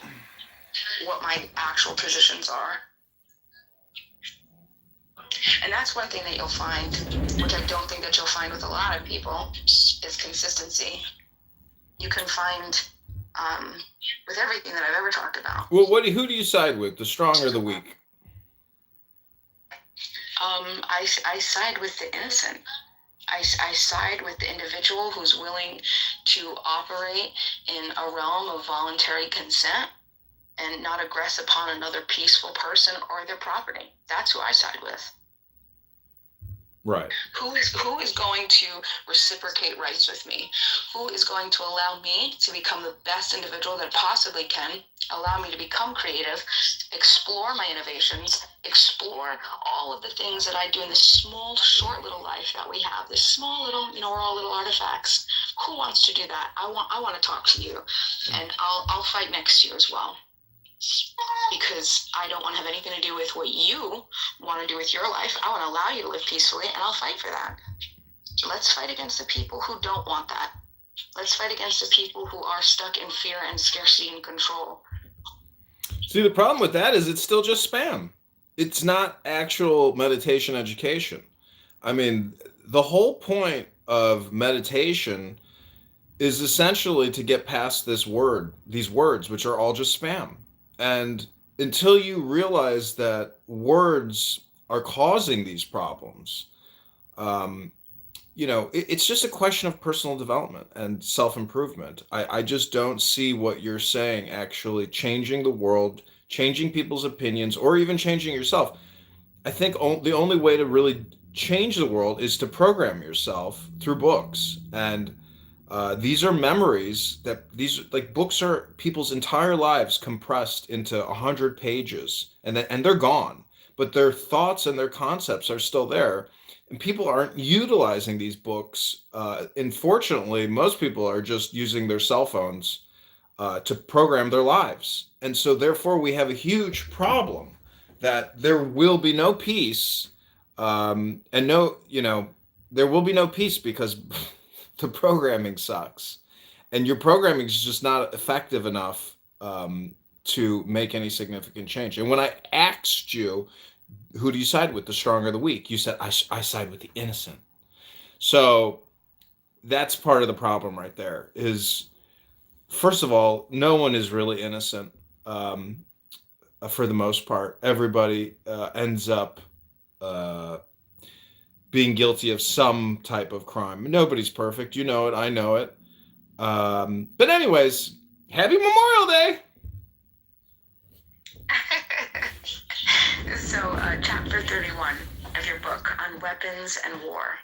what my actual positions are. And that's one thing that you'll find, which I don't think that you'll find with a lot of people, is consistency. You can find with everything that I've ever talked about. Well, who do you side with, the strong or the weak? I side with the innocent. I side with the individual who's willing to operate in a realm of voluntary consent and not aggress upon another peaceful person or their property. That's who I side with. Right. Who is going to reciprocate rights with me? Who is going to allow me to become the best individual that I possibly can, allow me to become creative, explore my innovations, explore all of the things that I do in this small, short little life that we have, this small little, we're all little artifacts. Who wants to do that? I want to talk to you, and I'll fight next to you as well. Because I don't want to have anything to do with what you want to do with your life. I want to allow you to live peacefully, and I'll fight for that. Let's fight against the people who don't want that. Let's fight against the people who are stuck in fear and scarcity and control. See, the problem with that is it's still just spam. It's not actual meditation education. I mean, the whole point of meditation is essentially to get past these words, which are all just spam. And until you realize that words are causing these problems, it's just a question of personal development and self-improvement. I just don't see what you're saying actually changing the world, changing people's opinions, or even changing yourself. I think the only way to really change the world is to program yourself through books. And these are memories like books are people's entire lives compressed into 100 pages, and they're gone, but their thoughts and their concepts are still there. And people aren't utilizing these books. Unfortunately, most people are just using their cell phones to program their lives. And so, therefore, we have a huge problem that there will be no peace. And no, there will be no peace because the programming sucks. And your programming is just not effective enough to make any significant change. And when I asked you, who do you side with, the strong or the weak? You said, I side with the innocent. So that's part of the problem right there is, first of all, no one is really innocent for the most part. Everybody ends up being guilty of some type of crime. Nobody's perfect. You know it. I know it. But anyways, happy Memorial Day. So, chapter 31 of your book on weapons and war.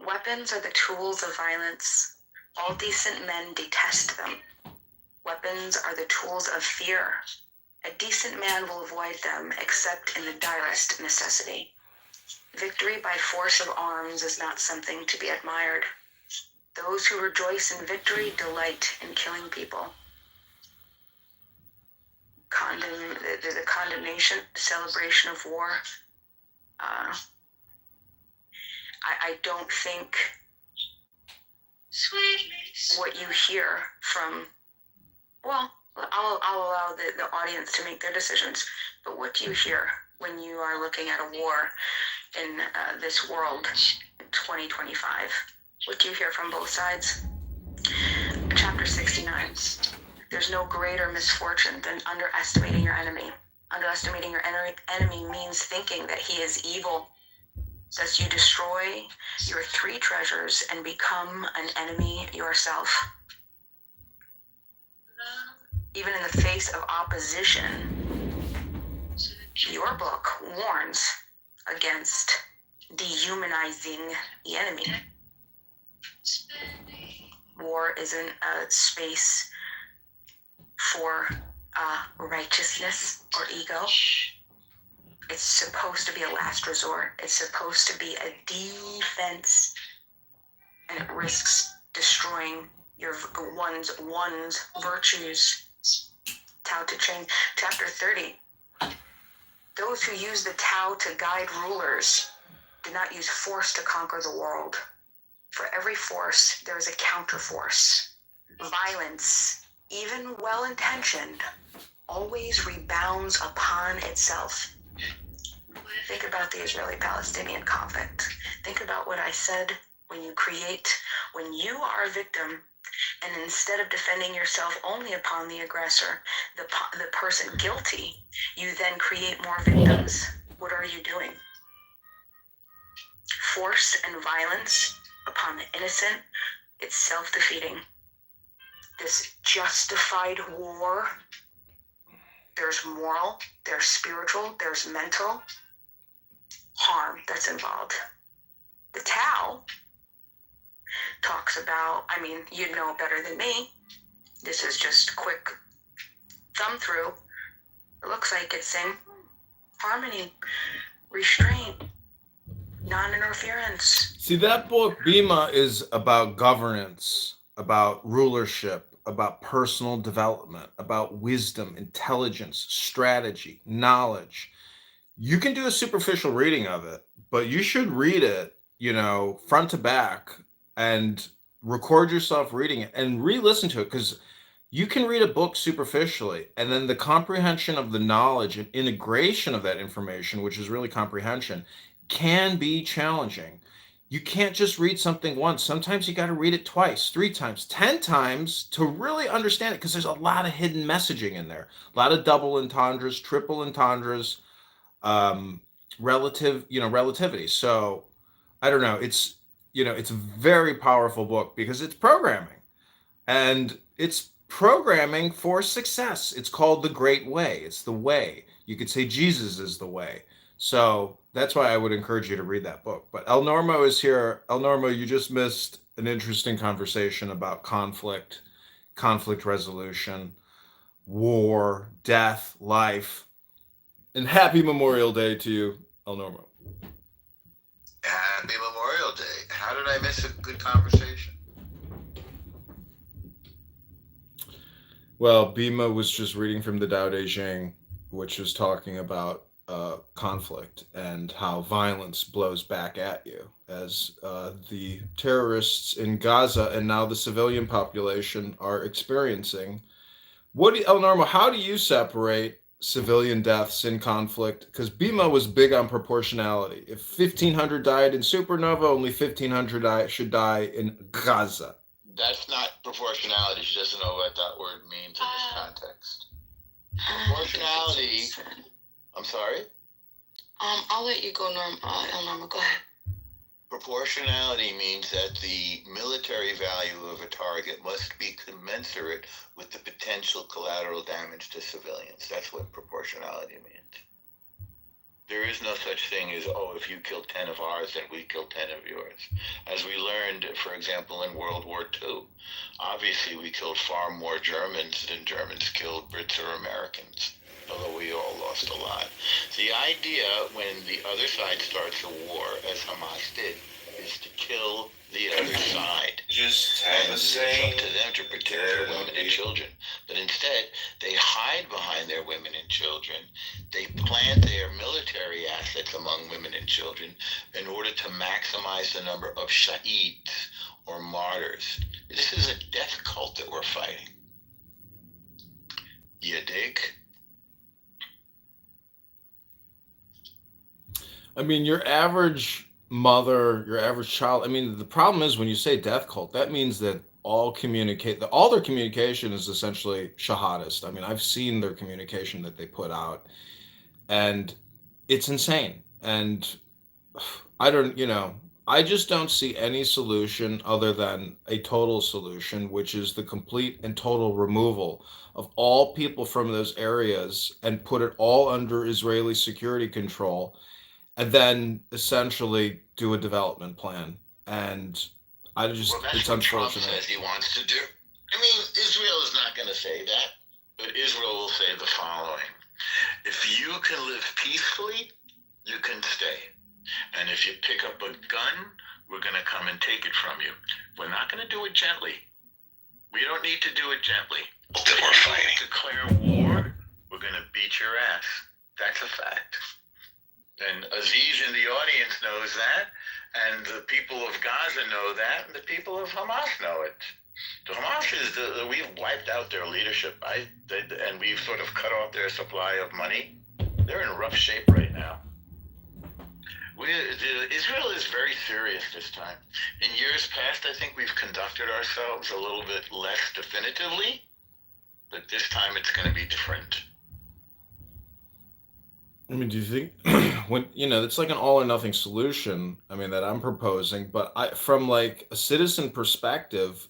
Weapons are the tools of violence. All decent men detest them. Weapons are the tools of fear. A decent man will avoid them except in the direst necessity. Victory by force of arms is not something to be admired. Those who rejoice in victory delight in killing people. The condemnation, celebration of war. I don't think what you hear from, well, I'll allow the audience to make their decisions, but what do you hear when you are looking at a war in this world in 2025? What do you hear from both sides? Chapter 69. There's no greater misfortune than underestimating your enemy. Underestimating your enemy means thinking that he is evil. Thus you destroy your 3 treasures and become an enemy yourself. Even in the face of opposition, your book warns against dehumanizing the enemy. War isn't a space for righteousness or ego. It's supposed to be a last resort. It's supposed to be a defense, and it risks destroying your one's virtues. Tao Te Ching, chapter 30. Those who use the Tao to guide rulers do not use force to conquer the world. For every force, there is a counterforce. Violence, even well-intentioned, always rebounds upon itself. Think about the Israeli-Palestinian conflict. Think about what I said when you are a victim, and instead of defending yourself only upon the aggressor, the person guilty, you then create more victims. What are you doing? Force and violence upon the innocent, it's self-defeating. This justified war, there's moral, there's spiritual, there's mental harm that's involved. The Tao talks about, you know better than me. This is just quick thumb through. It looks like it's saying harmony, restraint, non-interference. See, that book, Bima, is about governance, about rulership, about personal development, about wisdom, intelligence, strategy, knowledge. You can do a superficial reading of it, but you should read it, front to back, and record yourself reading it and re-listen to it, because you can read a book superficially, and then the comprehension of the knowledge and integration of that information, which is really comprehension, can be challenging. You can't just read something once. Sometimes you got to read it twice, 3 times, 10 times to really understand it, because there's a lot of hidden messaging in there, a lot of double entendres, triple entendres, relativity. So I don't know. it's a very powerful book because it's programming, and it's programming for success. It's called The Great Way. It's the way. You could say Jesus is the way. So that's why I would encourage you to read that book. But El Normo is here. El Normo, you just missed an interesting conversation about conflict resolution, war, death, life. And happy Memorial Day to you, El Normo. Happy Memorial Day. How did I miss a good conversation? Well, Bima was just reading from the Tao Te Ching, which was talking about conflict and how violence blows back at you as the terrorists in Gaza and now the civilian population are experiencing. El Normo, how do you separate civilian deaths in conflict? Because Bima was big on proportionality. If 1,500 died in Supernova, only 1,500 should die in Gaza. That's not proportionality. She doesn't know what that word means in this context. Proportionality. I'm sorry? I'll let you go, El Norma. Go ahead. Proportionality means that the military value of a target must be commensurate with the potential collateral damage to civilians. That's what proportionality means. There is no such thing as, if you kill 10 of ours, then we kill 10 of yours. As we learned, for example, in World War II, obviously we killed far more Germans than Germans killed Brits or Americans, although we all lost a lot. The idea when the other side starts a war, as Hamas did, is to kill the other side. Just And it's up to them to protect their women and children. But instead, they hide behind their women and children. They plant their military assets among women and children in order to maximize the number of shaheeds or martyrs. This is a death cult that we're fighting. You dig? I mean, your average mother, your average child. I mean, the problem is when you say death cult, that means that all their communication is essentially shahadist. I mean, I've seen their communication that they put out, and it's insane. And I just don't see any solution other than a total solution, which is the complete and total removal of all people from those areas and put it all under Israeli security control, and then essentially do a development plan. And it's That's what Trump unfortunate. says he wants to do. I mean, Israel is not going to say that, but Israel will say the following. If you can live peacefully, you can stay. And if you pick up a gun, we're going to come and take it from you. We're not going to do it gently. We don't need to do it gently. If you declare war, we're going to beat your ass. That's a fact. And Aziz in the audience knows that, and the people of Gaza know that, and the people of Hamas know it. The Hamas we've wiped out their leadership, and we've sort of cut off their supply of money. They're in rough shape right now. Israel is very serious this time. In years past, I think we've conducted ourselves a little bit less definitively, but this time it's going to be different. I mean, do you think it's like an all or nothing solution, that I'm proposing, but from like a citizen perspective,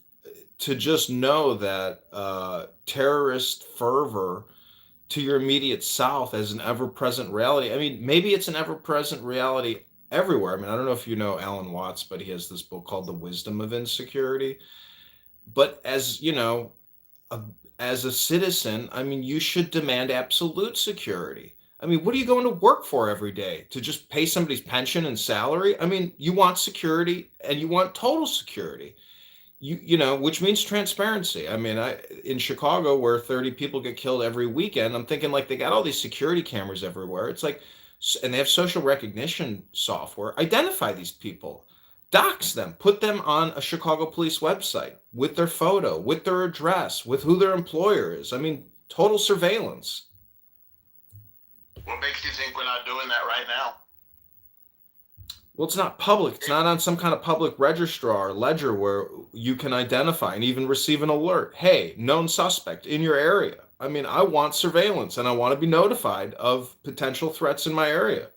to just know that terrorist fervor to your immediate south as an ever-present reality. I mean, maybe it's an ever-present reality everywhere. I don't know if you know Alan Watts, but he has this book called The Wisdom of Insecurity. But as a citizen, you should demand absolute security. What are you going to work for every day? To just pay somebody's pension and salary? You want security, and you want total security. Which means transparency. In Chicago, where 30 people get killed every weekend, I'm thinking like they got all these security cameras everywhere. It's like, and they have social recognition software. Identify these people, dox them, put them on a Chicago police website with their photo, with their address, with who their employer is. Total surveillance. What makes you think we're not doing that right now? Well, it's not public. It's not on some kind of public registrar or ledger where you can identify and even receive an alert. Hey, known suspect in your area. I want surveillance, and I want to be notified of potential threats in my area.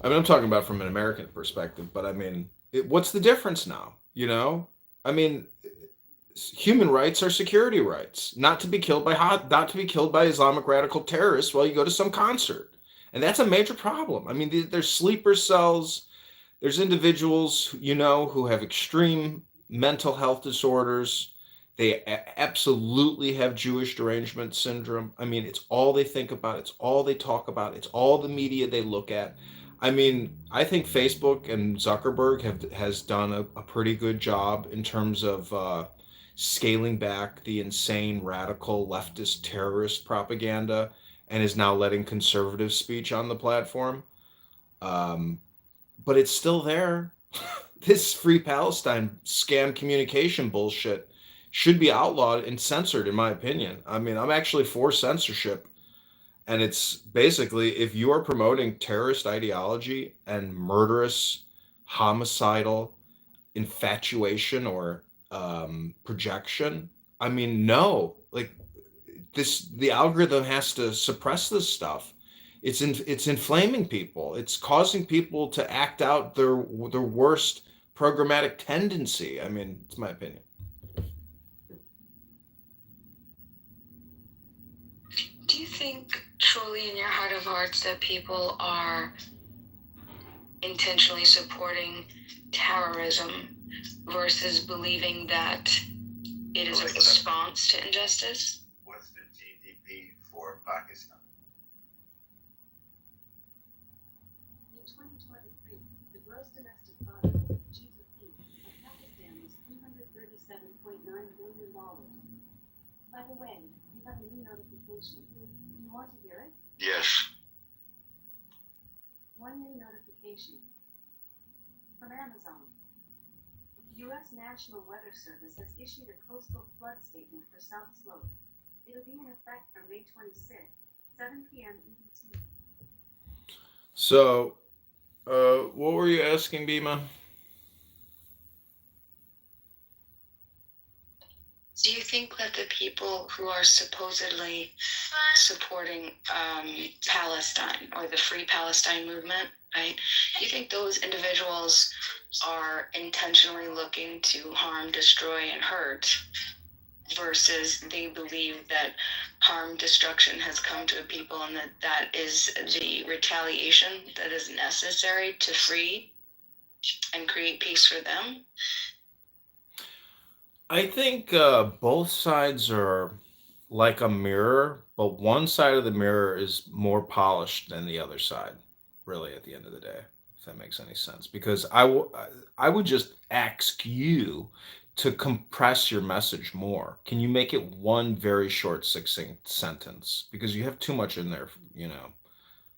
I mean, I'm talking about from an American perspective, but I mean, what's the difference now? You know, I mean, human rights are security rights, not to be killed by Islamic radical terrorists while you go to some concert, and that's a major problem. I mean, there's sleeper cells. There's individuals, who have extreme mental health disorders. They absolutely have Jewish derangement syndrome. I mean, it's all they think about. It's all they talk about. It's all the media they look at. I mean, I think Facebook and Zuckerberg has done a pretty good job in terms of scaling back the insane radical leftist terrorist propaganda, and is now letting conservative speech on the platform. Um, but it's still there. This Free Palestine scam communication bullshit should be outlawed and censored, in my opinion. I mean, I'm actually for censorship. And it's basically, if you are promoting terrorist ideology and murderous, homicidal infatuation or projection, I mean, no. Like, the algorithm has to suppress this stuff. It's inflaming people. It's causing people to act out their worst programmatic tendency. I mean, it's my opinion. Do you think truly in your heart of hearts that people are intentionally supporting terrorism versus believing that it is a response to injustice? What's the GDP for Pakistan? In 2023, the gross domestic product, GDP, of Pakistan was $337.9 billion. By the way, you have a new notification. You want to hear it? Yes. One new notification from Amazon. U.S. National Weather Service has issued a coastal flood statement for South Slope. It'll be in effect from May 26th, 7 p.m. EDT. So, what were you asking, Bima? Do you think that the people who are supposedly supporting Palestine or the Free Palestine movement, right? Do you think those individuals are intentionally looking to harm, destroy, and hurt versus they believe that harm, destruction has come to a people and that is the retaliation that is necessary to free and create peace for them? I think both sides are like a mirror, but one side of the mirror is more polished than the other side, really, at the end of the day, if that makes any sense. Because I would just ask you to compress your message more. Can you make it one very short, succinct sentence? Because you have too much in there,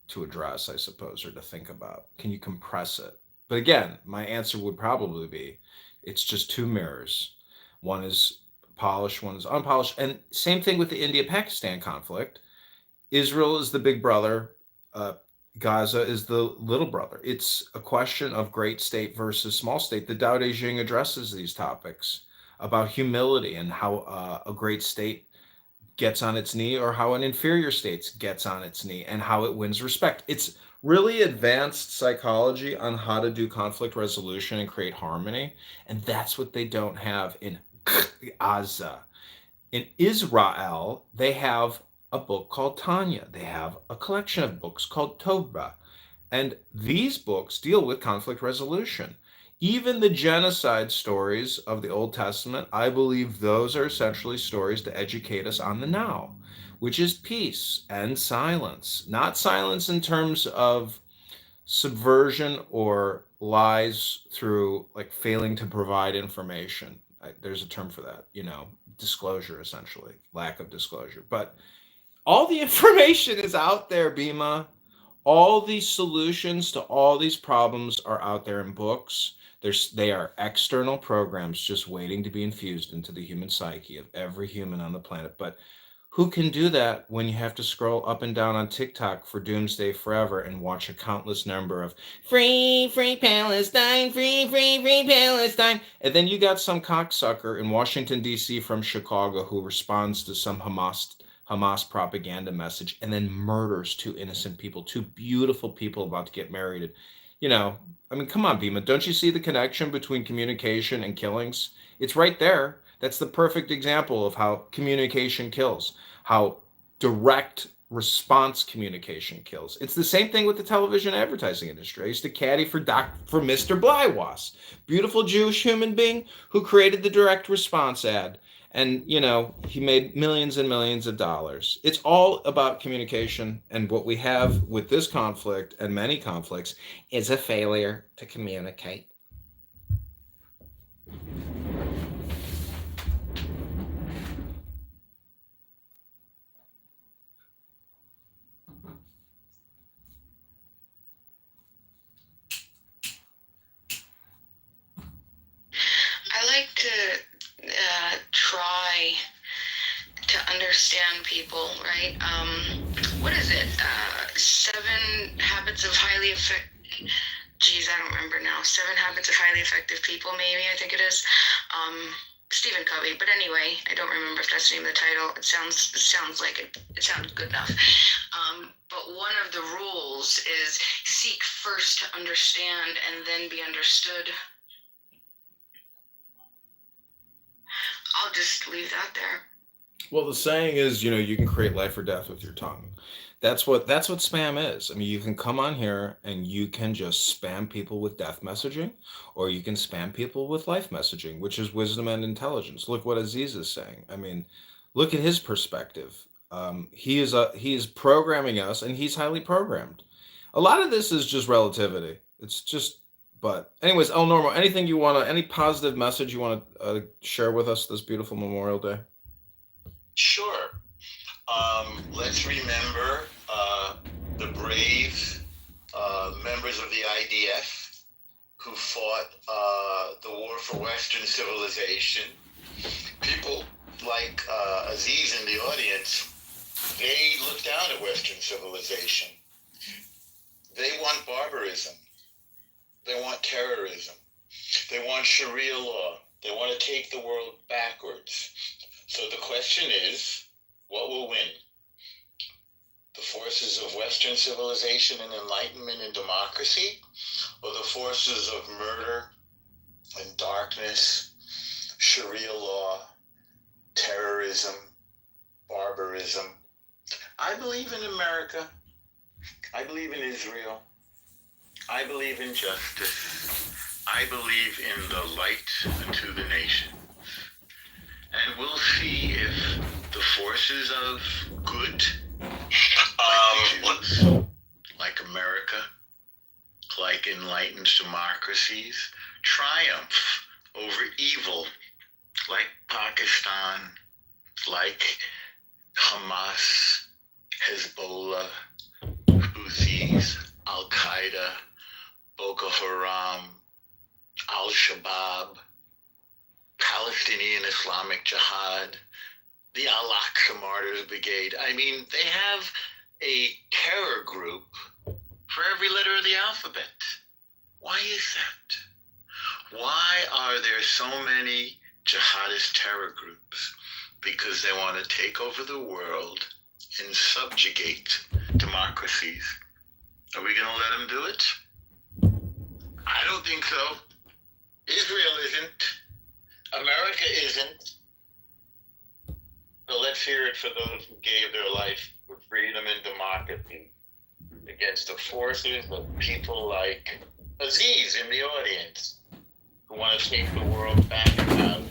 to address, I suppose, or to think about. Can you compress it? But again, my answer would probably be, it's just two mirrors. One is polished, one is unpolished. And same thing with the India-Pakistan conflict. Israel is the big brother. Gaza is the little brother. It's a question of great state versus small state. The Tao Te Ching addresses these topics about humility and how a great state gets on its knee or how an inferior state gets on its knee and how it wins respect. It's really advanced psychology on how to do conflict resolution and create harmony. And that's what they don't have in Gaza. In Israel, they have a book called Tanya. They have a collection of books called Torah. And these books deal with conflict resolution. Even the genocide stories of the Old Testament, I believe those are essentially stories to educate us on the now, which is peace and silence. Not silence in terms of subversion or lies through like failing to provide information. There's a term for that, disclosure, essentially, lack of disclosure. But all the information is out there, Bima. All these solutions to all these problems are out there in books. They are external programs just waiting to be infused into the human psyche of every human on the planet. But who can do that when you have to scroll up and down on TikTok for Doomsday Forever and watch a countless number of free Palestine, free Palestine. And then you got some cocksucker in Washington, D.C. from Chicago who responds to some Hamas propaganda message and then murders two innocent people, two beautiful people about to get married. You know, I mean, come on, Bima, don't you see the connection between communication and killings? It's right there. That's the perfect example of how communication kills, how direct response communication kills. It's the same thing with the television advertising industry. I used to caddy for Mr. Blywas, beautiful Jewish human being who created the direct response ad. And, you know, he made millions and millions of dollars. It's all about communication. And what we have with this conflict and many conflicts is a failure to communicate. I like to try to understand people, right? What is it? 7 Habits of Highly Effective. Geez, I don't remember now. 7 Habits of Highly Effective People, maybe, I think it is. Stephen Covey. But anyway, I don't remember if that's the name of the title. It sounds like it. It sounds good enough. But one of the rules is seek first to understand and then be understood. I'll just leave that there. Well, the saying is, you know, you can create life or death with your tongue. That's what spam is. I mean, you can come on here and you can just spam people with death messaging, or you can spam people with life messaging, which is wisdom and intelligence. Look what Aziz is saying. I mean, look at his perspective. He is programming us, and he's highly programmed. A lot of this is just relativity. It's just. But anyways, El Normo, any positive message you want to share with us this beautiful Memorial Day? Sure. Let's remember the brave members of the IDF who fought the war for Western civilization. People like Aziz in the audience, they look down at Western civilization. They want barbarism. They want terrorism. They want Sharia law. They want to take the world backwards. So the question is, what will win? The forces of Western civilization and enlightenment and democracy, or the forces of murder and darkness, Sharia law, terrorism, barbarism? I believe in America. I believe in Israel. I believe in justice. I believe in the light unto the nation. And we'll see if the forces of good, like America, like enlightened democracies, triumph over evil, like Pakistan, like Hamas, Hezbollah, Houthis, Al-Qaeda, Boko Haram, Al-Shabaab, Palestinian Islamic Jihad, the Al-Aqsa Martyrs Brigade. I mean, they have a terror group for every letter of the alphabet. Why is that? Why are there so many jihadist terror groups? Because they want to take over the world and subjugate democracies. Are we going to let them do it? I don't think so. Israel isn't. America isn't. So let's hear it for those who gave their life for freedom and democracy against the forces of people like Aziz in the audience, who want to take the world back and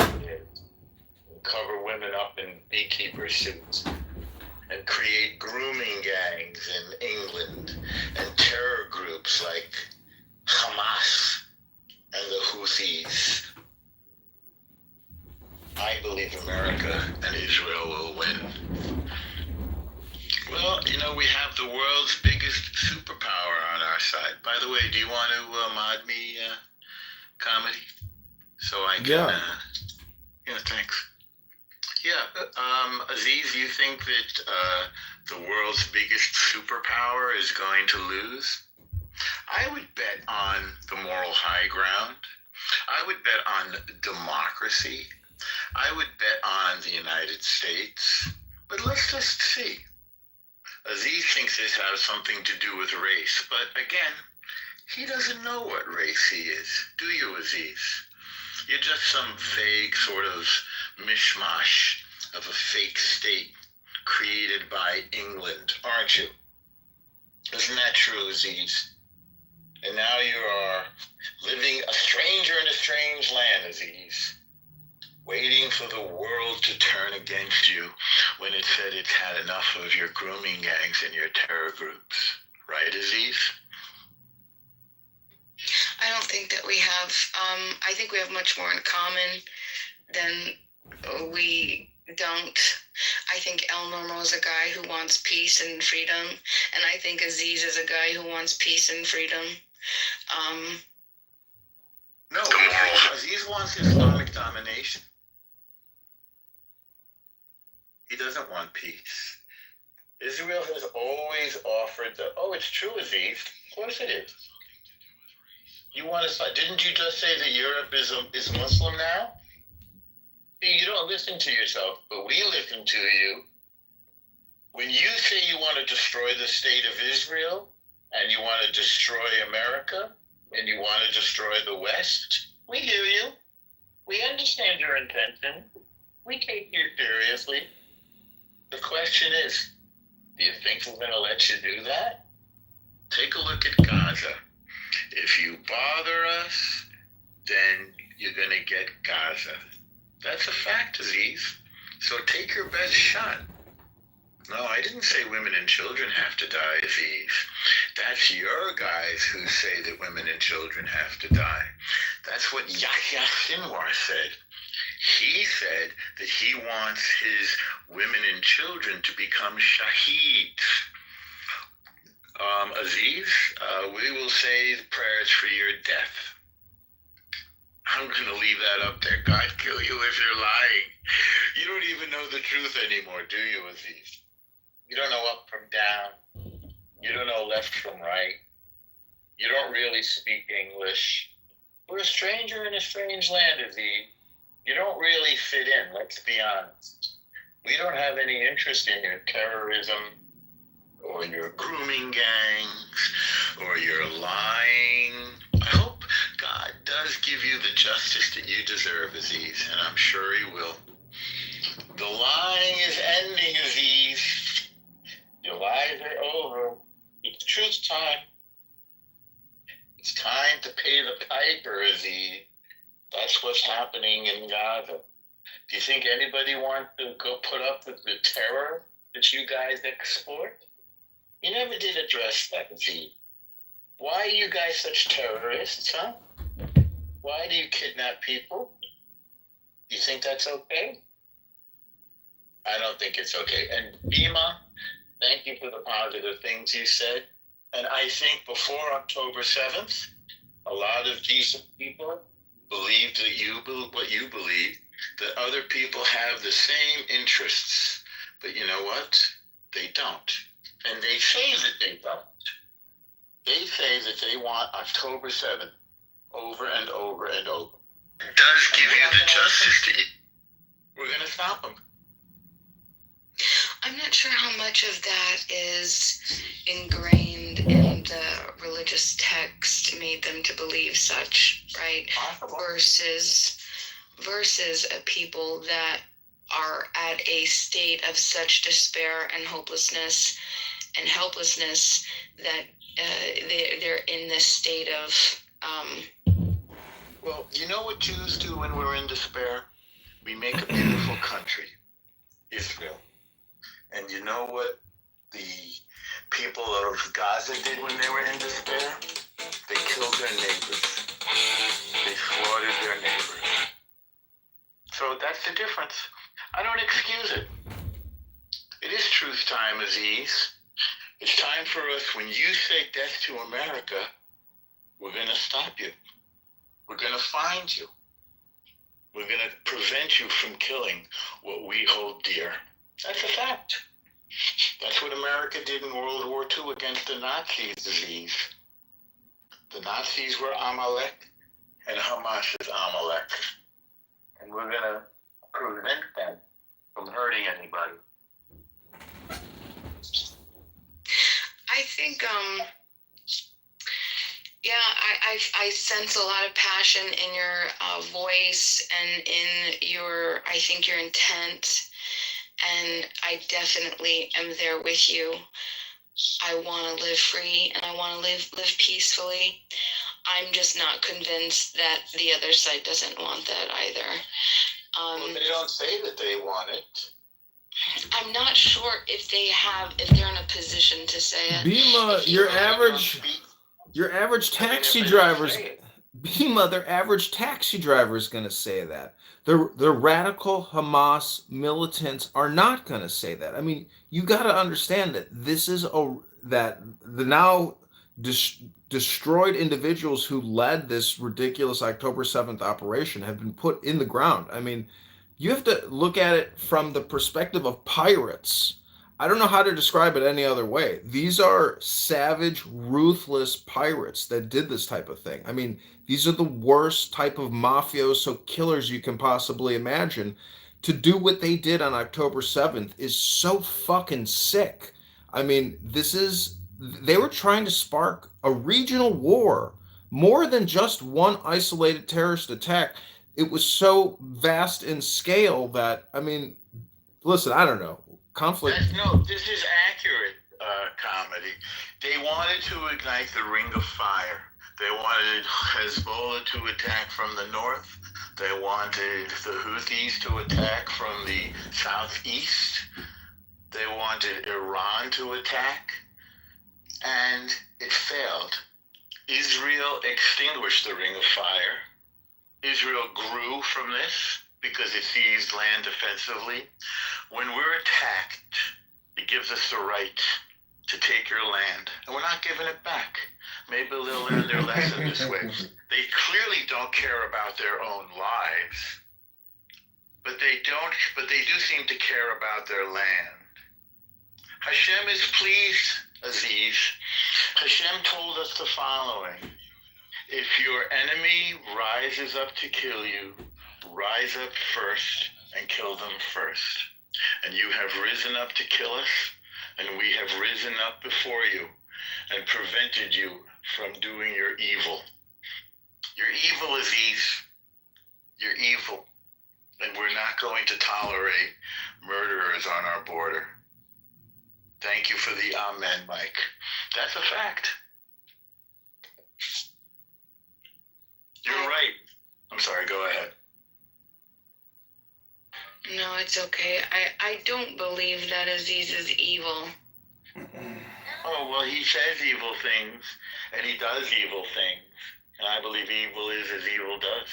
cover women up in beekeeper suits and create grooming gangs in England and terror groups like Hamas and the Houthis. I believe America and Israel will win. Well, you know, we have the world's biggest superpower on our side. By the way, do you want to mod me, Comedy? So I can... Yeah, thanks. Yeah, Aziz, you think that the world's biggest superpower is going to lose? I would bet on the moral high ground. I would bet on democracy. I would bet on the United States. But let's just see. Aziz thinks this has something to do with race, but again, he doesn't know what race he is. Do you, Aziz? You're just some vague sort of mishmash of a fake state created by England, aren't you? Isn't that true, Aziz? And now you are living a stranger in a strange land, Aziz, waiting for the world to turn against you when it said it's had enough of your grooming gangs and your terror groups. Right, Aziz? I don't think that we have. I think we have much more in common than we don't. I think El Normo is a guy who wants peace and freedom, and I think Aziz is a guy who wants peace and freedom. No, Aziz wants Islamic domination. He doesn't want peace. Israel has always offered it's true, Aziz. Of course it is. You want to? Didn't you just say that Europe is Muslim now? See, you don't listen to yourself, but we listen to you. When you say you want to destroy the state of Israel, and you want to destroy America, and you want to destroy the West, we hear you. We understand your intention. We take you seriously. The question is, do you think we're going to let you do that? Take a look at Gaza. If you bother us, then you're going to get Gaza. That's a fact, Aziz. So take your best shot. No, I didn't say women and children have to die, Aziz. That's your guys who say that women and children have to die. That's what Yahya Sinwar said. He said that he wants his women and children to become shaheeds. Aziz, we will say prayers for your death. I'm going to leave that up there. God kill you if you're lying. You don't even know the truth anymore, do you, Aziz? You don't know up from down. You don't know left from right. You don't really speak English. We're a stranger in a strange land, Aziz. You don't really fit in, let's be honest. We don't have any interest in your terrorism, or your grooming gangs, or your lying. I hope God does give you the justice that you deserve, Aziz, and I'm sure he will. The lying is ending, Aziz. Your lies are over. It's truth time. It's time to pay the piper, Aziz. That's what's happening in Gaza. Do you think anybody wants to go put up with the terror that you guys export? You never did address that, Aziz. Why are you guys such terrorists, huh? Why do you kidnap people? Do you think that's okay? I don't think it's okay. And Bima, thank you for the positive things you said. And I think before October 7th, a lot of decent people believed that what you believe, that other people have the same interests. But you know what? They don't. And they say that they don't. They say that they want October 7th over and over and over. It does give you the justice to you. We're going to stop them. I'm not sure how much of that is ingrained in the religious text made them to believe such, right? Versus a people that are at a state of such despair and hopelessness and helplessness that they're in this state of Well, you know what Jews do when we're in despair? We make a beautiful country, Israel. And you know what the people of Gaza did when they were in despair? They killed their neighbors. They slaughtered their neighbors. So that's the difference. I don't excuse it. It is truth time, Aziz. It's time for us, when you say death to America, we're going to stop you. We're going to find you. We're going to prevent you from killing what we hold dear. That's a fact. That's what America did in World War II against the Nazis, Aziz. The Nazis were Amalek, and Hamas is Amalek. And we're going to prevent them from hurting anybody. I think yeah, I sense a lot of passion in your voice and in your, I think, your intent, and I definitely am there with you. I want to live free and I want to live peacefully. I'm just not convinced that the other side doesn't want that either. Well, they don't say that they want it. I'm not sure if they're in a position to say it. Bima, your average taxi driver's Bima, their average taxi driver is going to say that. The radical Hamas militants are not going to say that. I mean, you got to understand that this is that the now destroyed individuals who led this ridiculous October 7th operation have been put in the ground. I mean, you have to look at it from the perspective of pirates. I don't know how to describe it any other way. These are savage, ruthless pirates that did this type of thing. I mean, these are the worst type of mafioso killers you can possibly imagine. To do what they did on October 7th is so fucking sick. I mean, they were trying to spark a regional war more than just one isolated terrorist attack. It was so vast in scale that, I mean, listen, I don't know. Conflict. No, this is accurate comedy. They wanted to ignite the ring of fire. They wanted Hezbollah to attack from the north. They wanted the Houthis to attack from the southeast. They wanted Iran to attack. And it failed. Israel extinguished the ring of fire. Israel grew from this because it seized land defensively. When we're attacked, it gives us the right to take your land, and we're not giving it back. Maybe they'll learn their lesson this way. They clearly don't care about their own lives, but they do seem to care about their land. Hashem is pleased, Aziz. Hashem told us the following: if your enemy rises up to kill you, rise up first and kill them first. And you have risen up to kill us, and we have risen up before you and prevented you from doing your evil. You're evil, Aziz. You're evil. And we're not going to tolerate murderers on our border. Thank you for the amen, Mike. That's a fact. You're right. I'm sorry, go ahead. No, it's okay. I don't believe that Aziz is evil. Oh, well, he says evil things, and he does evil things. And I believe evil is as evil does.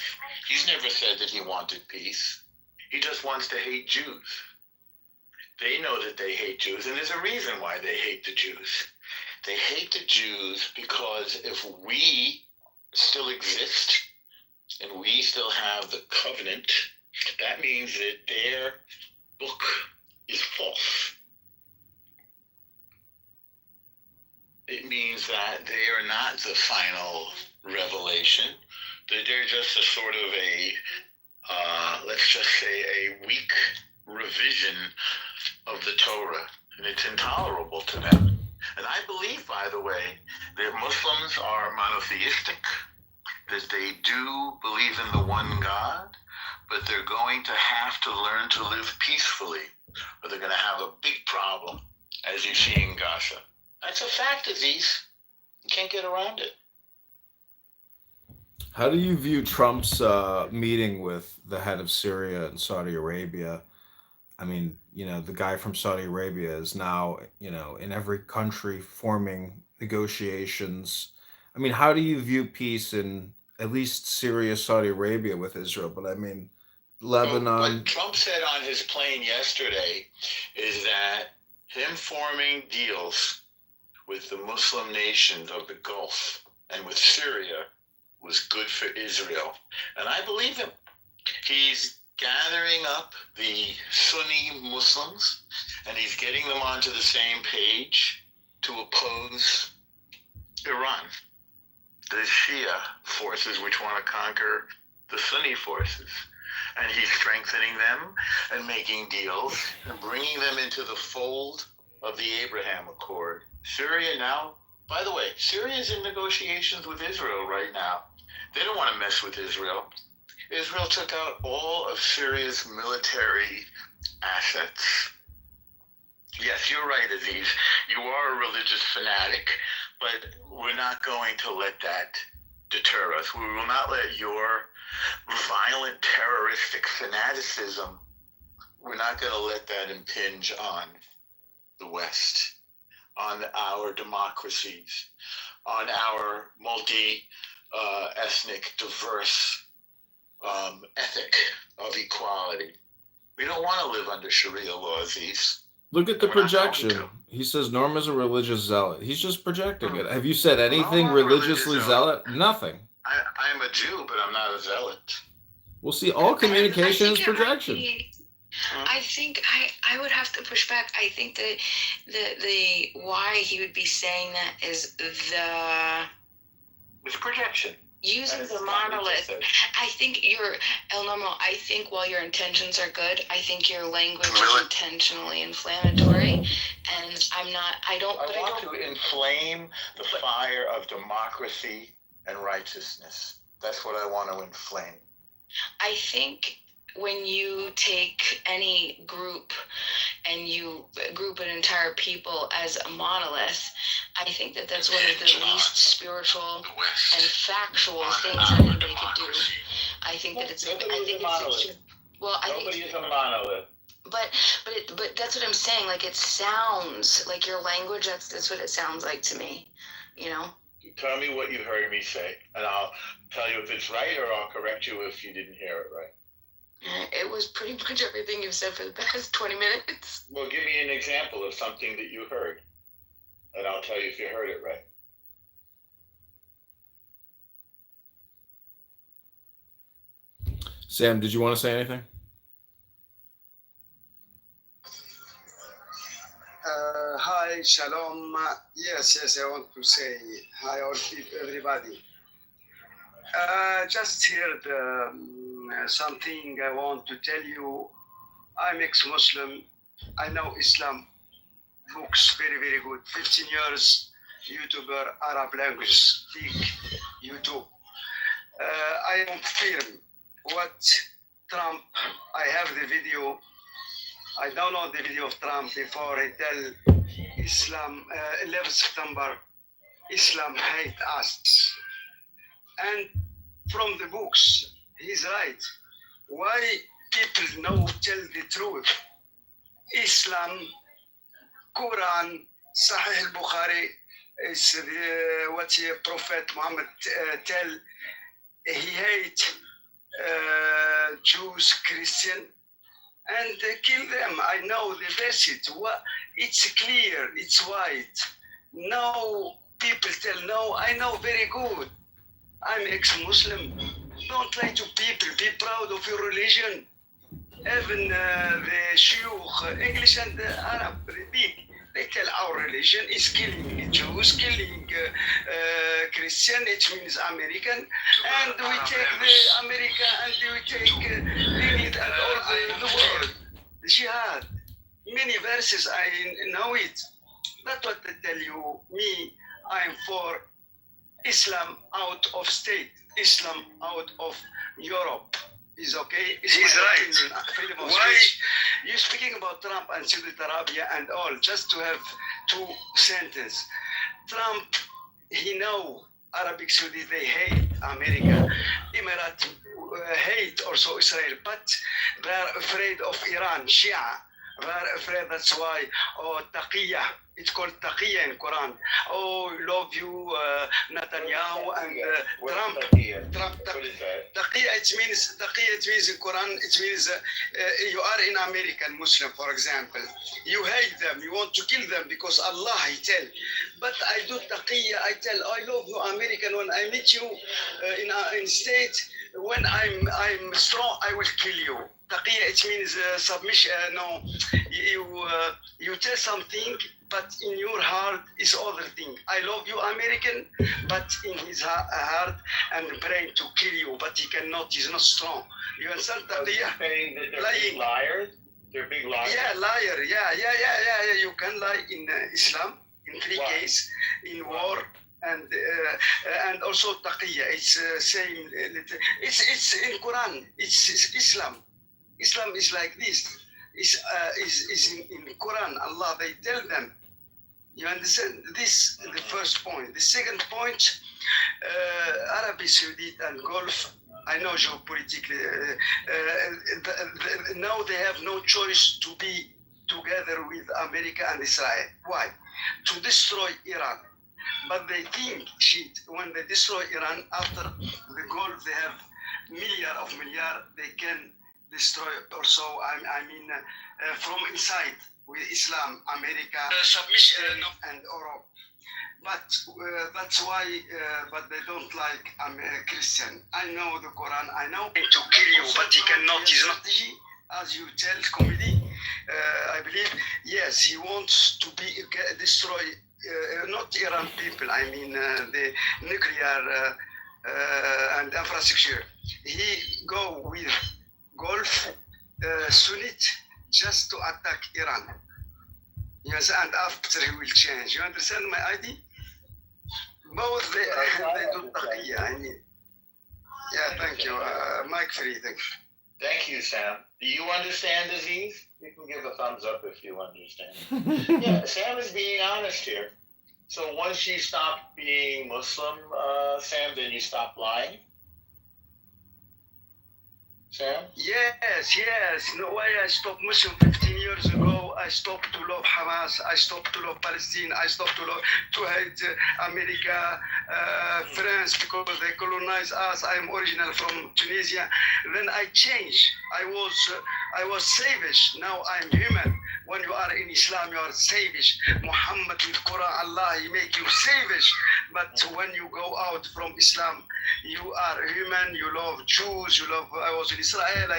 He's never said that he wanted peace. He just wants to hate Jews. They know that they hate Jews, and there's a reason why they hate the Jews. They hate the Jews because if we still exist, and we still have the covenant, that means that their book is false. It means that they are not the final revelation, that they're just a sort of let's just say a weak revision of the Torah, and it's intolerable to them. And I believe, by the way, that Muslims are monotheistic, that they do believe in the one God, but they're going to have to learn to live peacefully, or they're going to have a big problem, as you see in Gaza. That's a fact, Aziz. You can't get around it. How do you view Trump's meeting with the head of Syria and Saudi Arabia? I mean, the guy from Saudi Arabia is now, in every country forming negotiations. I mean, how do you view peace in at least Syria, Saudi Arabia with Israel? But I mean, Lebanon. What Trump said on his plane yesterday is that him forming deals with the Muslim nations of the Gulf and with Syria was good for Israel. And I believe him. He's gathering up the Sunni Muslims, and he's getting them onto the same page to oppose Iran, the Shia forces which want to conquer the Sunni forces. And he's strengthening them and making deals and bringing them into the fold of the Abraham Accord Syria now, by the way, Syria is in negotiations with Israel right now. They don't want to mess with Israel. Israel took out all of Syria's military assets. Yes, you're right, Aziz. You are a religious fanatic, but we're not going to let that deter us. We will not let your violent terroristic fanaticism, we're not going to let that impinge on the West, on our democracies, on our multi-ethnic, diverse ethic of equality. We don't want to live under Sharia law, Aziz. Look at the We're not going projection. to. He says Norm is a religious zealot. He's just projecting it. Have you said I'm anything not a religious religiously zealot? Nothing. I'm a Jew, but I'm not a zealot. We'll see. All communication is it might projection. be- I think I would have to push back. I think that the why he would be saying that is It's projection. using That the is not what you monolith. said. I think El Nomo, I think while your intentions are good, I think your language is intentionally inflammatory, and I want to inflame the fire of democracy and righteousness. That's what I want to inflame. I think when you take any group and you group an entire people as a monolith, I think that that's one of the least spiritual and factual things anybody could do. I think that it's Nobody is a monolith. Nobody is a monolith. But that's what I'm saying. Like, it sounds like your language. That's what it sounds like to me. You know. Tell me what you heard me say, and I'll tell you if it's right, or I'll correct you if you didn't hear it right. It was pretty much everything you've said for the past 20 minutes. Well, give me an example of something that you heard, and I'll tell you if you heard it right. Sam, did you want to say anything? Hi, Shalom. Yes, I want to say hi, all everybody. Just heard something I want to tell you. I'm ex-Muslim. I know Islam books very, very good. 15 years YouTuber, Arab language, speak YouTube. I confirm what Trump, I have the video. I download the video of Trump before he tell Islam, 11 September, Islam hate us. And from the books, he's right. Why people know tell the truth? Islam, Quran, Sahih al-Bukhari, is what Prophet Muhammad tell. He hate Jews, Christian, and kill them. I know the verses. It's clear, it's white. No people tell no. I know very good. I'm ex-Muslim. Don't lie to people. Be proud of your religion. Even the Shuyukh, English and Arab, they tell our religion is killing Jews, killing Christian, it means American, and we take the America and we take it and all the world. Jihad, many verses, I know it. That's what I tell you. Me, I'm for Islam out of state, Islam out of Europe. Is okay. He's right. Freedom of speech. You're speaking about Trump and Saudi Arabia and all, just to have two sentences. Trump, he know Arabic Saudi, they hate America. Emirates hate also Israel, but they're afraid of Iran, Shia. They're afraid, that's why, taqiyya. It's called taqiyya in Quran. Oh, love you, Netanyahu and Trump. Taqiyya, it means in Quran, it means you are in American Muslim, for example. You hate them, you want to kill them because Allah, he tell. But I do taqiyya, I tell, I love you, American. When I meet you in state, when I'm strong, I will kill you. Taqiyya, it means submission. No, you tell something, but in your heart is other thing. I love you, American, but in his heart and brain to kill you, but he cannot. He's not strong. You understand? Taqiyya? Saying that they're big liars. They're big liars. Yeah, liar. Yeah. You can lie in Islam. In in three cases in war. And also taqiyya, it's same. It's in Quran. It's Islam. Islam is like this. Is in Quran. Allah, they tell them. You understand? This is the first point. The second point, Arabia Saudite and Gulf. I know geopolitically. Now they have no choice to be together with America and Israel. Why? To destroy Iran. But they think when they destroy Iran after the Gulf, they have milliard, they can destroy also, from inside with Islam, America, submission and Europe. But that's why, but they don't like Christian. I know the Quran, I know to kill you, but he cannot, he's not, as you tell comedy, I believe, yes, he wants to be destroy not Iran people, I mean the nuclear and infrastructure. He go with Gulf Sunnite just to attack Iran. Yes, and after he will change. You understand my idea? Both they do taqiyya, I mean. Yeah, thank you. Mike free, thank you. Thank you, Sam. Do you understand, Aziz? You can give a thumbs up if you understand. Yeah, Sam is being honest here. So once you stop being Muslim, Sam, then you stop lying? Sam? Yes. No way I stopped Muslim 15 years ago. I stopped to love Hamas. I stopped to love Palestine. I stopped to hate America, France, because they colonized us. I'm original from Tunisia. Then I changed. I was savage. Now I'm human. When you are in Islam, you are savage. Muhammad with Quran, Allah, he make you savage. But when you go out from Islam, you are human. You love Jews. You love. I was in Israel,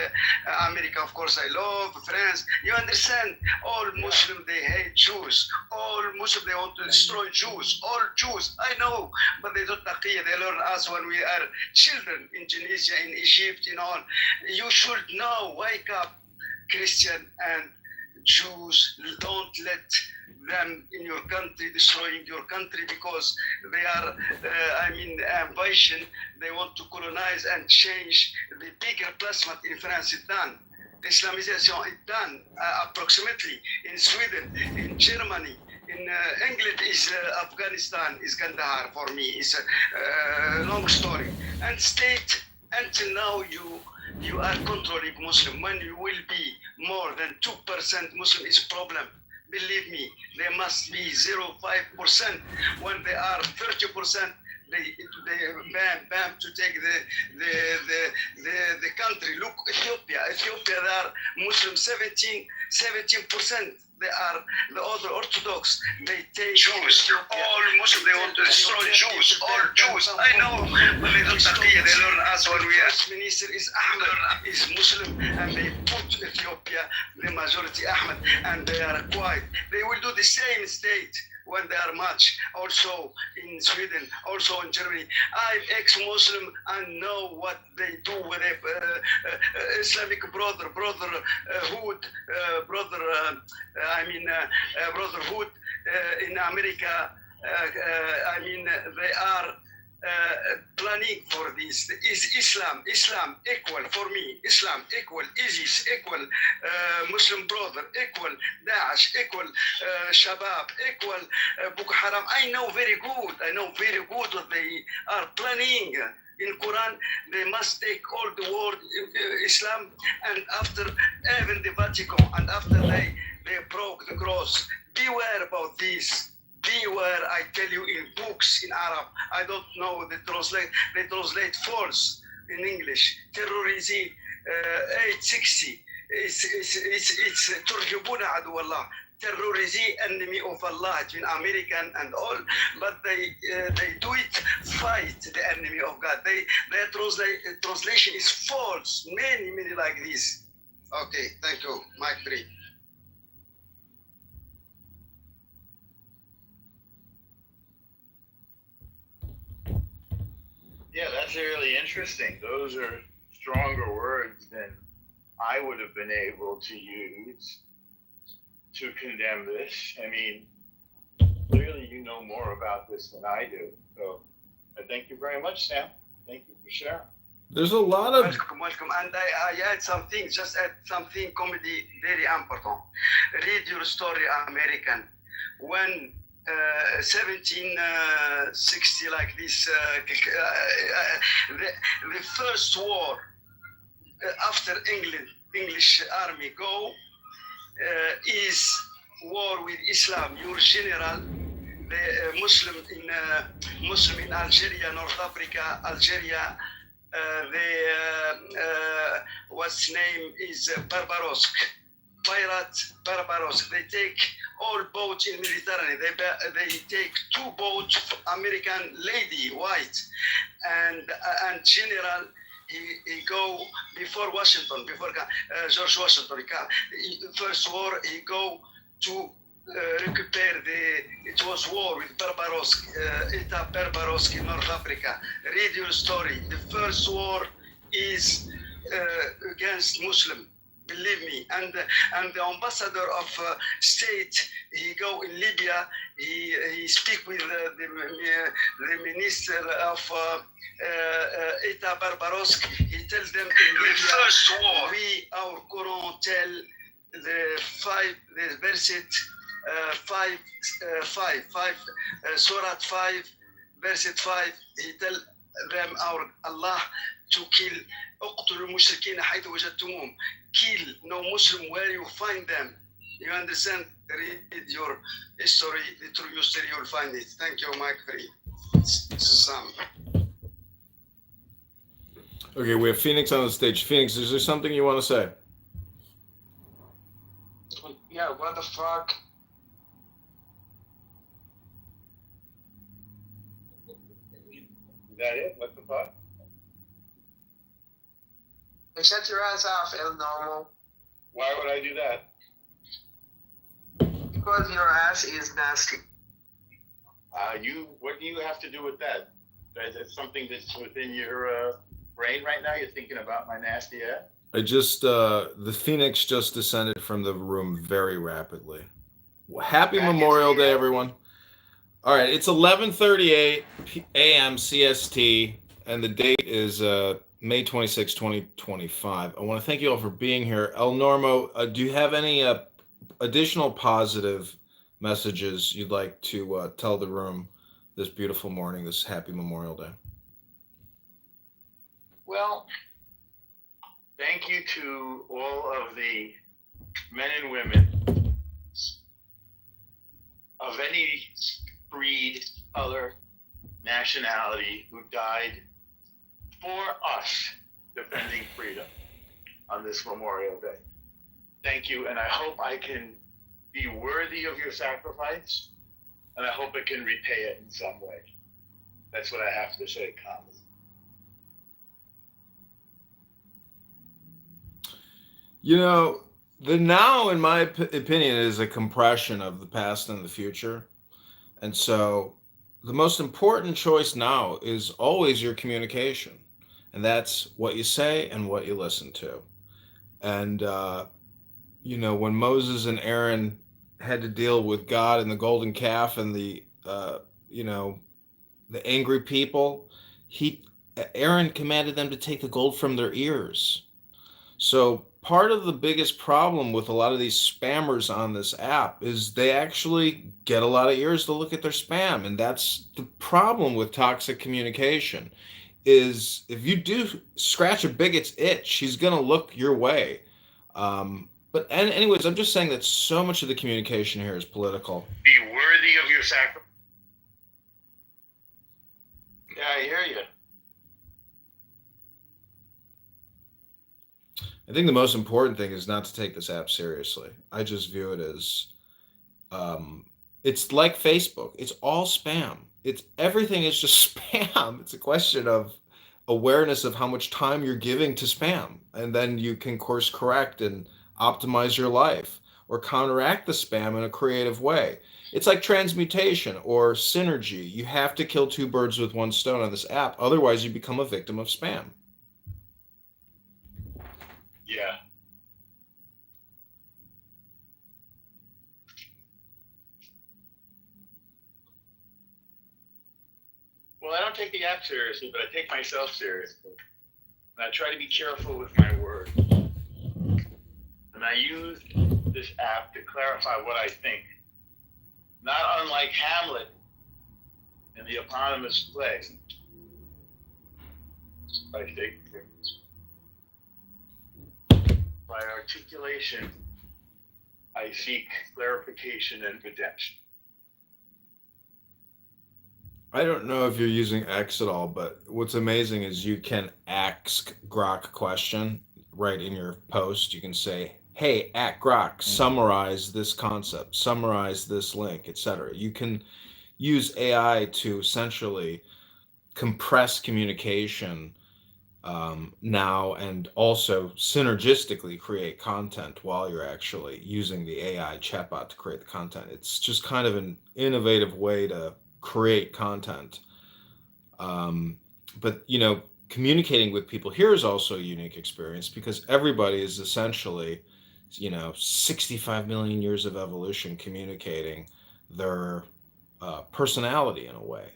America, of course. I love France. You understand? All Muslims they hate Jews. All Muslims they want to destroy Jews. All Jews. I know, but they don't taqiyya. They learn us when we are children in Tunisia, in Egypt, in all. You should know. Wake up, Christian and Jews, don't let them in your country, destroying your country, because they are, ambition. They want to colonize and change the bigger plasma in France is done. Islamization is done approximately in Sweden, in Germany, in England is Afghanistan, is Kandahar for me. It's a long story. And state, until now you are controlling Muslim. When you will be more than 2% Muslim is problem. Believe me, there must be 0.5%. When they are 30%, they bam to take the country. Look, Ethiopia, they are Muslim 17%. They are the other Orthodox. They take Jews. All Muslims, they want to destroy Jews. All Jews. I know, but they don't taqiyya. They learn us when we are. Minister is Ahmed, is Muslim, and they put Ethiopia, the majority Ahmed, and they are quiet. They will do the same state when they are much, also in Sweden, also in Germany. I'm ex-Muslim and know what they do with Islamic brotherhood, in America. They are planning for this. Is Islam equal for me? Islam equal ISIS, equal Muslim brother, equal Daesh, equal Shabab, equal Boko Haram. I know very good what they are planning. In Quran, they must take all the world Islam, and after even the Vatican, and after they broke the cross. Beware about this. Beware, I tell you, in books in Arab. I don't know, they translate false in English. Terrorism 860. It's ترهبون عدو الله. Terrorism, enemy of Allah, between American and all, but they do it, fight the enemy of God. Their translation is false. Many like this. Okay, thank you. Mike 3. Yeah, that's really interesting. Those are stronger words than I would have been able to use to condemn this. I mean, clearly you know more about this than I do. So I thank you very much, Sam. Thank you for sharing. There's a lot of Welcome. And I add something, just add something comedy very important. Read your story, American. When 1760 like this, the first war after English army go is war with Islam. Your general, the Muslim in Algeria, North Africa, Algeria. What's name is Barbarossa. Pirate Barbarossa. They take all boats in Mediterranean. They take 2 boats, American lady, white, and general. He go before Washington, before George Washington. First war, he go to recuperate it was war with Barbarossa, Eta Barbarossa in North Africa. Read your story. The first war is against Muslim. Believe me, and the ambassador of state, he go in Libya, he speak with the minister of Eta Barbarossa. He tells them in Libya, we our Quran tell the verse 5, Surah 5, verse 5. He tell them our Allah to kill. اقتلوا المشركين حيث وجدتموهم. Kill no Muslim where you find them. You understand? Read your history, the true history, you'll find it. Thank you, Mike. Sam. Okay, we have Phoenix on the stage. Phoenix, is there something you want to say? Yeah, what the fuck? Is that it? What the fuck? Hey, shut your ass off, El Normal. Why would I do that? Because your ass is nasty. What do you have to do with that? Is that something that's within your brain right now? You're thinking about my nasty ass? I just, the Phoenix just descended from the room very rapidly. Happy Memorial Day, everyone. All right, it's 11:38 a.m. CST, and the date is May 26, 2025. I want to thank you all for being here. El Normo, do you have any additional positive messages you'd like to tell the room this beautiful morning, this happy Memorial Day? Well, thank you to all of the men and women of any breed, color, nationality who died for us defending freedom on this Memorial Day. Thank you, and I hope I can be worthy of your sacrifice, and I hope I can repay it in some way. That's what I have to say, calmly. You know, the now, in my opinion, is a compression of the past and the future. And so the most important choice now is always your communication. And that's what you say and what you listen to. And, you know, when Moses and Aaron had to deal with God and the golden calf and the, you know, the angry people, Aaron commanded them to take the gold from their ears. So part of the biggest problem with a lot of these spammers on this app is they actually get a lot of ears to look at their spam. And that's the problem with toxic communication, is if you do scratch a bigot's itch, he's going to look your way. But anyways, I'm just saying that so much of the communication here is political. Be worthy of your sacrifice. Yeah, I hear you. I think the most important thing is not to take this app seriously. I just view it as, it's like Facebook. It's all spam. Everything is just spam. It's a question of awareness of how much time you're giving to spam. And then you can course correct and optimize your life or counteract the spam in a creative way. It's like transmutation or synergy. You have to kill 2 birds with 1 stone on this app. Otherwise, you become a victim of spam. Yeah. Well, I don't take the app seriously, but I take myself seriously. And I try to be careful with my words. And I use this app to clarify what I think. Not unlike Hamlet in the eponymous play by Shakespeare. By articulation, I seek clarification and redemption. I don't know if you're using X at all, but what's amazing is you can ask Grok a question right in your post. You can say, hey, at Grok, summarize this concept, summarize this link, etc. You can use AI to essentially compress communication now and also synergistically create content while you're actually using the AI chatbot to create the content. It's just kind of an innovative way to create content. But, you know, communicating with people here is also a unique experience because everybody is essentially, you know, 65 million years of evolution communicating their personality in a way,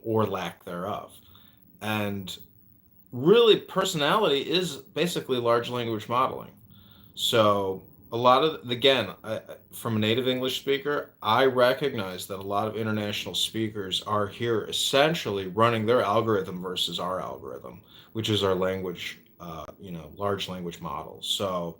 or lack thereof. And really, personality is basically large language modeling. So a lot of, again, from a native English speaker, I recognize that a lot of international speakers are here essentially running their algorithm versus our algorithm, which is our language, you know, large language models. So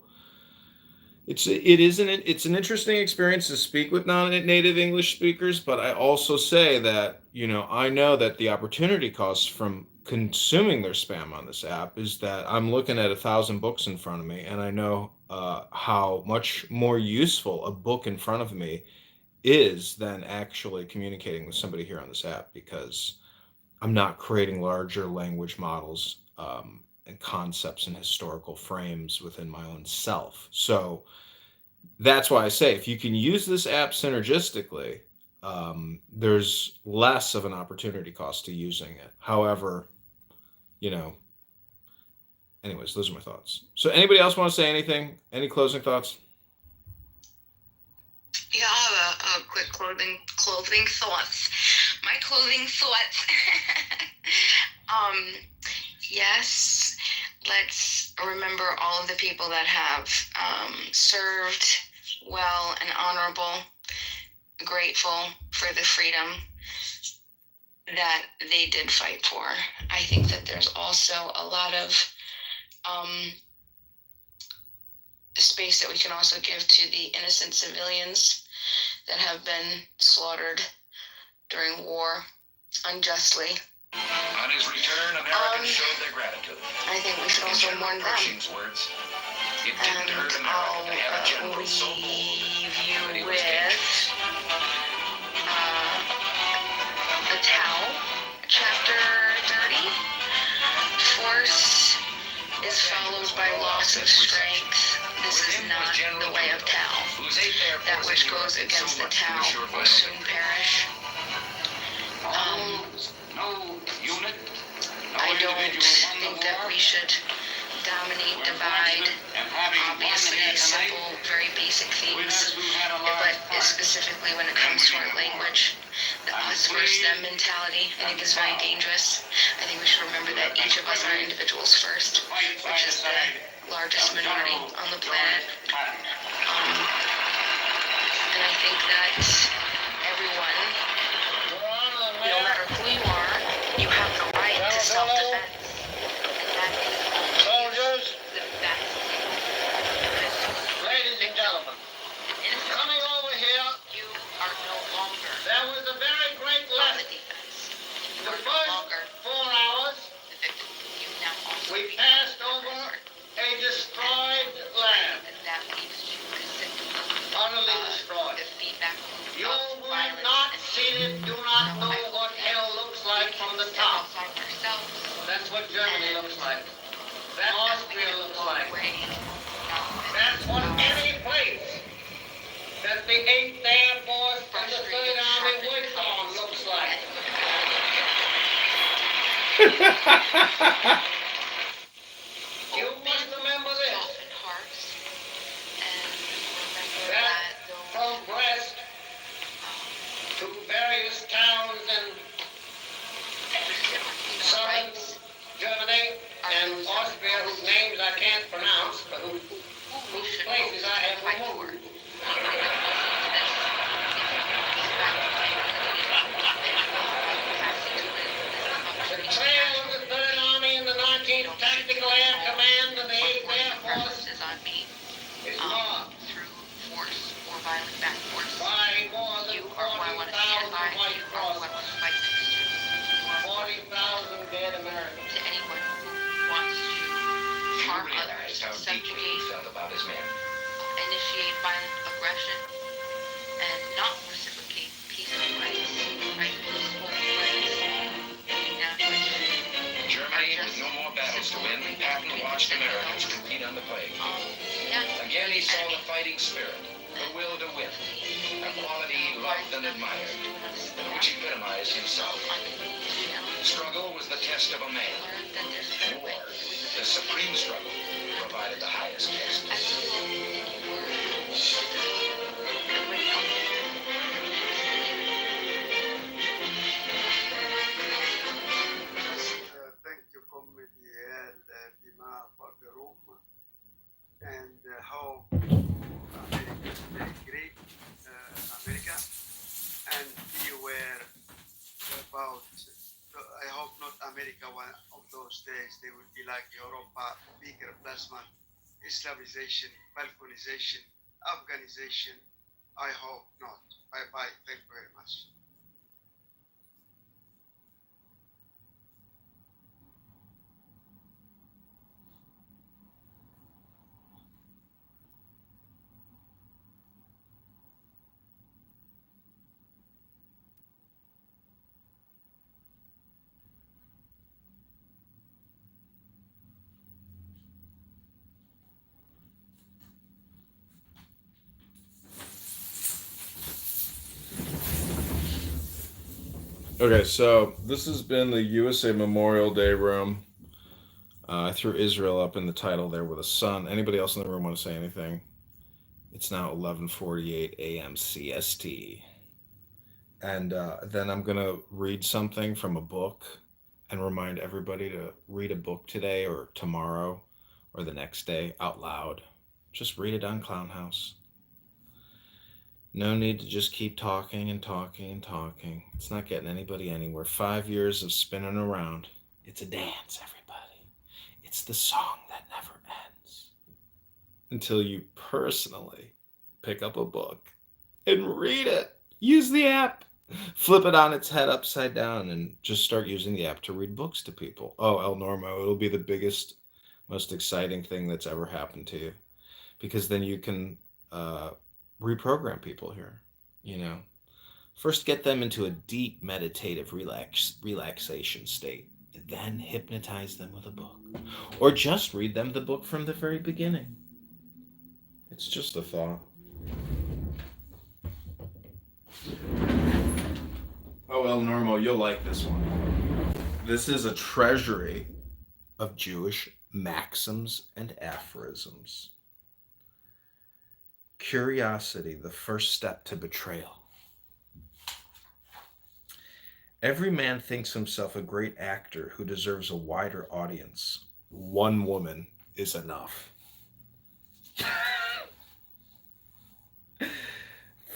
it's an interesting experience to speak with non-native English speakers, but I also say that, you know, I know that the opportunity cost from consuming their spam on this app is that I'm looking at 1,000 books in front of me, and I know how much more useful a book in front of me is than actually communicating with somebody here on this app, because I'm not creating larger language models and concepts and historical frames within my own self. So that's why I say if you can use this app synergistically, there's less of an opportunity cost to using it. However, you know, anyways, those are my thoughts. So anybody else want to say anything? Any closing thoughts? Yeah, I have a quick clothing thoughts. My clothing thoughts. Yes, let's remember all of the people that have served well and honorable, grateful for the freedom that they did fight for. I think that there's also a lot of space that we can also give to the innocent civilians that have been slaughtered during war unjustly. On his return, Americans showed their gratitude. I think we should also mourn them. Words, it didn't hurt America to have a general so bold that he was dangerous. The Tao, chapter 30. Force is followed by loss of strength. This is not the way of Tao. That which goes against the Tao will soon perish. I don't think that we should dominate, divide, obviously simple, very basic things, but specifically when it comes to our language, the us versus them mentality, I think is very dangerous. I think we should remember that each of us are individuals first, which is the largest minority on the planet. And I think that everyone, no matter who you are, you have the right to self-defense. And that is Soldiers, the best. ladies and gentlemen, coming over here, You are no longer there was a very great on the lesson. defense. You The are no first longer 4 hours, the victim. You now also we passed over a destroyed land, and that leads to utterly destroyed. the feedback You of who have violence not and seen it do not know what hell looks like from the top. ourselves. That's what Germany looks like. That Austria looks like. That's what any place that the 8th Air Force and the 3rd Army worked on looks like. You must remember this. That from Brest to various towns and and Austria, whose names I can't pronounce, but whose places I have removed. Betrayal of the Third Army and the 19th Tactical Air Command and the 8th Air Force is marked by more than 40,000 white crosses, 40,000 dead Americans. He realized how deeply he felt about his men. Initiate violent aggression and not reciprocate peaceful rights, right? Germany, with no more battles to win, Patton watched Americans compete on the plane. Again, he saw the fighting spirit, the will to win, a quality he loved and admired, which epitomized himself. Struggle was the test of a man. War, the supreme struggle, provided the highest test. Thank you, Committee Dima, for the room, and how America is very great, America, and beware about, I hope not America one of those days, they will be like Europa, bigger plasma, Islamization, balkanization, Afghanization. I hope not. Bye-bye. Thank you very much. Okay, so this has been the USA Memorial Day room. I threw Israel up in the title there with a sun. Anybody else in the room want to say anything? It's now 11:48 a.m. CST. And then I'm going to read something from a book and remind everybody to read a book today or tomorrow or the next day out loud. Just read it on Clown House. No need to just keep talking and talking and talking. It's not getting anybody anywhere. 5 years of spinning around. It's a dance, everybody. It's the song that never ends. Until you personally pick up a book and read it. Use the app. Flip it on its head upside down and just start using the app to read books to people. Oh, El Normo, it'll be the biggest, most exciting thing that's ever happened to you. Because then you can reprogram people here, you know. First get them into a deep meditative relaxation state, then hypnotize them with a book. Or just read them the book from the very beginning. It's just a thought. Oh, El Normo, you'll like this one. This is a treasury of Jewish maxims and aphorisms. Curiosity, the first step to betrayal. Every man thinks himself a great actor who deserves a wider audience. One woman is enough.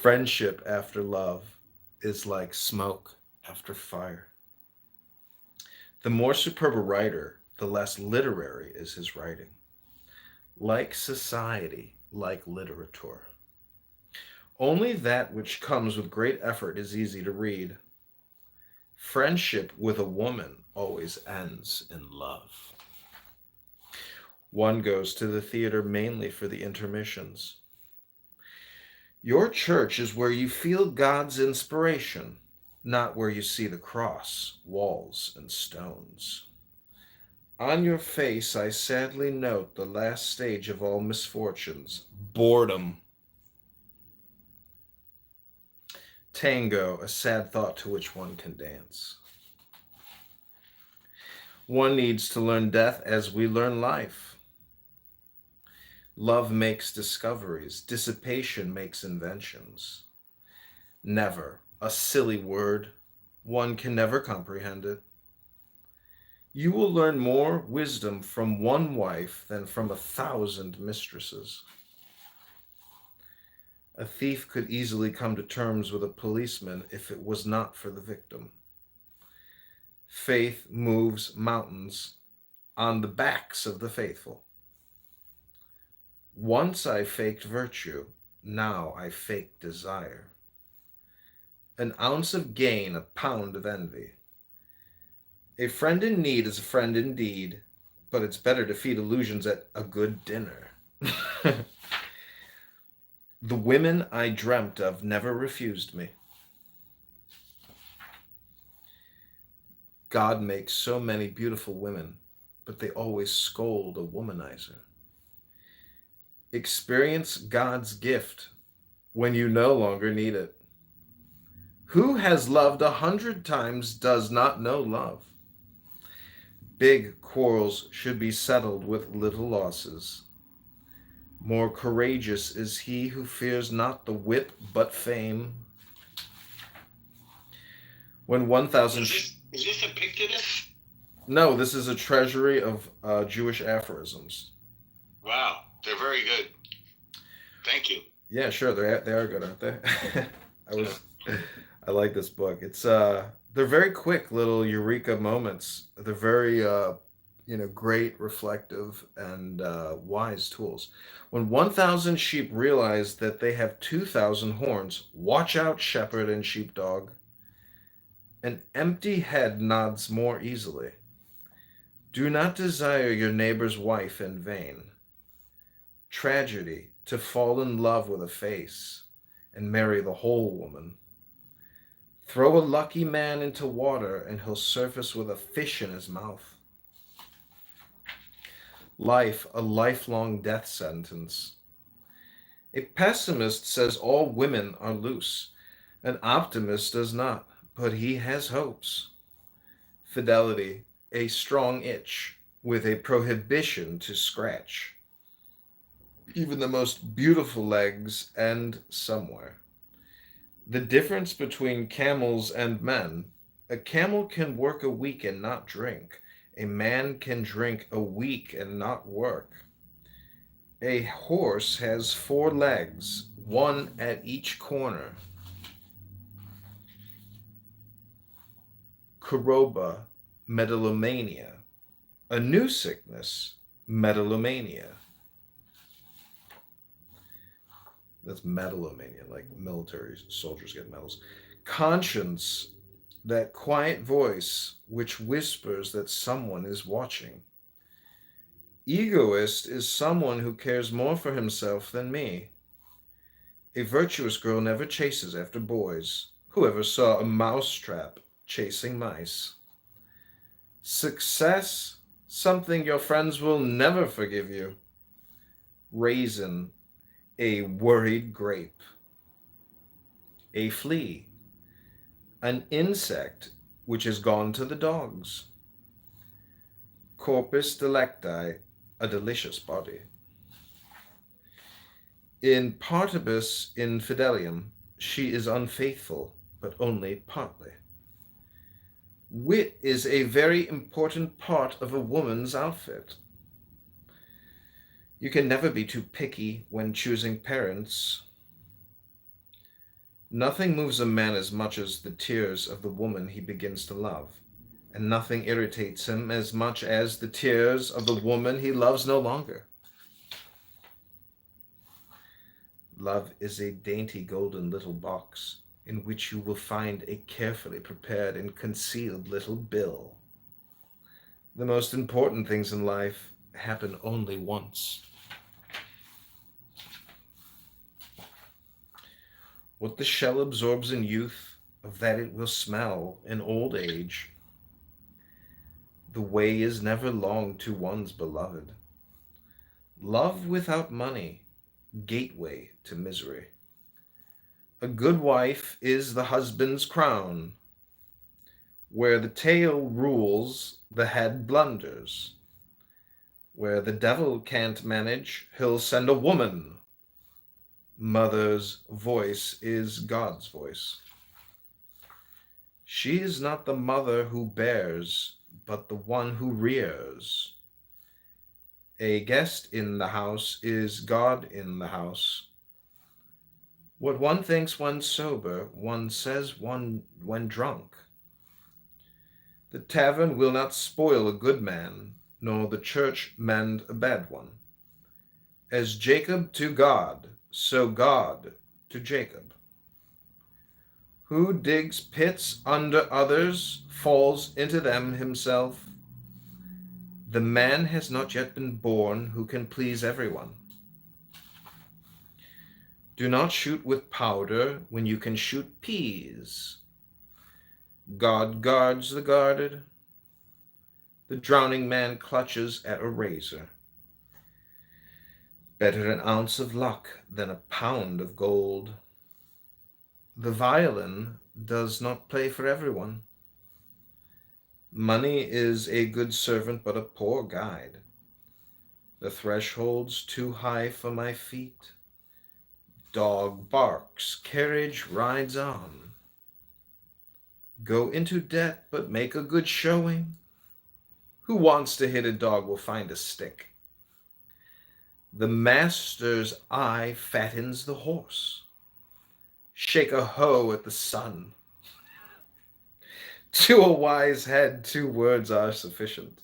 Friendship after love is like smoke after fire. The more superb a writer, the less literary is his writing. Like society, like literature. Only that which comes with great effort is easy to read. Friendship with a woman always ends in love. One goes to the theater mainly for the intermissions. Your church is where you feel God's inspiration, not where you see the cross, walls, and stones. On your face I sadly note the last stage of all misfortunes, boredom. Tango, a sad thought to which one can dance. One needs to learn death as we learn life. Love makes discoveries. Dissipation makes inventions. Never, a silly word. One can never comprehend it. You will learn more wisdom from one wife than from 1,000 mistresses. A thief could easily come to terms with a policeman if it was not for the victim. Faith moves mountains on the backs of the faithful. Once I faked virtue, now I fake desire. An ounce of gain, a pound of envy. A friend in need is a friend indeed, but it's better to feed illusions at a good dinner. The women I dreamt of never refused me. God makes so many beautiful women, but they always scold a womanizer. Experience God's gift when you no longer need it. Who has loved 100 times does not know love. Big quarrels should be settled with little losses. More courageous is he who fears not the whip but fame. When 1,000... Is this Epictetus? No, this is a treasury of Jewish aphorisms. Wow, they're very good. Thank you. Yeah, sure, they are good, aren't they? I like this book. It's they're very quick little eureka moments. They're very great, reflective, and wise tools. When 1,000 sheep realize that they have 2,000 horns, watch out, shepherd and sheepdog. An empty head nods more easily. Do not desire your neighbor's wife in vain. Tragedy to fall in love with a face and marry the whole woman. Throw a lucky man into water and he'll surface with a fish in his mouth. Life, a lifelong death sentence. A pessimist says all women are loose. An optimist does not, but he has hopes. Fidelity, a strong itch with a prohibition to scratch. Even the most beautiful legs end somewhere. The difference between camels and men: a camel can work a week and not drink. A man can drink a week and not work. A horse has 4 legs, one at each corner. Choroba, megalomania. A new sickness, megalomania. That's metalomania, like military soldiers get medals. Conscience, that quiet voice which whispers that someone is watching. Egoist is someone who cares more for himself than me. A virtuous girl never chases after boys. Whoever saw a mousetrap chasing mice? Success, something your friends will never forgive you. Raisin, a worried grape. A flea, an insect which has gone to the dogs. Corpus delecti, a delicious body. In partibus infidelium, she is unfaithful, but only partly. Wit is a very important part of a woman's outfit. You can never be too picky when choosing parents. Nothing moves a man as much as the tears of the woman he begins to love, and nothing irritates him as much as the tears of the woman he loves no longer. Love is a dainty golden little box in which you will find a carefully prepared and concealed little bill. The most important things in life happen only once. What the shell absorbs in youth, of that it will smell in old age. The way is never long to one's beloved. Love without money, gateway to misery. A good wife is the husband's crown. Where the tail rules, the head blunders. Where the devil can't manage, he'll send a woman. Mother's voice is God's voice. She is not the mother who bears, but the one who rears. A guest in the house is God in the house. What one thinks when sober, one says one when drunk. The tavern will not spoil a good man, nor the church mend a bad one. As Jacob to God, so God to Jacob. Who digs pits under others falls into them himself. The man has not yet been born who can please everyone. Do not shoot with powder when you can shoot peas. God guards the guarded. The drowning man clutches at a razor. Better an ounce of luck than a pound of gold. The violin does not play for everyone. Money is a good servant, but a poor guide. The threshold's too high for my feet. Dog barks, carriage rides on. Go into debt, but make a good showing. Who wants to hit a dog will find a stick. The master's eye fattens the horse. Shake a hoe at the sun. To a wise head, 2 words are sufficient.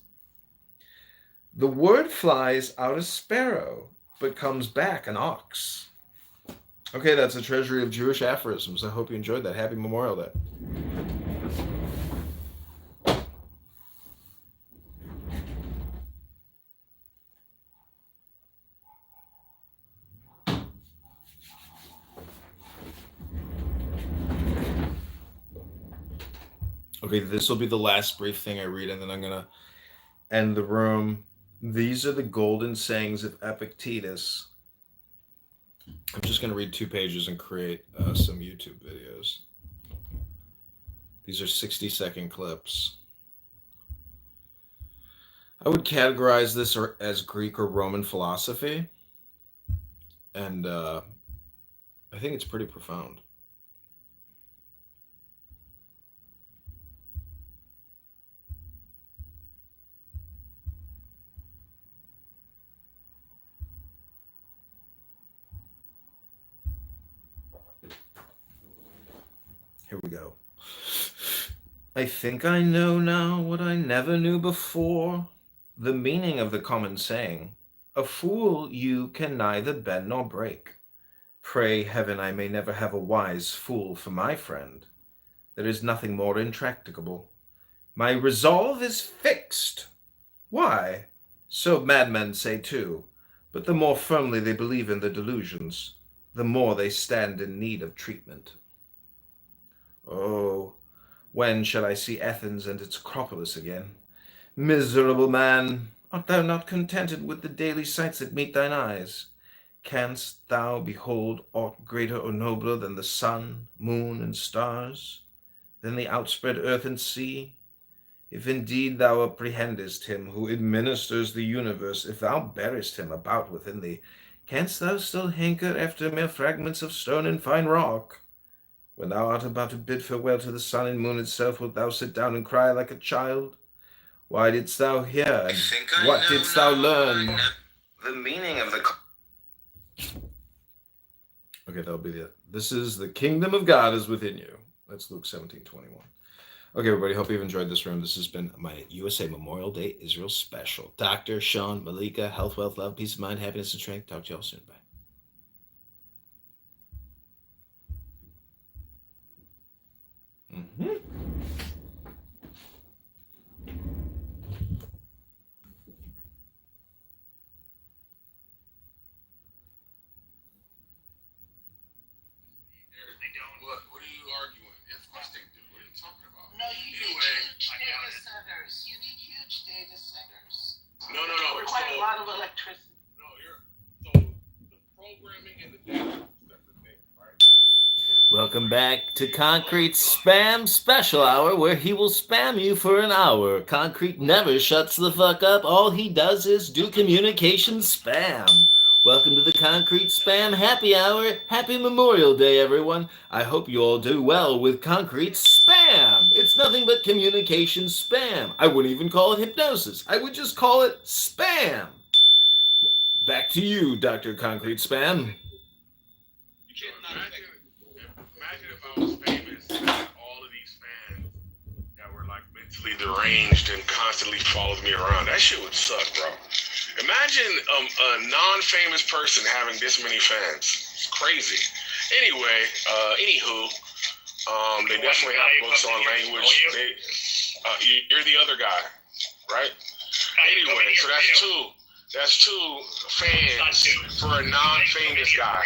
The word flies out a sparrow, but comes back an ox. Okay, that's a treasury of Jewish aphorisms. I hope you enjoyed that. Happy Memorial Day. Okay, this will be the last brief thing I read, and then I'm going to end the room. These are the golden sayings of Epictetus. I'm just going to read 2 pages and create some YouTube videos. These are 60-second clips. I would categorize this as Greek or Roman philosophy, and I think it's pretty profound. Here we go. I think I know now what I never knew before, the meaning of the common saying, a fool you can neither bend nor break. Pray heaven I may never have a wise fool for my friend. There is nothing more intractable. My resolve is fixed. Why? So madmen say too, but the more firmly they believe in their delusions, the more they stand in need of treatment. Oh, when shall I see Athens and its Acropolis again? Miserable man, art thou not contented with the daily sights that meet thine eyes? Canst thou behold aught greater or nobler than the sun, moon, and stars? Than the outspread earth and sea? If indeed thou apprehendest him who administers the universe, if thou bearest him about within thee, canst thou still hanker after mere fragments of stone and fine rock? When thou art about to bid farewell to the sun and moon itself, wilt thou sit down and cry like a child? Why didst thou hear, and what didst thou learn? The meaning of the... Okay, that'll be it. This is the kingdom of God is within you. That's Luke 17:21. Okay, everybody, hope you've enjoyed this room. This has been my USA Memorial Day Israel special. Dr. Sean Malika, health, wealth, love, peace of mind, happiness, and strength. Talk to y'all soon. Bye. Mm-hmm. What are you arguing? Of course they do. What are you talking about? No, you need huge data centers. You need huge data centers. No. Require a lot of electricity. No, so the programming and the data is separate things, right? Welcome back to Concrete's Spam Special Hour, where he will spam you for an hour. Concrete never shuts the fuck up. All he does is do communication spam. Welcome to the Concrete Spam Happy Hour. Happy Memorial Day, everyone. I hope you all do well with Concrete Spam. It's nothing but communication spam. I wouldn't even call it hypnosis. I would just call it spam. Back to you, Dr. Concrete Spam. Imagine if I was famous and had all of these fans that were like mentally deranged and constantly followed me around. That shit would suck, bro. Imagine a non-famous person having this many fans. It's crazy. Anyway, anywho, they definitely have books on language. You're the other guy, right? Anyway, so that's two fans for a non-famous guy.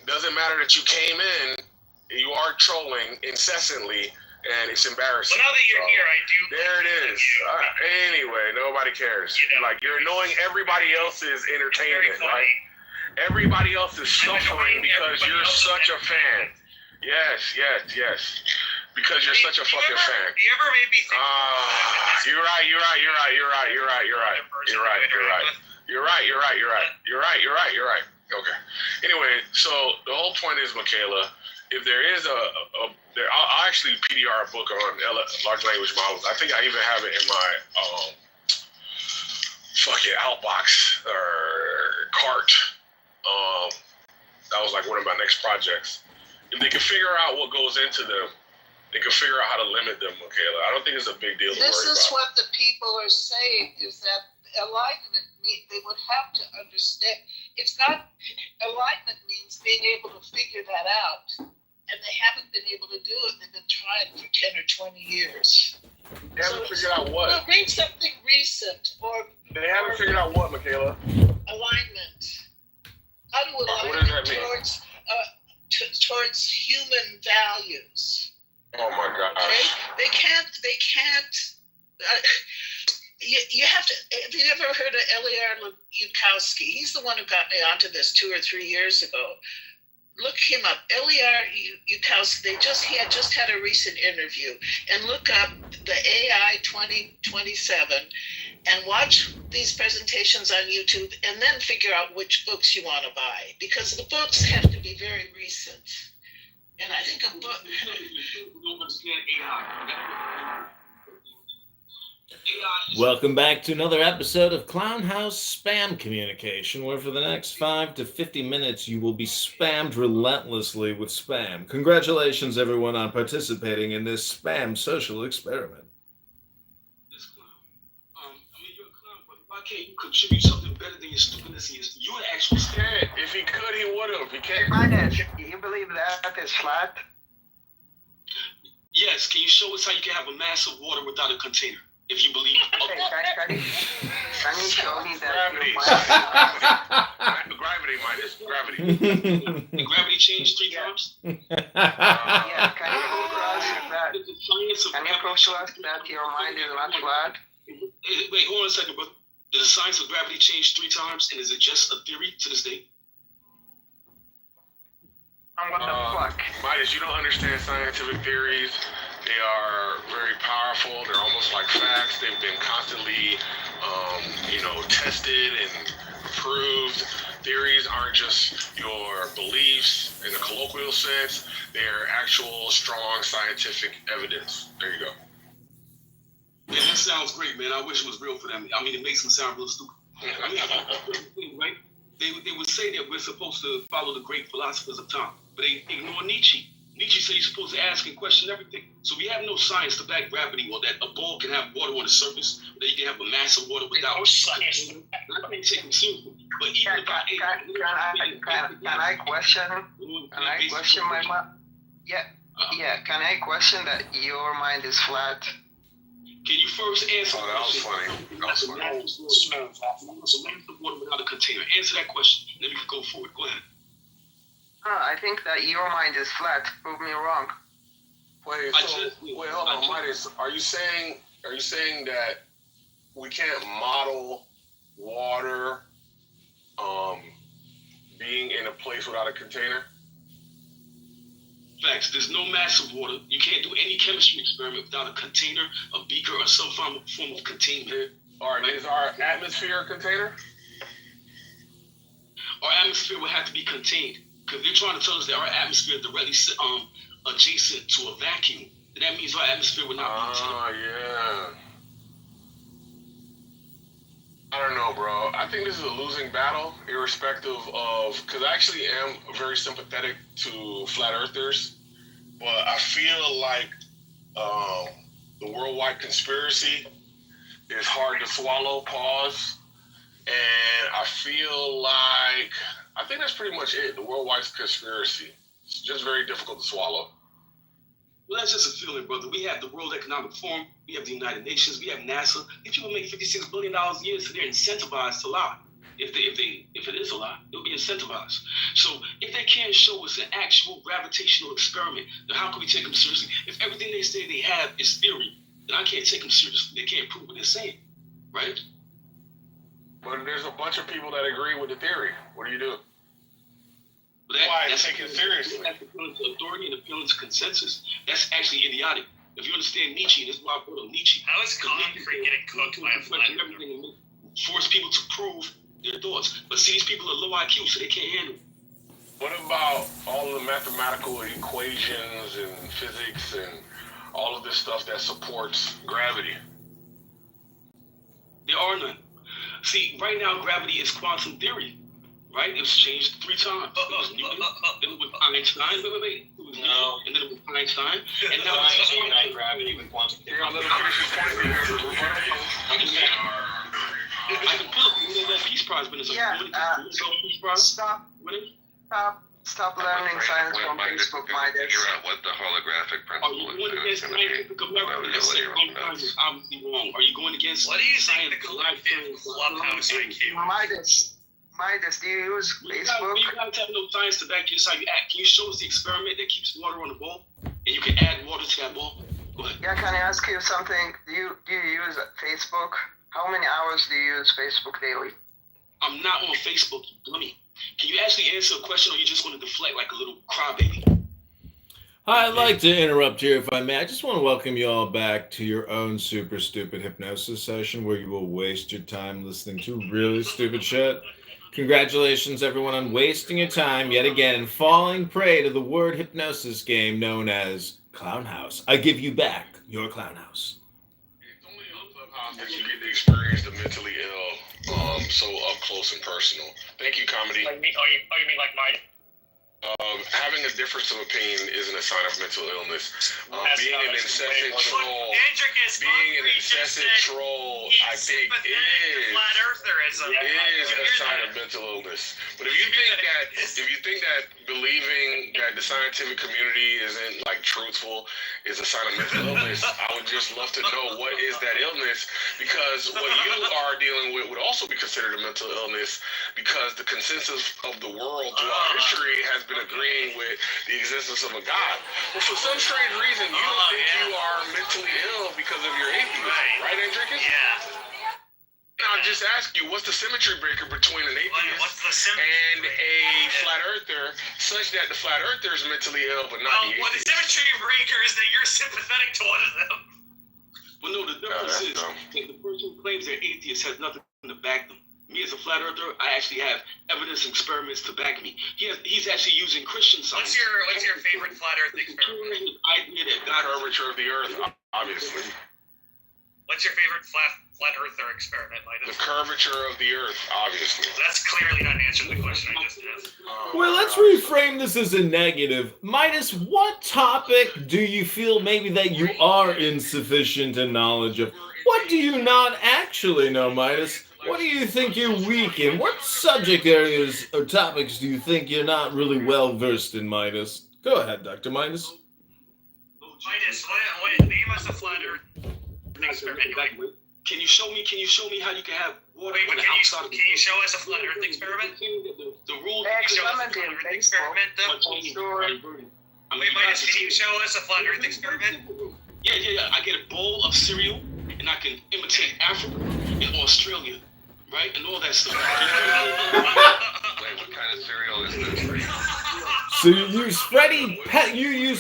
Doesn't matter that you came in, you are trolling incessantly, and it's embarrassing. Well, now that you're here, I do. There it is. Anyway, nobody cares. Like, you're annoying everybody else's entertainment, right? Everybody else is suffering because you're such a fan. Yes. Because you're such a fucking fan. You ever made me think? You're right. Okay. Anyway, so the whole point is, Michaela, if there is I'll actually PDR a book on large language models. I think I even have it in my fucking outbox or cart. That was like one of my next projects. If they can figure out what goes into them, they can figure out how to limit them, Michaela. I don't think it's a big deal to worry about. This is what the people are saying, is that enlightenment they would have to understand. It's not, enlightenment means being able to figure that out. And they haven't been able to do it. They've been trying for 10 or 20 years. They haven't figured out what? Well, read something recent or... They haven't figured out what, Michaela? Alignment. How to align What does that mean? towards human values. Oh my God. Okay? They can't, you have to, have you ever heard of Eliar Yudkowsky? He's the one who got me onto this 2 or 3 years ago. Look him up, Eliar Yudkowsky. He had just had a recent interview, and look up the AI 2027 and watch these presentations on YouTube, and then figure out which books you want to buy, because the books have to be very recent. And I think a book. Welcome back to another episode of Clown House Spam Communication, where for the next 5 to 50 minutes you will be spammed relentlessly with spam. Congratulations, everyone, on participating in this spam social experiment. This clown. You're a clown, but why can't you contribute something better than your stupidness? You would actually scared. If he could, he would have. He can't. You believe that is flat? Yes. Can you show us how you can have a mass of water without a container? If you believe. Okay, can you show me that? Gravity, minus gravity. Did gravity change 3 times? Yeah, can you prove to us that? Can you prove to us that your mind is not flat? Wait, hold on a second, bro. Did the science of gravity change 3 times, and is it just a theory to this day? What the fuck? Midas, you don't understand scientific theories. They are very powerful. They're almost like facts. They've been constantly, tested and proved. Theories aren't just your beliefs in the colloquial sense. They're actual, strong scientific evidence. There you go. Yeah, that sounds great, man. I wish it was real for them. I mean, it makes them sound real stupid. Right? They would say that we're supposed to follow the great philosophers of time, but they ignore Nietzsche. Nietzsche said you're supposed to ask and question everything. So we have no science to back gravity, or that a ball can have water on the surface, or that you can have a mass of water without science. I can't take them seriously. But even if can I question my mind? Yeah. Can I question that your mind is flat? Can you first answer? Oh, that was funny. So mass of water without a container. Answer that question. Then we can go forward. Go ahead. I think that your mind is flat. Prove me wrong. Wait, hold on, Midas. Are you saying that we can't model water being in a place without a container? Facts. There's no mass of water. You can't do any chemistry experiment without a container, a beaker, or some form of containment. All right. Is our atmosphere a container? our atmosphere would have to be contained. Because they're trying to tell us that our atmosphere is directly adjacent to a vacuum. And that means our atmosphere would not be. Oh, yeah. I don't know, bro. I think this is a losing battle, irrespective of, because I actually am very sympathetic to flat earthers, but I feel like the worldwide conspiracy is hard to swallow, pause, and I feel like, I think that's pretty much it, the worldwide conspiracy. It's just very difficult to swallow. Well, that's just a feeling, brother. We have the World Economic Forum, we have the United Nations, we have NASA. These people make $56 billion a year, so they're incentivized to lie. If it is a lie, they'll be incentivized. So if they can't show us an actual gravitational experiment, then how can we take them seriously? If everything they say they have is theory, then I can't take them seriously. They can't prove what they're saying, right? But there's a bunch of people that agree with the theory. What do you do? That's take it seriously. That's appealing to authority and appealing to consensus. That's actually idiotic. If you understand Nietzsche, this is why I brought up Nietzsche. How is concrete getting cooked by a flat earther? Force people to prove their thoughts. But see, these people are low IQ, so they can't handle it. What about all the mathematical equations and physics and all of this stuff that supports gravity? There are none. See, right now, gravity is quantum theory. Right? It was changed 3 times. It was Newton, then it was Einstein. Wait. It was Newton, and then it was Einstein. And now it's gravity with quantum theory. I can pull up the Nobel Peace Prize winners. Stop learning science from Facebook, Midas. Figure out what the holographic principle is going against scientific America? That's obviously wrong. Are you going against what do you think the collective clubhouse IQ? Midas, do you use Facebook? You gotta have no science to back this how you act. Can you show us the experiment that keeps water on the bowl? And you can add water to that bowl? Go ahead. Yeah, can I ask you something? Do you use Facebook? How many hours do you use Facebook daily? I'm not on Facebook, you dummy. Can you actually answer a question, or are you just going to deflect like a little crybaby? I'd like to interrupt here, if I may. I just want to welcome you all back to your own super stupid hypnosis session where you will waste your time listening to really stupid shit. Congratulations, everyone, on wasting your time yet again, falling prey to the word hypnosis game known as Clown House. I give you back your Clown House. It's only on Clubhouse that you get to experience the mentally ill so up close and personal. Thank you, comedy. Like me? Oh, you mean like mine? Having a difference of opinion isn't a sign of mental illness. Being an incessant troll, I think flat eartherism is a sign of mental illness. But if you think that believing that the scientific community isn't like truthful is a sign of mental illness, I would just love to know what is that illness, because what you are dealing with would also be considered a mental illness, because the consensus of the world throughout history has been agreeing with the existence of a God. But for some strange reason, you don't think you are mentally ill because of your atheism, right, Andricus? Yeah. I'll just ask you, what's the symmetry breaker between an atheist and a flat earther, such that the flat earther is mentally ill, but not the atheist? Well, the symmetry breaker is that you're sympathetic to one of them. Well, no, the difference is that the person who claims they're atheist has nothing to back them. Me as a flat earther, I actually have evidence and experiments to back me. He's actually using Christian science. What's your favorite flat earth experiment? Idea that God curvature of the earth, obviously. What's your favorite flat earther experiment, Midas? The curvature of the earth, obviously. That's clearly not answering the question I just asked. Well, let's reframe this as a negative. Midas, what topic do you feel maybe that you are insufficient in knowledge of? What do you not actually know, Midas? What do you think you're weak in? What subject areas or topics do you think you're not really well versed in, Midas? Go ahead, Dr. Midas. Midas, name us a flat earth experiment. Can you show me how you can have water on the outside of the Can you show us a flat earth experiment? The rule. Can you show us a flat earth experiment, Wait, Midas, can you show us a flat earth experiment? Yeah. I get a bowl of cereal, and I can imitate Africa and Australia, right? And all that stuff. Wait, what kind of cereal is this? So you use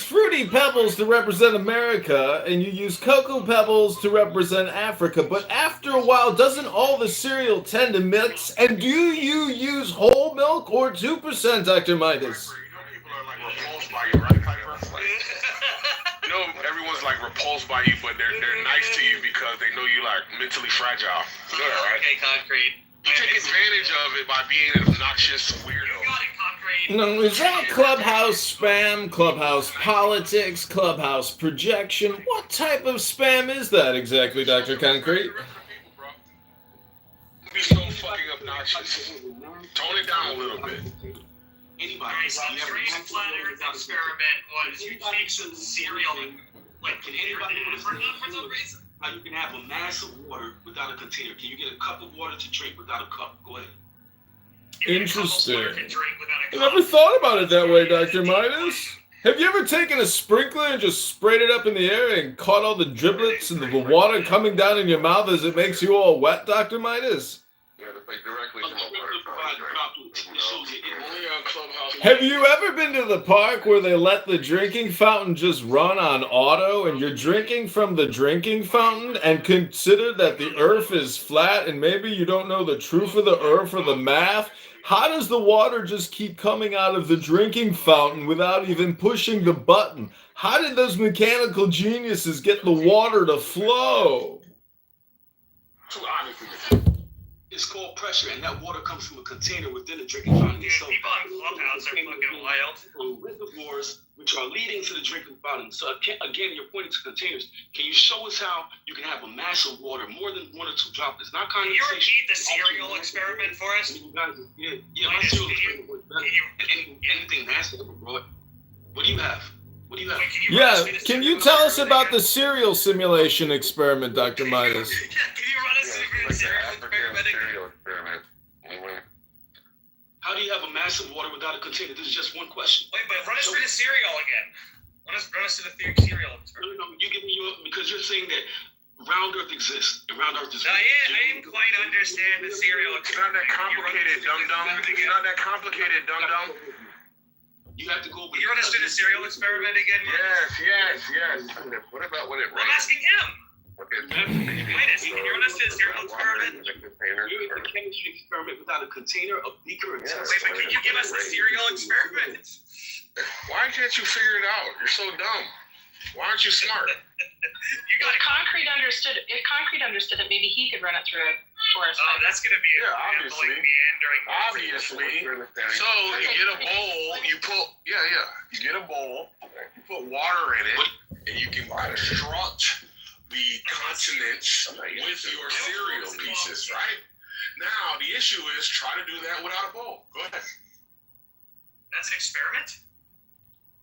Fruity Pebbles to represent America, and you use Cocoa Pebbles to represent Africa. But after a while, doesn't all the cereal tend to mix? And do you use whole milk or 2%, Dr. Midas? People are like repulsed by you, right, Piper? You know, everyone's like repulsed by you, but they're nice to you because they know you like mentally fragile. You know that, right? Okay, Concrete. You take advantage of it by being an obnoxious weirdo. You got it, Concrete. No, is that clubhouse spam, clubhouse politics, clubhouse projection? What type of spam is that exactly, Dr. Concrete? Be so fucking obnoxious. Tone it down a little bit. Anybody. So the strange flat Earth experiment was you take some cereal and like container it for some reason. Now you can have a mass of water without a container. Can you get a cup of water to drink without a cup? Go ahead. Interesting. I never thought about it that way, Dr. Midas. Have you ever taken a sprinkler and just sprayed it up in the air and caught all the driblets and the water coming down in your mouth as it makes you all wet, Dr. Midas? Have you ever been to the park where they let the drinking fountain just run on auto and you're drinking from the drinking fountain and consider that the earth is flat and maybe you don't know the truth of the earth or the math? How does the water just keep coming out of the drinking fountain without even pushing the button? How did those mechanical geniuses get the water to flow? It's called pressure, and that water comes from a container within the drinking fountain. Dude, people on Clubhouse are fucking wild. Reservoirs which are leading to the drinking fountain. So again, you're pointing to containers. Can you show us how you can have a mass of water, more than 1 or 2 droplets? Not Can you condensation. repeat the cereal experiment for us? Yeah, my cereal experiment was better than anything nasty ever brought. What do you have? What do you have? Yeah, can you tell us about the cereal simulation experiment, Dr. Midas? Can you run us through the cereal experiment again? How do you have a massive water without a container? This is just one question. Wait, but run us through the cereal again. Run us through the cereal experiment. No, you give me because you're saying that round Earth exists. And round Earth is. I didn't quite understand the cereal experiment. It's not that complicated, dum-dum. It's not that complicated, dum-dum. You have to go. Can you run us through the cereal experiment again? Yes. What about when it rains? I'm asking him. Midas, can you run us through the cereal experiment? You're in the chemistry experiment without a container, a beaker, a test. Wait, but can you give us the cereal experiment? Why can't you figure it out? You're so dumb. Why aren't you smart? If Concrete understood it, maybe he could run it through it for us. Oh, that's gonna be obviously. Obviously. So you get a bowl, you get a bowl, you put water in it, and you can construct the consonants with your cereal pieces, right? Now the issue is try to do that without a bowl. Go ahead. That's an experiment?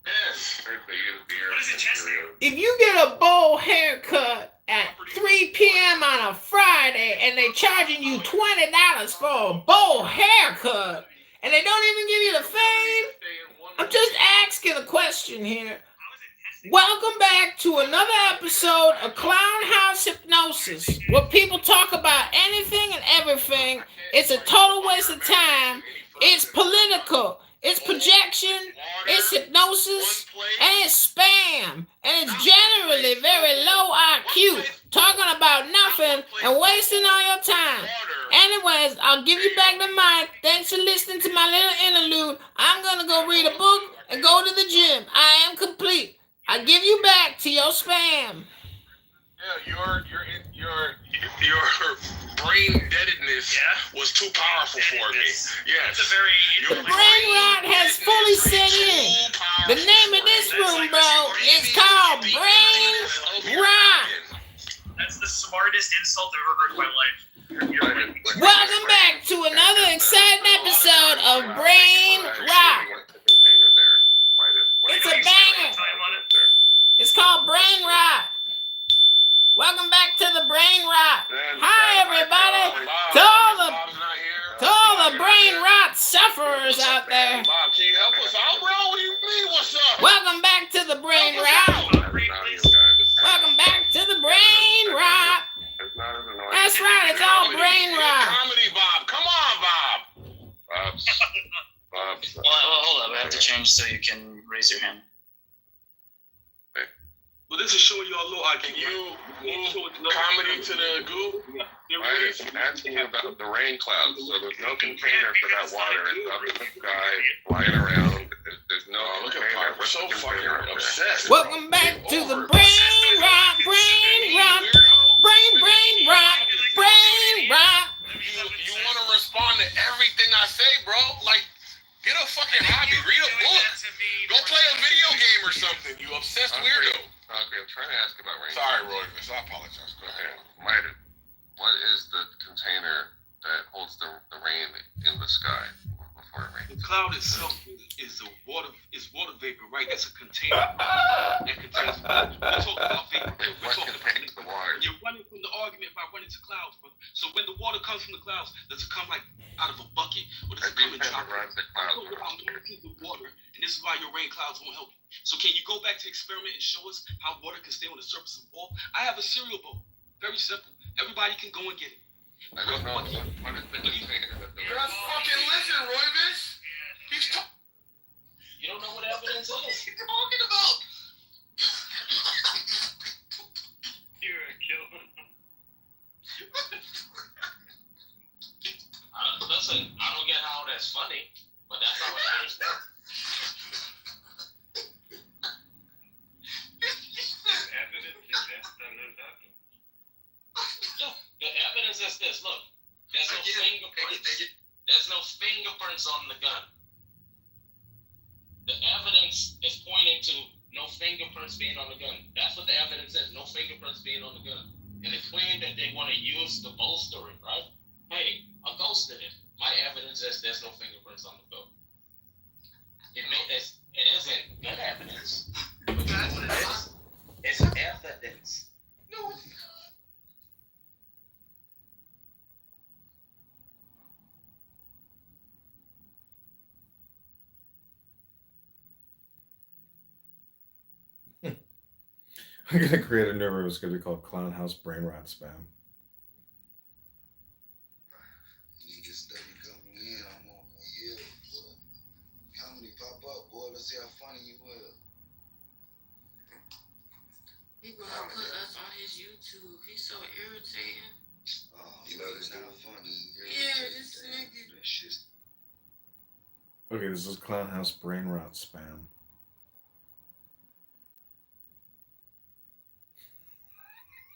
Yes. What is it testing? If you get a bowl haircut at 3 p.m. on a Friday and they charging you $20 for a bowl haircut and they don't even give you the fame, I'm just asking a question here. Welcome back to another episode of Clown House Hypnosis, where people talk about anything and everything. It's a total waste of time. It's political. It's projection, it's hypnosis, and it's spam. And it's generally very low IQ, talking about nothing and wasting all your time. Anyways, I'll give you back the mic. Thanks for listening to my little interlude. I'm going to go read a book and go to the gym. I am complete. I give you back to your spam. Yeah, your brain deadedness was too powerful for me. Yes. The brain rot has fully set in. The name of this room, bro, is called Brain Rot. That's the smartest insult I've ever heard in my life. Welcome back to another exciting episode of Brain Rot. It's a banger. It's called Brain Rot. Welcome back to the Brain Rot. Hi, everybody. To all the brain rot sufferers out there. Bob, can you help us out, bro? What do you mean? What's up? Welcome back to the Brain Rot. Welcome back to the Brain Rot. That's right, it's all Brain Rot. Comedy, Bob. Come on, Bob. Well, hold on. I have to change so you can raise your hand. Well, this is showing you a little IQ. Can you move comedy to the goo? I was asking you about the rain clouds. So there's no container for that water. It's up in the sky, flying around. There's no container. We're so fucking obsessed. Welcome back to the brain rot. You want to respond to everything I say, bro? Like, get a fucking hobby. Read a book. Go play a video game or something. You obsessed weirdo. Okay, I'm trying to ask about rain. Sorry, Roy. I apologize. Go ahead. What is the container that holds the rain in the sky before it rains? The cloud itself is water vapor, right? That's a container. That contains water. We're talking about vapor. What contains the water? You're running from the argument by running to clouds, bro. So when the water comes from the clouds, does it come like out of a bucket or does it come in droplets? The water, and this is why your rain clouds won't help you. So can you go back to the experiment and show us how water can stay on the surface of the ball? I have a cereal bowl. Very simple. Everybody can go and get it. I don't know. What is the container? You're not fucking listening, Roy, bitch. He's talking. You don't know what evidence is. What are you talking about? You're a killer. Listen, I don't get how that's funny, but that's how it is. The evidence is this. Look, there's no fingerprints. There's no fingerprints on the gun. The evidence is pointing to no fingerprints being on the gun. That's what the evidence is. No fingerprints being on the gun. And they claim that they want to use the bolster it, right? Hey, a ghost did it. My evidence is there's no fingerprints on the gun. It isn't good evidence. But that's what it is. It's evidence. No, it's not. I'm gonna create a new room. It's gonna be called Clown House Brain Rot Spam. Niggas steady coming in. I'm on my ear, but comedy pop up, boy. Let's see how funny you will. He gonna put us on his YouTube. He's so irritating. Oh, you know it's not funny. Yeah, this nigga. That shit's Okay, this is Clown House Brain Rot Spam.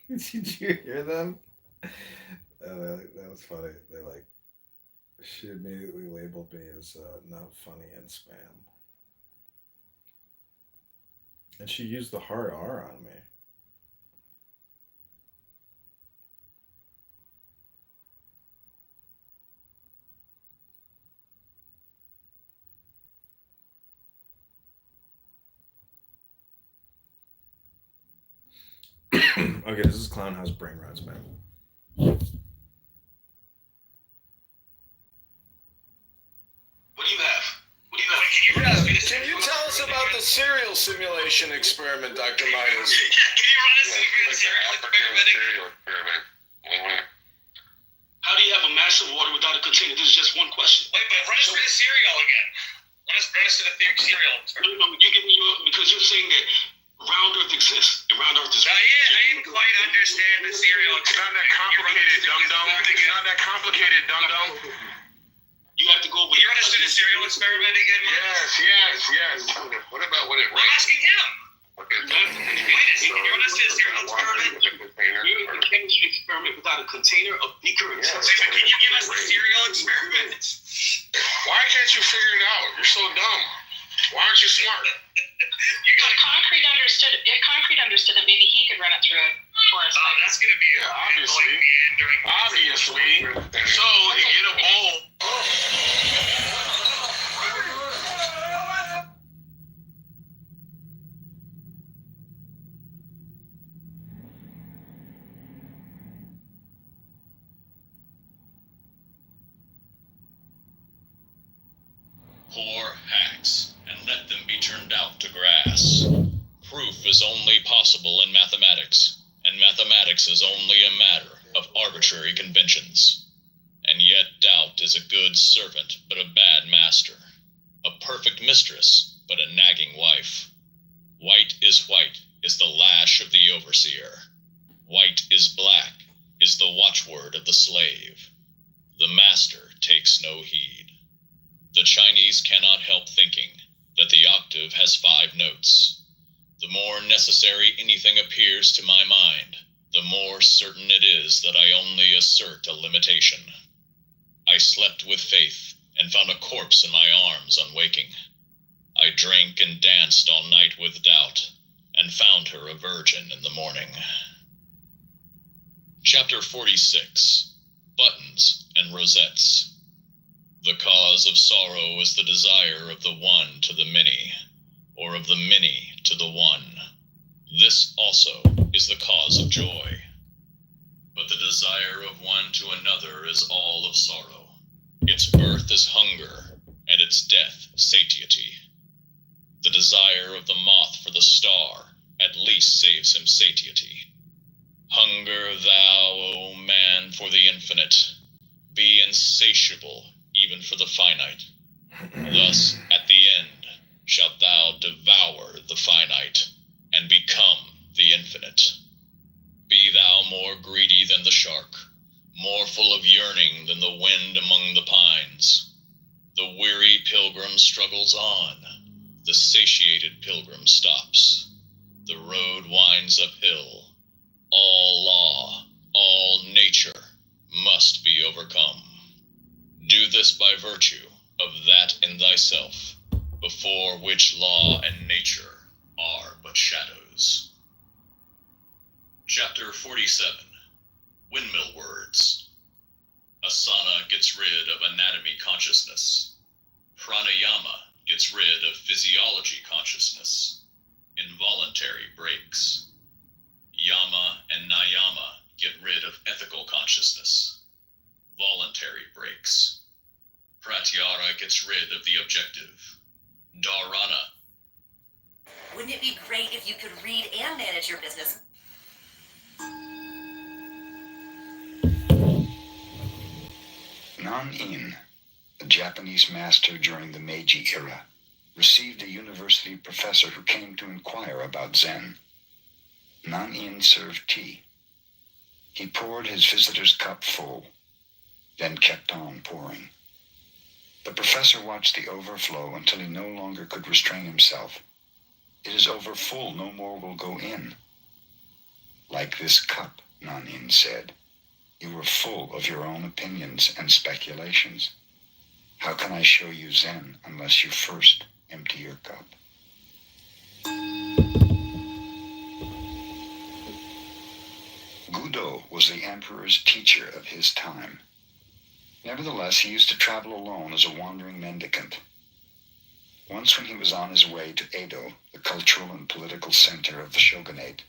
Did you hear them? That was funny. They're like, she immediately labeled me as not funny and spam. And she used the hard R on me. Okay, this is Clown House Brain Rot Spam. What do you have? Can you tell us about the serial simulation experiment, Dr. Midas? Can you run us through the serial experiment? How do you have a mass of water without a container? This is just one question. Wait, but run us through the cereal again. Run us through the cereal experiment. No, you're giving you because you're saying that round Earth exists. And round Earth is. I didn't quite understand the cereal experiment. It's not that complicated, dum-dum. It's not that complicated, dum-dum. You have to go with. You run us through the cereal experiment again? Yes. What about when it I'm rains? asking him. Okay. Can you run us through the cereal experiment? You're in a chemistry experiment without a container, a beaker, and Wait, but can you give us the cereal experiment? Why can't you figure it out? You're so dumb. Why aren't you smart? If Concrete understood it, maybe he could run it through it for us. Oh, that's gonna be Obviously. So you get a bowl. Poor hacks, and let them be turned out to grass. Proof is only possible in mathematics, and mathematics is only a matter of arbitrary conventions. And yet doubt is a good servant, but a bad master. A perfect mistress, but a nagging wife. White is the lash of the overseer. White is black is the watchword of the slave. The master takes no heed. The Chinese cannot help thinking that the octave has 5 notes. The more necessary anything appears to my mind, the more certain it is that I only assert a limitation. I slept with faith and found a corpse in my arms on waking. I drank and danced all night with doubt and found her a virgin in the morning. Chapter 46. Buttons and Rosettes. The cause of sorrow is the desire of the one to the many, or of the many to the one. This also is the cause of joy. But the desire of one to another is all of sorrow. Its birth is hunger, and its death satiety. The desire of the moth for the star at least saves him satiety. Hunger thou, O man, for the infinite. Be insatiable even for the finite. Thus, at the end, shalt thou devour the finite and become the infinite. Be thou more greedy than the shark, more full of yearning than the wind among the pines. The weary pilgrim struggles on. The satiated pilgrim stops. The road winds uphill. All law, all nature must be overcome. Do this by virtue of that in thyself, before which law and nature are but shadows. Chapter 47. Windmill Words. Asana gets rid of anatomy consciousness. Pranayama gets rid of physiology consciousness. Involuntary breaks. Yama and Nayama get rid of ethical consciousness. Voluntary breaks. Pratyahara gets rid of the objective. Dharana. Wouldn't it be great if you could read and manage your business? Nan-in, a Japanese master during the Meiji era, received a university professor who came to inquire about Zen. Nan-in served tea. He poured his visitor's cup full, then kept on pouring. The professor watched the overflow until he no longer could restrain himself. It is over full, no more will go in. Like this cup, Nan-in said, you are full of your own opinions and speculations. How can I show you Zen unless you first empty your cup? Gudo was the emperor's teacher of his time. Nevertheless, he used to travel alone as a wandering mendicant. Once when he was on his way to Edo, the cultural and political center of the shogunate,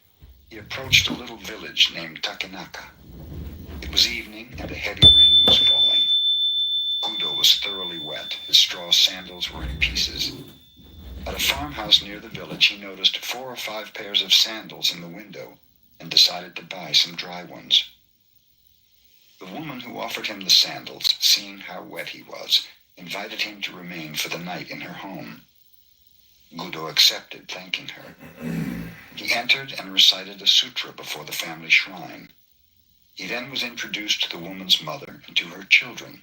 he approached a little village named Takenaka. It was evening and a heavy rain was falling. Gudo was thoroughly wet. His straw sandals were in pieces. At a farmhouse near the village, he noticed 4 or 5 pairs of sandals in the window and decided to buy some dry ones. The woman who offered him the sandals, seeing how wet he was, invited him to remain for the night in her home. Gudo accepted, thanking her. He entered and recited a sutra before the family shrine. He then was introduced to the woman's mother and to her children.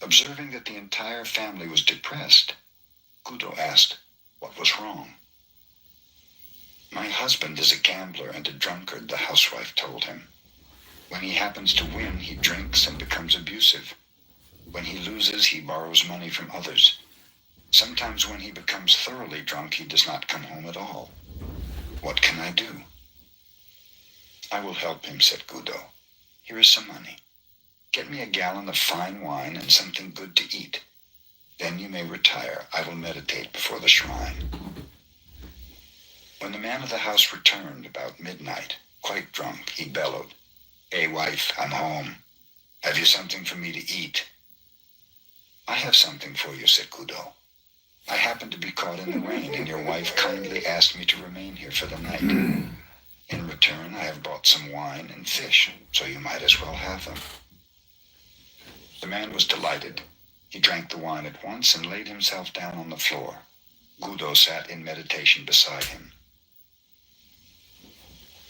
Observing that the entire family was depressed, Gudo asked what was wrong. My husband is a gambler and a drunkard, the housewife told him. When he happens to win, he drinks and becomes abusive. When he loses, he borrows money from others. Sometimes when he becomes thoroughly drunk, he does not come home at all. What can I do? I will help him, said Gudo. Here is some money. Get me a gallon of fine wine and something good to eat. Then you may retire. I will meditate before the shrine. When the man of the house returned about midnight, quite drunk, he bellowed, Hey, wife, I'm home. Have you something for me to eat? I have something for you, said Gudo. I happened to be caught in the rain, and your wife kindly asked me to remain here for the night. In return, I have brought some wine and fish, so you might as well have them. The man was delighted. He He drank the wine at once and laid himself down on the floor. Gudo sat in meditation beside him.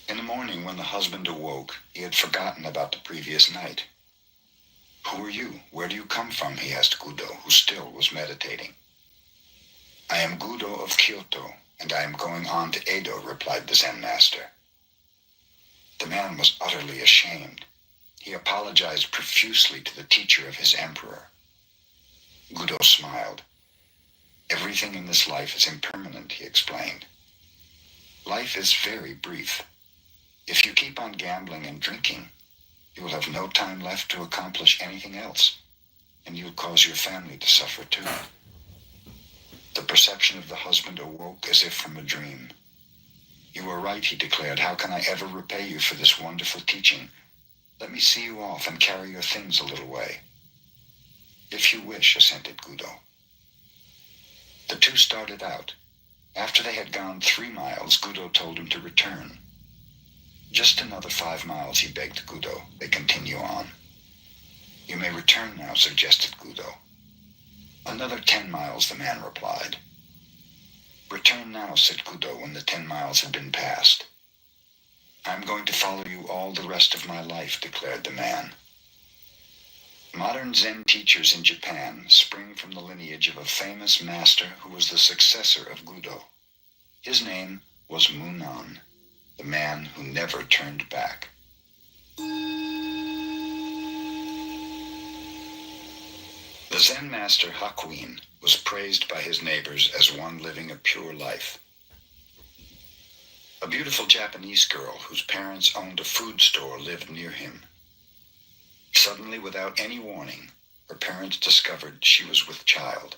In the morning, when the husband awoke, he had forgotten about the previous night. "Who are you? Where do you come from?" he asked Gudo, who still was meditating. "I am Gudo of Kyoto, and I am going on to Edo," replied the Zen master. The man was utterly ashamed. He apologized profusely to the teacher of his emperor. Gudo smiled. "Everything in this life is impermanent," he explained. "Life is very brief. If you keep on gambling and drinking, you will have no time left to accomplish anything else, and you'll cause your family to suffer too." The perception of the husband awoke as if from a dream. "You are right," he declared. "How can I ever repay you for this wonderful teaching? Let me see you off and carry your things a little way." "If you wish," assented Gudo. The two started out. After they had gone 3 miles, Gudo told him to return. "Just another 5 miles, he begged Gudo. They continue on. "You may return now," suggested Gudo. "Another 10 miles, the man replied. "Return now," said Gudo when the 10 miles had been passed. "I'm going to follow you all the rest of my life," declared the man. Modern Zen teachers in Japan spring from the lineage of a famous master who was the successor of Gudo. His name was Munan, the man who never turned back. The Zen master Hakuin was praised by his neighbors as one living a pure life. A beautiful Japanese girl whose parents owned a food store lived near him. Suddenly, without any warning, her parents discovered she was with child.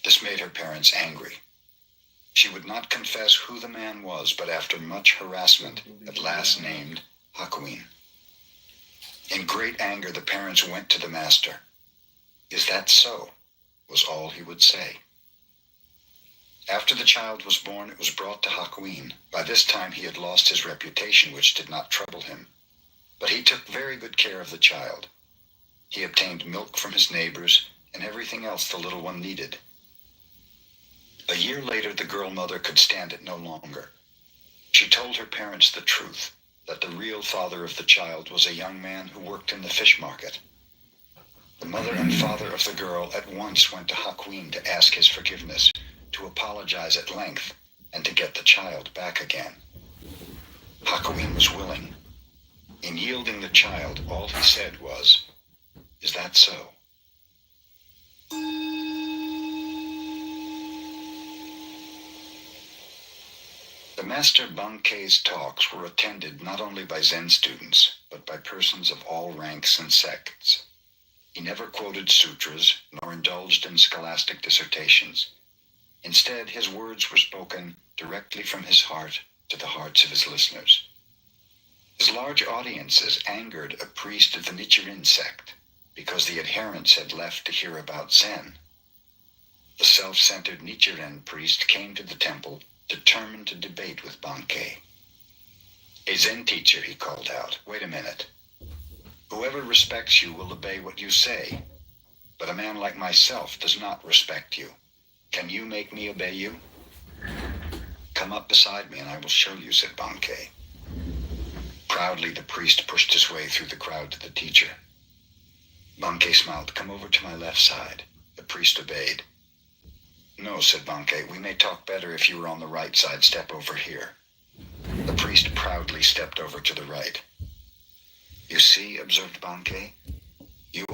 This made her parents angry. She would not confess who the man was, but after much harassment, at last named Hakuin. In great anger, the parents went to the master. "Is that so?" was all he would say. After the child was born, it was brought to Hakuin. By this time, he had lost his reputation, which did not trouble him. But he took very good care of the child. He obtained milk from his neighbors and everything else the little one needed. A year later, the girl mother could stand it no longer. She told her parents the truth, that the real father of the child was a young man who worked in the fish market. The mother and father of the girl at once went to Hakuin to ask his forgiveness, to apologize at length, and to get the child back again. Hakuin was willing. In yielding the child, all he said was, "Is that so?" The Master Bankei's talks were attended not only by Zen students, but by persons of all ranks and sects. He never quoted sutras, nor indulged in scholastic dissertations. Instead, his words were spoken directly from his heart to the hearts of his listeners. His large audiences angered a priest of the Nichiren sect, because the adherents had left to hear about Zen. The self-centered Nichiren priest came to the temple determined to debate with Bankei. "A Zen teacher," he called out, "wait a minute. Whoever respects you will obey what you say, but a man like myself does not respect you. Can you make me obey you?" "Come up beside me and I will show you," said Bankei. Proudly, the priest pushed his way through the crowd to the teacher. Bankei smiled. "Come over to my left side." The priest obeyed. "No," said Bankei, "we may talk better if you are on the right side. Step over here." The priest proudly stepped over to the right. "You see," observed Bankei, "you are